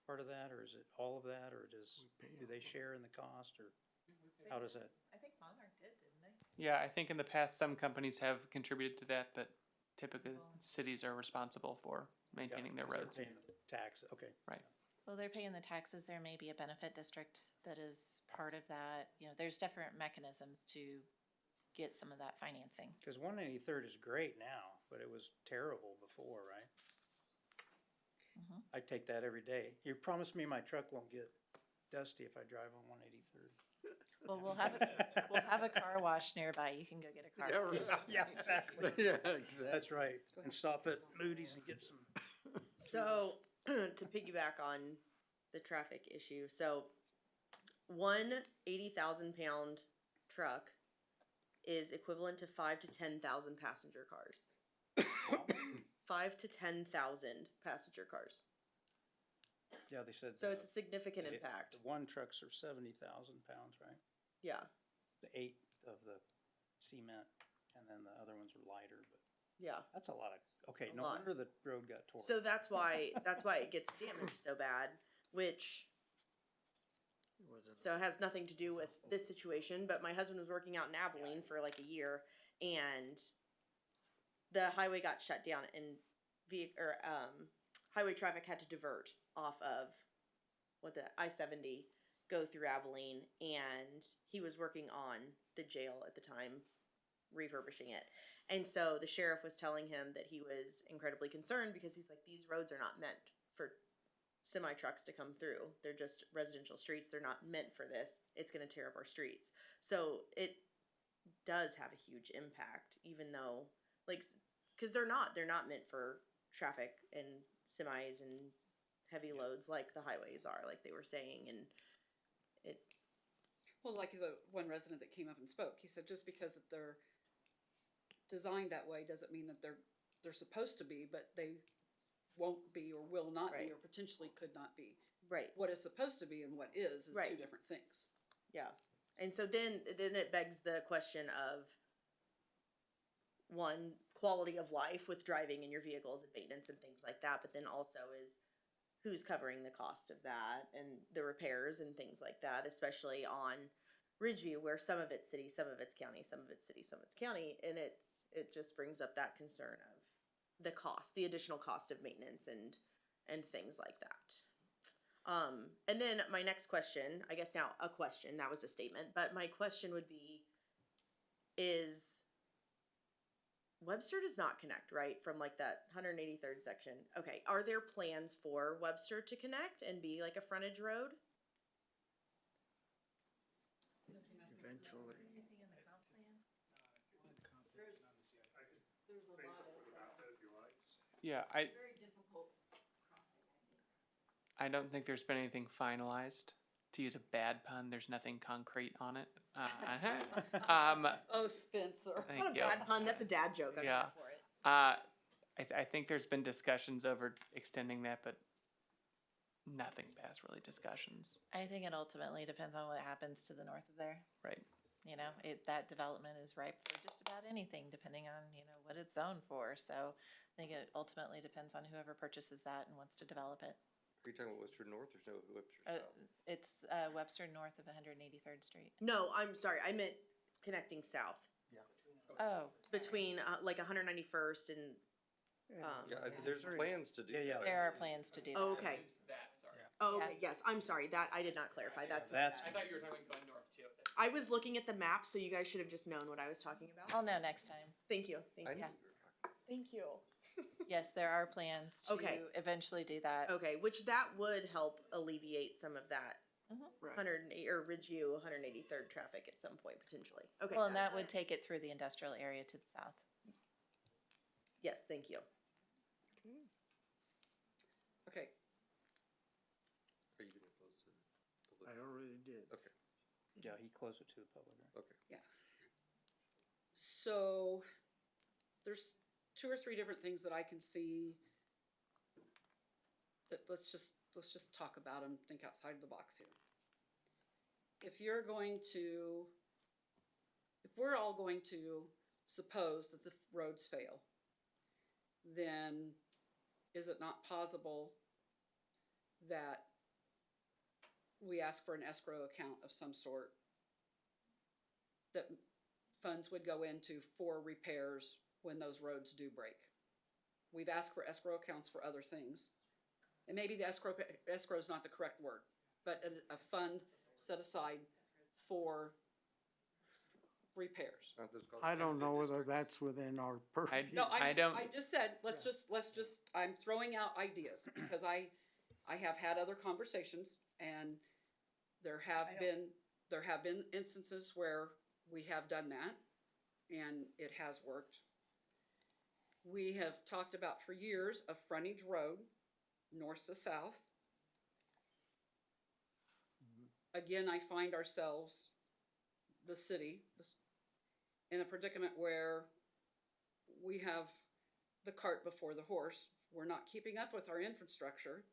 part of that, or is it all of that, or do they share in the cost, or how does that? I think Monarch did, didn't they? Yeah, I think in the past, some companies have contributed to that, but typically cities are responsible for maintaining their roads. Tax, okay. Right. Well, they're paying the taxes. There may be a benefit district that is part of that. You know, there's different mechanisms to get some of that financing. Cause 183rd is great now, but it was terrible before, right? Mhm. I take that every day. You promised me my truck won't get dusty if I drive on 183rd. Well, we'll have a car wash nearby. You can go get a car wash. Yeah, exactly. Yeah, exactly. That's right. And stop at Moody's and get some. So, to piggyback on the traffic issue, so one 80,000-pound truck is equivalent to 5,000 to 10,000 passenger cars. 5,000 to 10,000 passenger cars. Yeah, they said. So it's a significant the- impact. The one trucks are 70,000 pounds, right? Yeah, The 8 of the cement, and then the other ones are lighter, but yeah. that's a lot of, okay, A no lot. wonder the road got torn. So that's why it gets damaged so bad, which so it has nothing to do with this situation, but my husband was working out in Abilene for like a year, and the highway got shut down, and highway traffic had to divert off of the I-70 go through Abilene, and he was working on the jail at the time, refurbishing it. And so the sheriff was telling him that he was incredibly concerned because he's like, these roads are not meant for semi trucks to come through. They're just residential streets. They're not meant for this. It's going to tear up our streets. So it does have a huge impact, even though, like, because they're not meant for traffic and semis and heavy loads like the highways are, like they were saying. And it, Well, like the one resident that came up and spoke, he said just because they're designed that way doesn't mean that they're supposed to be, but they won't be or will not be Right. or potentially could not be. right. What is supposed to be and what is Right. two different things. Yeah. And so then it begs the question of one, quality of life with driving in your vehicles and maintenance and things like that, but then also is who's covering the cost of that and the repairs and things like that, especially on Ridgeview, where some of it's city, some of it's county, some of it's city, some of it's county, and it just brings up that concern of the cost, the additional cost of maintenance and things like that. And then my next question, I guess now a question, that was a statement, but my question would be, is Webster does not connect, right? From like that 183rd section. Okay. Are there plans for Webster to connect and be like a frontage road? Eventually. Say something about that if you like. Yeah, Very difficult crossing, I think. I don't think there's been anything finalized. To use a bad pun, there's nothing concrete on it. Oh, Spencer. It's not a bad pun. That's a dad joke. I'm Yeah. here for it. I think there's been discussions over extending that, but nothing past really discussions. I think it ultimately depends on what happens to the north of there. Right. You know, that development is ripe for just about anything, depending on, you know, what it's zoned for. So I think it ultimately depends on whoever purchases that and wants to develop it. Are you talking about Webster North or no, Webster Uh, South? It's Webster north of 183rd Street. No, I'm sorry. I meant connecting south Oh, between like 191st and. Yeah, there's plans to do that. there are plans to do that. Okay. That, sorry. Oh, okay. Yes. I'm sorry. That I did not clarify. That's. That's, I thought you were talking about going north too. I was looking at the map, so you guys should have just known what I was talking about. I'll know next time. Thank you. Thank I you. knew you were talking. Thank you. Yes, there are plans to Okay. eventually do that. Okay, which that would help alleviate some of that Mhm. 108 or Ridgeview 183rd traffic at some point potentially. Okay. Well, and that would take it through the industrial area to the south. Yes, thank you. Okay. Are you gonna close the public? I already did. Okay, yeah, he closed it to the public, right? okay. So there's 2 or 3 different things that I can see that let's just talk about them, think outside the box here. If we're all going to suppose that the roads fail, then is it not possible that we ask for an escrow account of some sort that funds would go into for repairs when those roads do break. We've asked for escrow accounts for other things. And maybe the escrow is not the correct word, but a fund set aside for repairs. I don't know whether that's within our purview. No, I just said, let's just, I'm throwing out ideas because I have had other conversations and there have been instances where we have done that and it has worked. We have talked about for years a frontage road, north to south. Again, I find ourselves, the city, in a predicament where we have the cart before the horse. We're not keeping up with our infrastructure,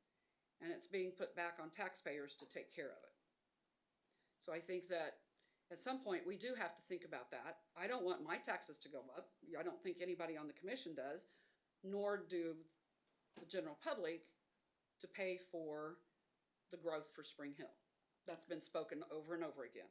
and it's being put back on taxpayers to take care of it. So I think that at some point, we do have to think about that. I don't want my taxes to go up. I don't think anybody on the commission does, nor do the general public to pay for the growth for Spring Hill. That's been spoken over and over again.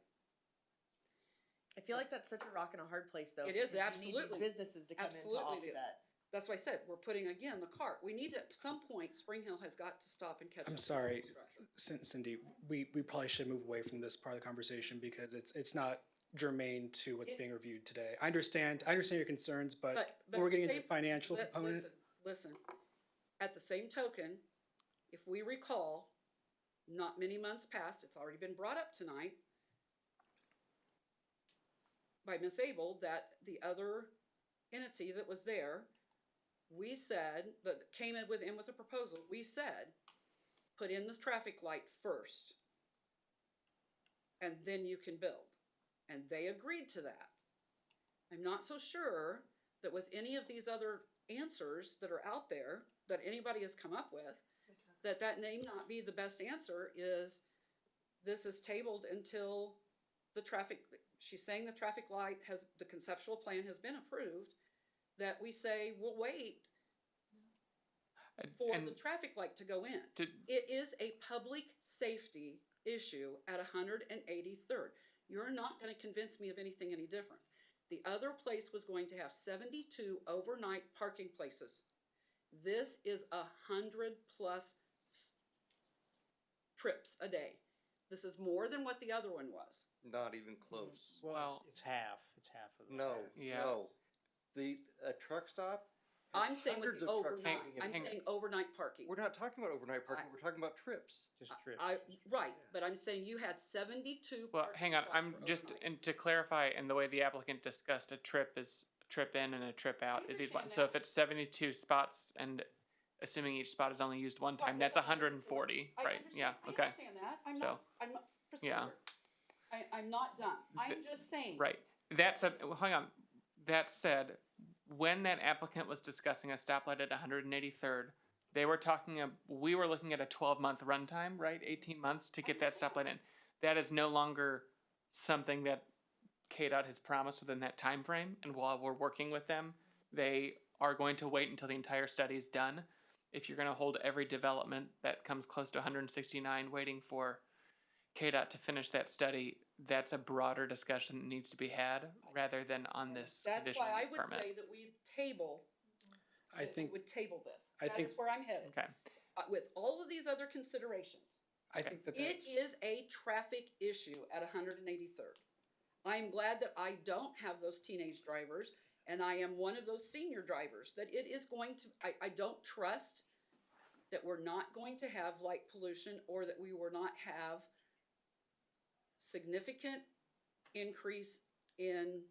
I feel like that's such a rock and a hard place, though. It is, because you need absolutely. these businesses to come in to Absolutely it is. offset. That's why I said, we're putting, again, the cart. We need to, at some point, Spring Hill has got to stop and catch up. I'm to sorry, infrastructure. Cindy, we probably should move away from this part of the conversation because it's not germane to what's being reviewed today. I understand your concerns, but we're getting into the financial component. Listen, at the same token, if we recall, not many months past, it's already been brought up tonight by Ms. Abel, that the other entity that was there, we said, that came in with a proposal, we said, put in the traffic light first, and then you can build. And they agreed to that. I'm not so sure that with any of these other answers that are out there, that anybody has come up with, that may not be the best answer. Is this is tabled until the traffic, she's saying the traffic light has, the conceptual plan has been approved, that we say, we'll wait for the traffic light to go in. It is a public safety issue at 183rd. You're not going to convince me of anything any different. The other place was going to have 72 overnight parking places. This is 100+ trips a day. This is more than what the other one was. Not even close. Well, it's half of the. No, Yeah. no. The truck stop. has I'm saying with hundreds the of trucks overnight. waiting in I'm front. saying overnight parking. We're not talking about overnight parking. We're talking about trips. Just trips. Right, but I'm saying you had 72. Well, parking hang on, spots I'm for just, overnight. and to clarify, and the way the applicant discussed a trip is a trip in and a trip out is each one. understand So that. if it's 72 spots and assuming each spot is only used one time, that's 140, I right? understand- Yeah, I okay. understand that. I'm So, not, yeah. I'm not done. I'm just saying. Right. That said, well, hang on. That said, when that applicant was discussing a stoplight at 183rd, they were talking, we were looking at a 12-month runtime, right? 18 months to get that stoplight in. That is no longer something that KDOT has promised within that time frame. And while we're working with them, they are going to wait until the entire study is done. If you're going to hold every development that comes close to 169 waiting for KDOT to finish that study, that's a broader discussion that needs to be had rather than on this That's conditional why I use would permit. say that we table. I that we think- would table this. I think- That's where I'm headed. Okay. With all of these other considerations. I think that It that's. is a traffic issue at 183rd. I'm glad that I don't have those teenage drivers, and I am one of those senior drivers, that it is going to, I don't trust that we're not going to have light pollution or that we will not have significant increase in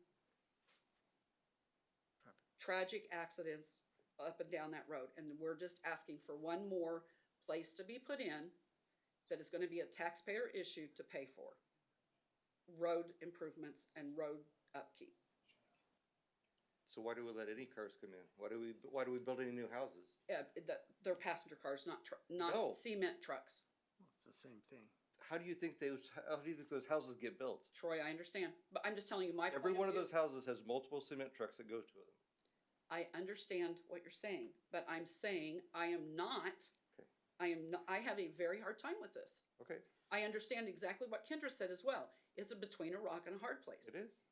tragic accidents up and down that road. And we're just asking for one more place to be put in that is going to be a taxpayer issue to pay for. Road improvements and road upkeep. So why do we let any cars come in? Why do we build any new houses? They're passenger cars, not No. cement trucks. It's the same thing. How do you think those houses get built? Troy, I understand, but I'm just telling you my point Every one of view. those houses has multiple cement trucks that go to them. I understand what you're saying, but I'm saying I am not, I have a very hard time with this. Okay. I understand exactly what Kendra said as well. It's between a rock and a hard place. It is.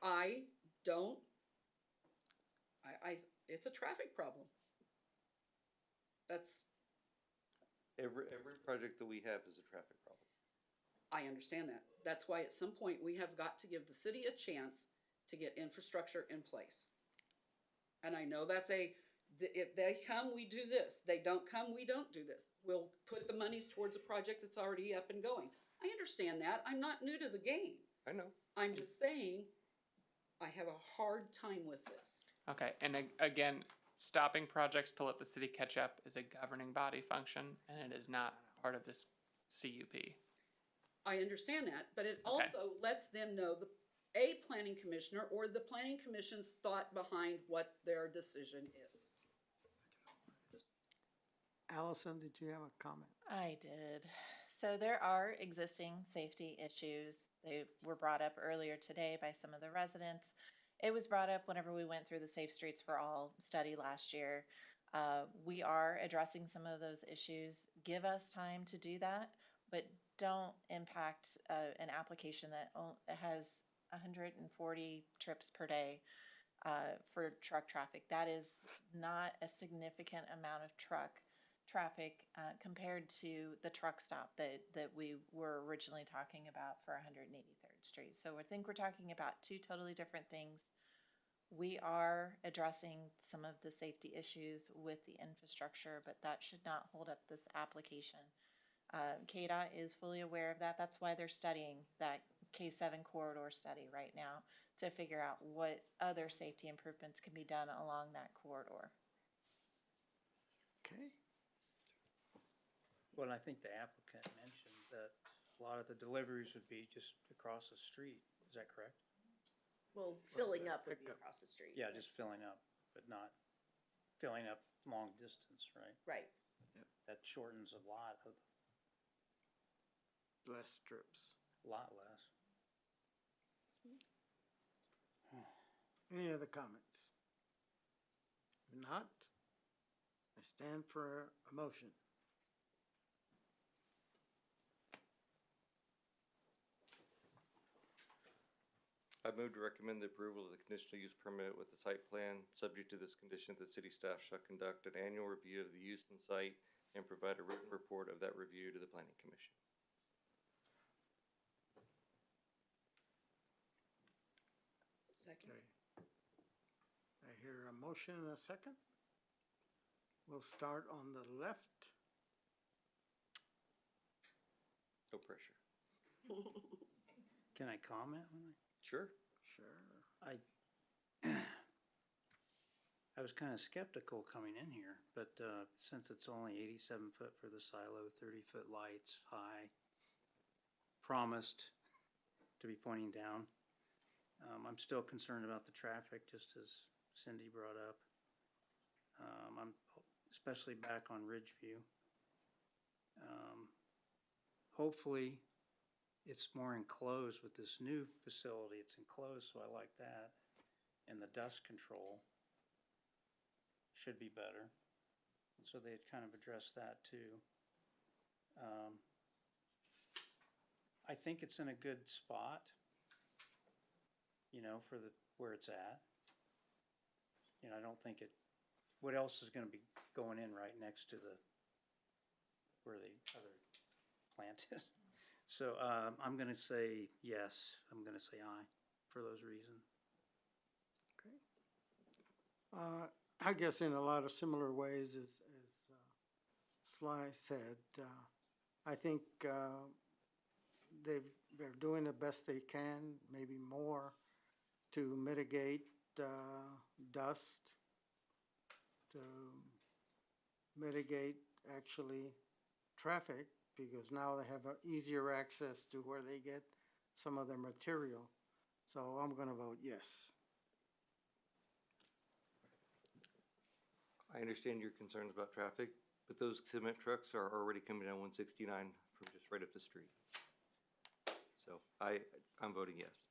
I don't, it's a traffic problem. That's, Every project that we have is a traffic problem. I understand that. That's why at some point we have got to give the city a chance to get infrastructure in place. And I know that's if they come, we do this. They don't come, we don't do this. We'll put the monies towards a project that's already up and going. I understand that. I'm not new to the game. I know. I'm just saying, I have a hard time with this. Okay, and again, stopping projects to let the city catch up is a governing body function, and it is not part of this CUP. I understand that, but it Okay. also lets them know a planning commissioner or the planning commission's thought behind what their decision is. Allison, did you have a comment? I did. So there are existing safety issues. They were brought up earlier today by some of the residents. It was brought up whenever we went through the Safe Streets for All study last year. We are addressing some of those issues. Give us time to do that, but don't impact an application that has 140 trips per day for truck traffic. That is not a significant amount of traffic compared to the truck stop that we were originally talking about for 183rd Street. So I think we're talking about two totally different things. We are addressing some of the safety issues with the infrastructure, but that should not hold up this application. KDOT is fully aware of that. That's why they're studying that K7 corridor study right now to figure out what other safety improvements can be done along that corridor. Okay. Well, I think the applicant mentioned that a lot of the deliveries would be just across the street. Is that correct? Well, filling up would be across the street. Yeah, just filling up, but not filling up long distance, right? Right. That shortens a lot of, Less trips. a lot less. Any other comments? If not, I stand for a motion. I move to recommend the approval of the conditional use permit with the site plan, subject to this condition that the city staff shall conduct an annual review of the use and site and provide a written report of that review to the planning commission. Second. Okay. I hear a motion and a second. We'll start on the left. No pressure. Can I comment on that? Sure. Sure. I was kind of skeptical coming in here, but since it's only 87 foot for the silo, 30-foot lights, high, promised to be pointing down, I'm still concerned about the traffic, just as Cindy brought up. I'm especially back on Ridgeview. Hopefully, it's more enclosed with this new facility. It's enclosed, so I like that. And the dust control should be better. So they had kind of addressed that too. I think it's in a good spot, you know, for where it's at. You know, I don't think what else is gonna be going in right next to where the other plant is? So, I'm gonna say yes, I'm gonna say aye for those reasons. Okay. I guess in a lot of similar ways as Sly said, I think they're doing the best they can, maybe more, to mitigate dust, to mitigate actually traffic, because now they have easier access to where they get some of their material. So I'm gonna vote yes. I understand your concerns about traffic, but those cement trucks are already coming down 169 from just right up the street. So I'm voting yes.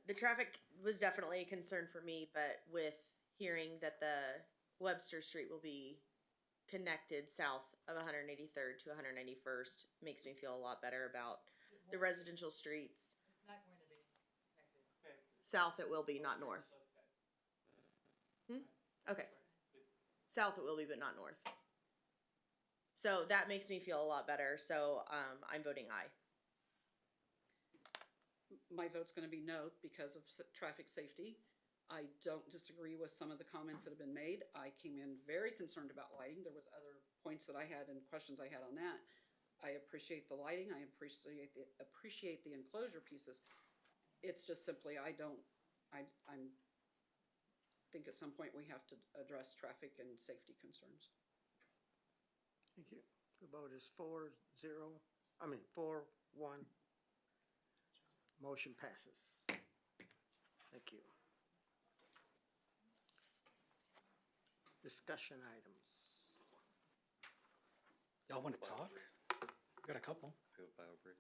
The traffic was definitely a concern for me, but with hearing that the Webster Street will be connected south of 183rd to 191st makes me feel a lot better about the residential streets. It's not going to be connected South it will be, not north. Okay. South it will be, but not north. So that makes me feel a lot better. So I'm voting aye. My vote's gonna be no because of traffic safety. I don't disagree with some of the comments that have been made. I came in very concerned about lighting. There was other points that I had and questions I had on that. I appreciate the lighting. I appreciate the enclosure pieces. It's just simply, I'm think at some point we have to address traffic and safety concerns. Thank you. The vote is 4-1. Motion passes. Thank you. Discussion items. Y'all want to talk? Got a couple. Go bio break.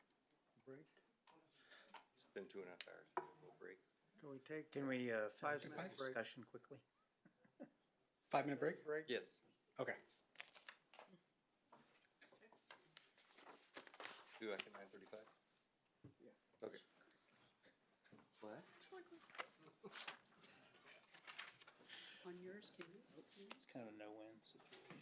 Break. It's been 2.5 hours. We'll break. Can we take? Can we, finish 5 the minute break? discussion quickly? 5-minute break? Break? Yes. Okay. Do like at 9:35? Yeah. Okay. What? On yours, can you vote, please? It's kind of a no-win situation.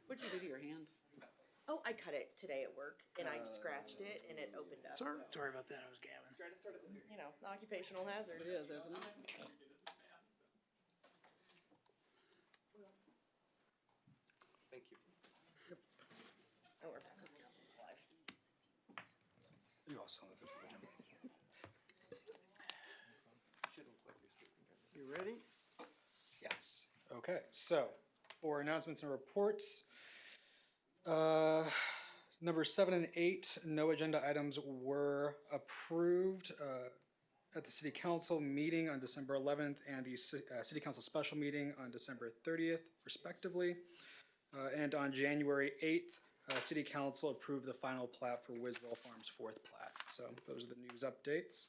What'd you do to your hand? Oh, I cut it today at work and I scratched it and it opened up. Sorry, so, sorry about that, I was gabbing. You know, occupational hazard. It is, isn't it? Thank you. Oh, we're passing it live. You all saw the video. You ready? Yes. Okay, so for announcements and reports, number 7 and 8, no agenda items were approved at the city council meeting on December 11th and the city council special meeting on December 30th, respectively. And on January 8th, city council approved the final plat for Wiswell Farms 4th plat. So those are the news updates.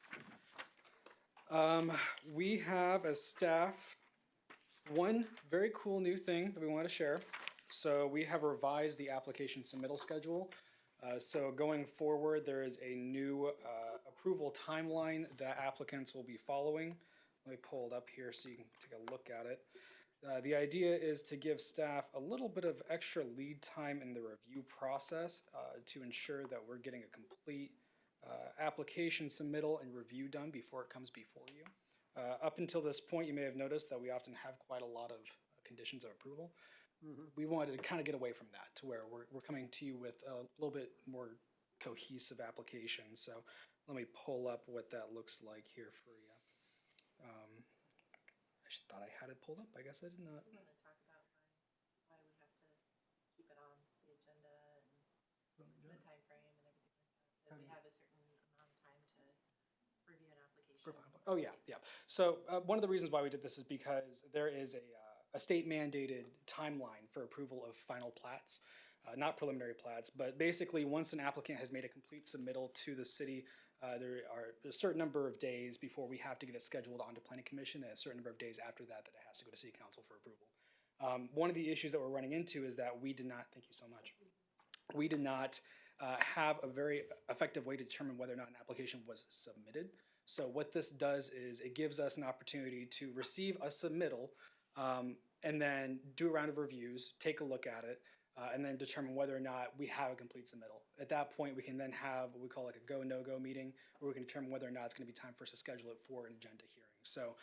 We have as staff one very cool new thing that we want to share. So we have revised the application submittal schedule. So going forward, there is a new approval timeline that applicants will be following. Let me pull it up here so you can take a look at it. The idea is to give staff a little bit of extra lead time in the review process to ensure that we're getting a complete application submittal and review done before it comes before you. Up until this point, you may have noticed that we often have quite a lot of conditions of approval. We wanted to kind of get away from that to where we're coming to you with a little bit more cohesive application. So let me pull up what that looks like here for you. I just thought I had it pulled up. I guess I did not. You want to talk about why we have to keep it on the agenda and the time frame and everything like that? That we have a certain amount of time to review an application. Oh, yeah, yeah. So one of the reasons why we did this is because there is a state mandated timeline for approval of final plats, not preliminary plats, but basically once an applicant has made a complete submittal to the city, there's a certain number of days before we have to get it scheduled onto planning commission, and a certain number of days after that it has to go to city council for approval. One of the issues that we're running into is that we did not, thank you so much, we did not have a very effective way to determine whether or not an application was submitted. So what this does is it gives us an opportunity to receive a submittal and then do a round of reviews, take a look at it, and then determine whether or not we have a complete submittal. At that point, we can then have what we call like a go, no-go meeting, where we can determine whether or not it's going to be time for us to schedule it for an agenda hearing. So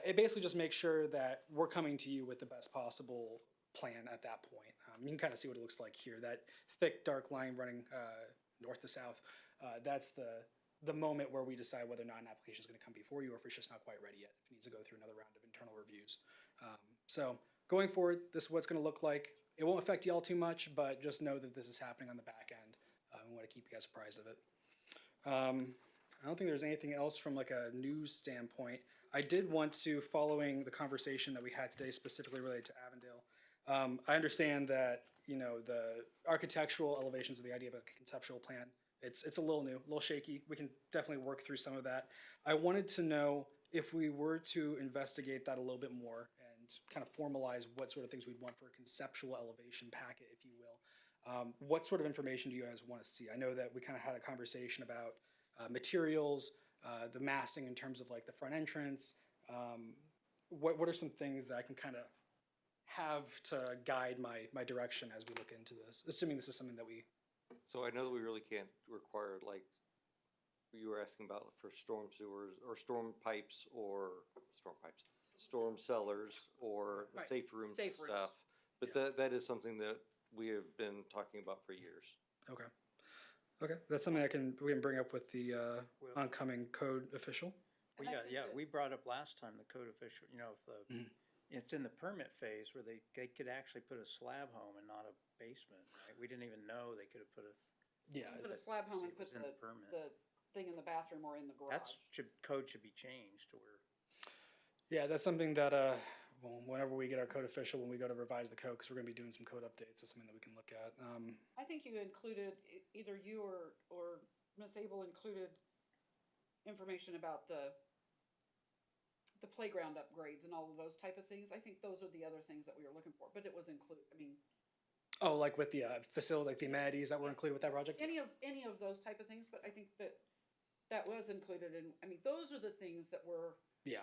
it basically just makes sure that we're coming to you with the best possible plan at that point. You can kind of see what it looks like here. That thick, dark line running north to south, that's the moment where we decide whether or not an application is going to come before you, or if it's just not quite ready yet, if it needs to go through another round of internal reviews. So going forward, this is what it's going to look like. It won't affect y'all too much, but just know that this is happening on the back end. We want to keep you guys apprised of it. I don't think there's anything else from like a news standpoint. I did want to, following the conversation that we had today specifically related to Avondale, I understand that, you know, the architectural elevations of the idea of a conceptual plan, it's a little new, a little shaky. We can definitely work through some of that. I wanted to know if we were to investigate that a little bit more and kind of formalize what sort of things we'd want for a conceptual elevation packet, if you will. What sort of information do you guys want to see? I know that we kind of had a conversation about materials, the massing in terms of like the front entrance. What are some things that I can kind of have to guide my direction as we look into this, assuming this is something that we... So I know that we really can't require, like, you were asking about for storm sewers, or storm cellars, or Right. safe rooms and Safe rooms. stuff. But that is something that we have been talking about for years. Okay. Okay, that's something we can bring up with the oncoming code official. Well, yeah, we brought up last time the code official, you know, if it's in the permit phase where they could actually put a slab home and not a basement, right? We didn't even know they could have put a. Yeah. Put a slab home and It was put in the permit. the thing in the bathroom or in the garage. Code should be changed to where. Yeah, that's something that, well, whenever we get our code official, when we go to revise the code, because we're going to be doing some code updates, that's something that we can look at. I think you included, either you or Ms. Abel included information about the playground upgrades and all of those type of things. I think those are the other things that we were looking for, but it was included, I mean. Oh, like with the facility, like the amenities that were included with that project? Any of those type of things, but I think that was included in, I mean, those are the things that were. Yeah.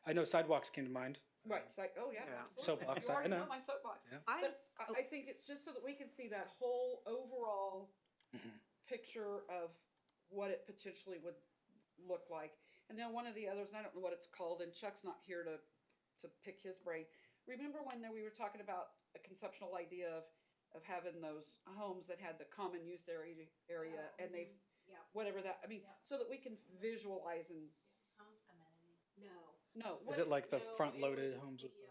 I know sidewalks came to mind. Right, so, oh, yeah, Yeah. absolutely. Soapbox, You I already know. know my soapbox. Yeah. But I think it's just so that we can see that whole overall picture of what it potentially would look like. And then one of the others, and I don't know what it's called, and Chuck's not here to pick his brain. Remember when we were talking about a conceptual idea of having those homes that had the common use area and they, Yeah. whatever that, I mean, so that we can visualize and, no. Is what- it like the No, front-loaded it was homes with the,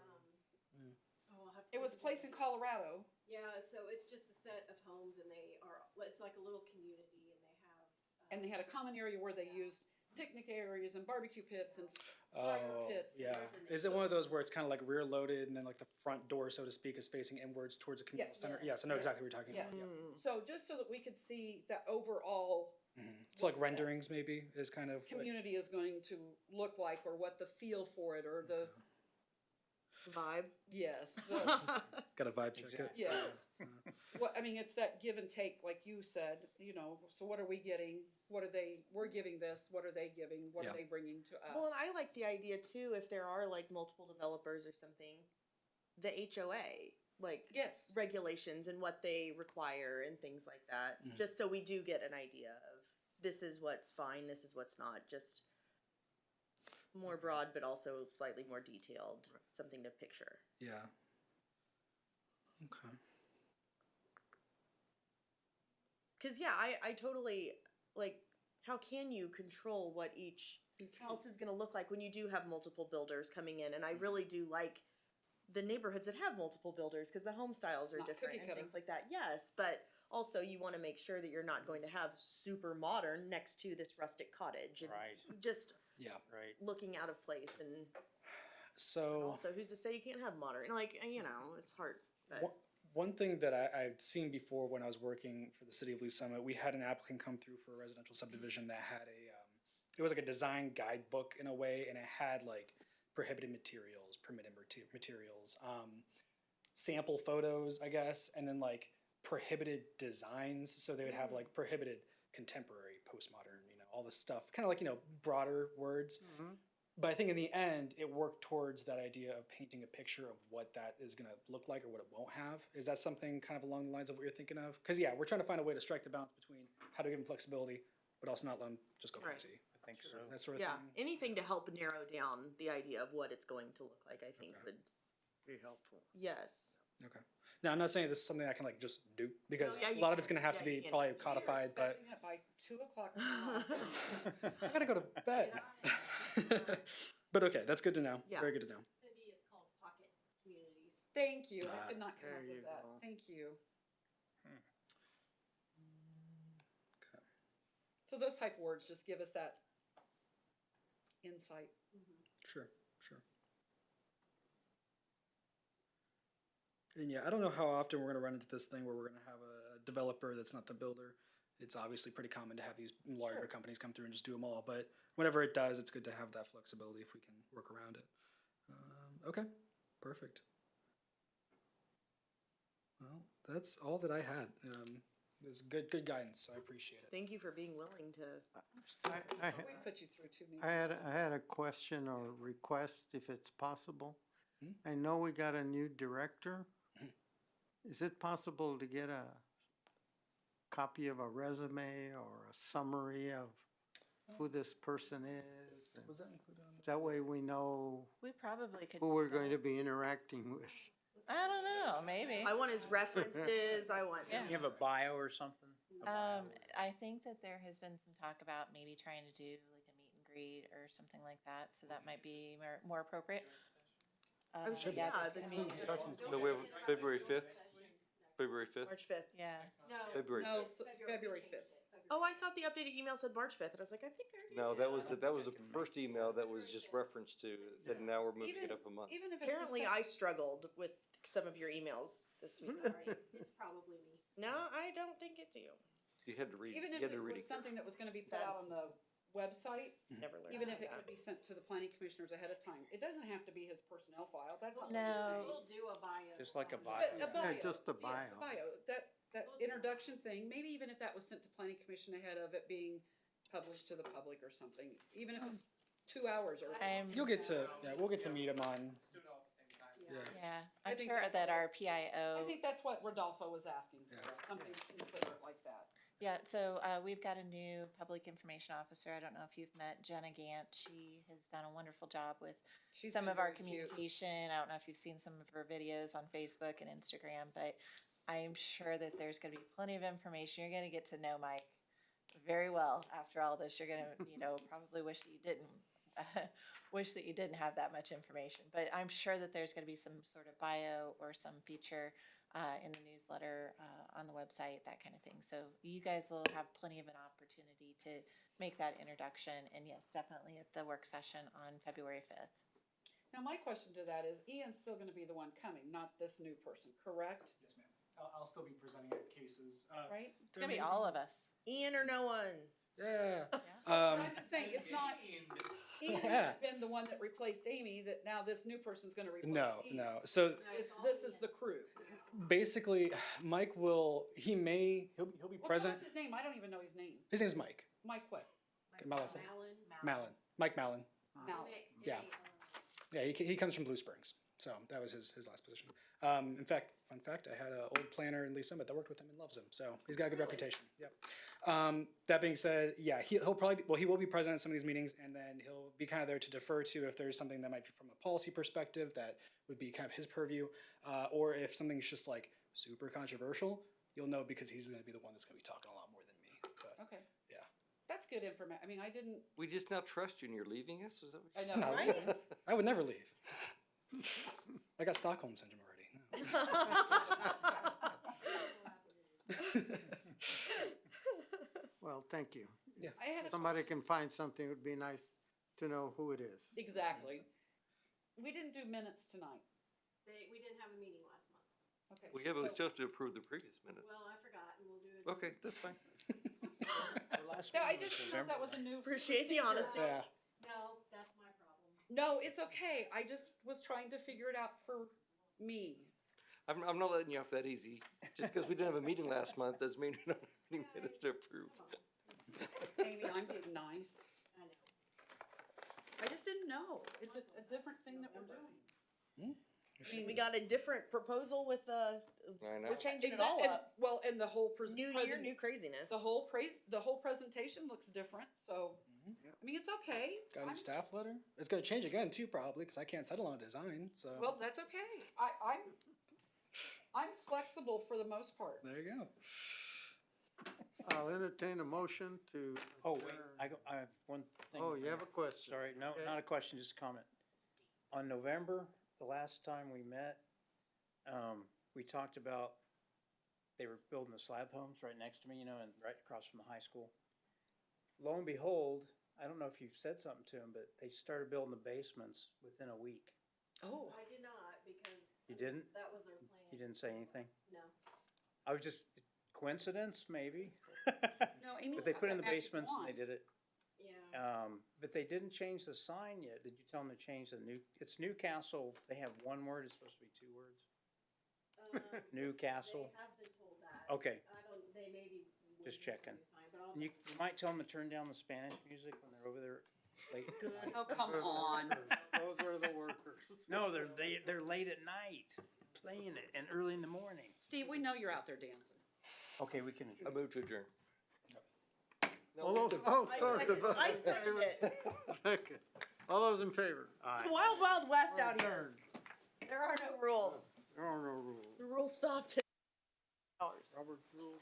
the? Oh, I'll have to It was think of placed the in name. Colorado. Yeah, so it's just a set of homes and they are, it's like a little community and they have. And they had a common area where they used picnic areas and barbecue pits and fire Oh, pits. yeah. Is it one of those where it's kind of like rear loaded and then like the front door, so to speak, is facing inwards towards a communal Yes. center? Yes, I know exactly what you're talking Yes. about. Yeah. So just so that we could see that overall It's like renderings maybe is kind of. community is going to look like, or what the feel for it, or the, Vibe. yes, Got a vibe check it. yes. What, I mean, it's that give and take, like you said, so what are we getting? What are we're giving this, what are they giving? What Yeah. are they bringing to us? Well, and I like the idea too, if there are like multiple developers or something, the HOA, like Yes. regulations and what they require and things like that, Mhm. just so we do get an idea of this is what's fine, this is what's not, just more broad, but also slightly more detailed, something to picture. Yeah. Okay. Cause yeah, I totally, like, how can you control what each house is gonna look like when you do have multiple builders coming in? And I really do like the neighborhoods that have multiple builders, cause the home styles are Not different cookie and cutter. things like that, yes, but also you wanna make sure that you're not going to have super modern next to this rustic cottage. And Right. just Yeah. Right. looking out of place, and So. also, who's to say you can't have modern, like, it's hard, but. One thing that I've seen before when I was working for the city of Lee Summit, we had an applicant come through for a residential subdivision that had it was like a design guidebook in a way, and it had like prohibited materials, permitted materials, sample photos, I guess, and then like prohibited designs. So they would have like prohibited contemporary, postmodern, all this stuff, kind of like, broader words. But I think in the end, it worked towards that idea of painting a picture of what that is going to look like or what it won't have. Is that something kind of along the lines of what you're thinking of? Because, yeah, we're trying to find a way to strike the balance between how to give them flexibility, but also not let them just go Right. crazy. I think so. That sort of Yeah, thing. anything to help narrow down the idea of what it's going to look like, I think would, Be helpful. yes. Okay. Now, I'm not saying this is something I can like just do because yeah, a you lot of it's can. going to have Yeah, to be you can. probably You're codified, but Expecting it by 2:00 tomorrow. I got to go to bed. But okay, that's good to know. Yeah. Very good to know. Cindy, it's called pocket communities. Thank you, I could not come There up you with that, go. thank you. Okay. So those type of words just give us that insight. Sure, sure. And yeah, I don't know how often we're gonna run into this thing where we're gonna have a developer that's not the builder. It's obviously pretty common to have these larger Sure. companies come through and just do them all, but whenever it does, it's good to have that flexibility if we can work around it. Okay, perfect. Well, that's all that I had. It was good guidance, so I appreciate it. Thank you for being willing to. We put you through 2 meetings. I had a question or request, if it's possible. I know we got a new director. Is it possible to get a copy of a resume or a summary of who this person is? And Was that included on that way we know We probably could. who do we're that. going to be interacting with. I don't know, maybe. I want his references, I want. Yeah. You have a bio or something? I think that there has been some talk about maybe trying to do like a meet and greet or something like that, so that might be more appropriate. I was- Yeah, yeah, that's- the- I mean, No, we have February 5th? February 5th? March 5th. yeah. No. February No, fifth. it's February 5th. Oh, I thought the updated email said March 5th, and I was like, I think I already. No, that was the first email that was just referenced to, that now we're moving it up a month. Even if it's the Apparently, same- I struggled with some of your emails this week. It's probably me. No, I don't think it's you. You had to read, Even you if had it to read was it. something that was gonna be put out on the website, Never learned. even if it that. could be sent to the planning commissioners ahead of time, it doesn't have to be his personnel file, that's not what No. I'm saying. We'll do a bio. Just like a bio. But a Yeah, bio, just a yes, a bio. bio, that introduction thing, maybe even if that was sent to planning commission ahead of it being published to the public or something, even if it's 2 hours or. You'll get to, yeah, we'll get to meet him on Yeah, I I'm think sure that's that what- our I PIO, think that's what Rodolfo was asking for, something considerate like that. yeah, so, we've got a new public information officer. I don't know if you've met Jenna Gant. She has done a wonderful job with She's some been of our very cute. communication. I don't know if you've seen some of her videos on Facebook and Instagram, but I'm sure that there's gonna be plenty of information. You're gonna get to know Mike very well after all this. You're gonna, probably wish that you didn't, have that much information. But I'm sure that there's gonna be some sort of bio or some feature in the newsletter, on the website, that kind of thing. So you guys will have plenty of an opportunity to make that introduction. And yes, definitely at the work session on February 5th. Now, my question to that is, Ian's still gonna be the one coming, not this new person, correct? Yes, ma'am. I'll still be presenting at cases. Right? It's gonna be all of us. Ian or no one? Yeah. I'm just saying, it's not, Ian Yeah. has been the one that replaced Amy, that now this new person's gonna replace No, Ian. no. So This is the crew. basically, Mike will, he'll be present. What's his name? I don't even know his name. His name's Mike. Mike what? Malin. Malin. Mike Malin. Mal. Yeah. Yeah, he comes from Blue Springs. So that was his last position. In fact, fun fact, I had an old planner in Lee Summit that worked with him and loves him. So he's got a good reputation. Yep. That being said, yeah, he'll probably be, well, he will be present at some of these meetings, and then he'll be kind of there to defer to if there's something that might be from a policy perspective that would be kind of his purview, or if something's just like super controversial, you'll know because he's going to be the one that's going to be talking a lot more than me. But Okay. yeah. That's good information. I mean, I didn't, We just now trust you and you're leaving us? Is that what I you're know, saying? right? I would never leave. I got Stockholm syndrome already. Well, thank you. Yeah. I had a Somebody can find something, it would be nice to know who it is. Exactly. We didn't do minutes tonight. We didn't have a meeting last month. Okay. Well, yeah, but we so- still have to approve the previous minutes. Well, I forgot, and we'll do it. Okay, that's fine. Yeah, I just didn't know if that was a new. Appreciate the procedure. honesty. Yeah. No, that's my problem. No, it's okay. I just was trying to figure it out for me. I'm not letting you off that easy. Just because we didn't have a meeting last month doesn't mean we don't have any minutes to approve. Amy, I'm being nice. I know. I just didn't know. It's a different thing that we're doing. We got a different proposal with, I know. we're changing it all And- up. Well, and the whole New year, new craziness. the whole presentation looks different, so, I mean, it's okay. Got a new I'm- staff letter. It's going to change again too, probably, because I can't settle on a design. So Well, that's okay. I'm flexible for the most part. there you go. I'll entertain a motion to. Oh, wait, adjourn. I have one thing. Oh, you have a question? Sorry, no, Okay. not a question, just a comment. On November, the last time we met, we talked about, they were building the slab homes right next to me, and right across from the high school. Lo and behold, I don't know if you've said something to them, but they started building the basements within a week. Oh. I did not, because. You didn't? That was their plan. You didn't say anything? No. I was just, coincidence, maybe? No, Amy's But they got put in that the magic basements and they wand. did it. Yeah. But they didn't change the sign yet. Did you tell them to change it's Newcastle, they have one word, it's supposed to be two words? Newcastle? They have been told that. Okay. They may be. Just waiting for checking. a new sign, but I'll- And you might tell them to turn down the Spanish music when they're over there late. at night. Oh, come on. Those are the workers. No, they're late at night, playing it, and early in the morning. Steve, we know you're out there dancing. Okay, we can. I move to adjourn. All those, oh, sorry. I second it. Second. All those in favor? It's the wild, wild west out here. There are no rules. There are no rules. The rules stopped. Robert's rules.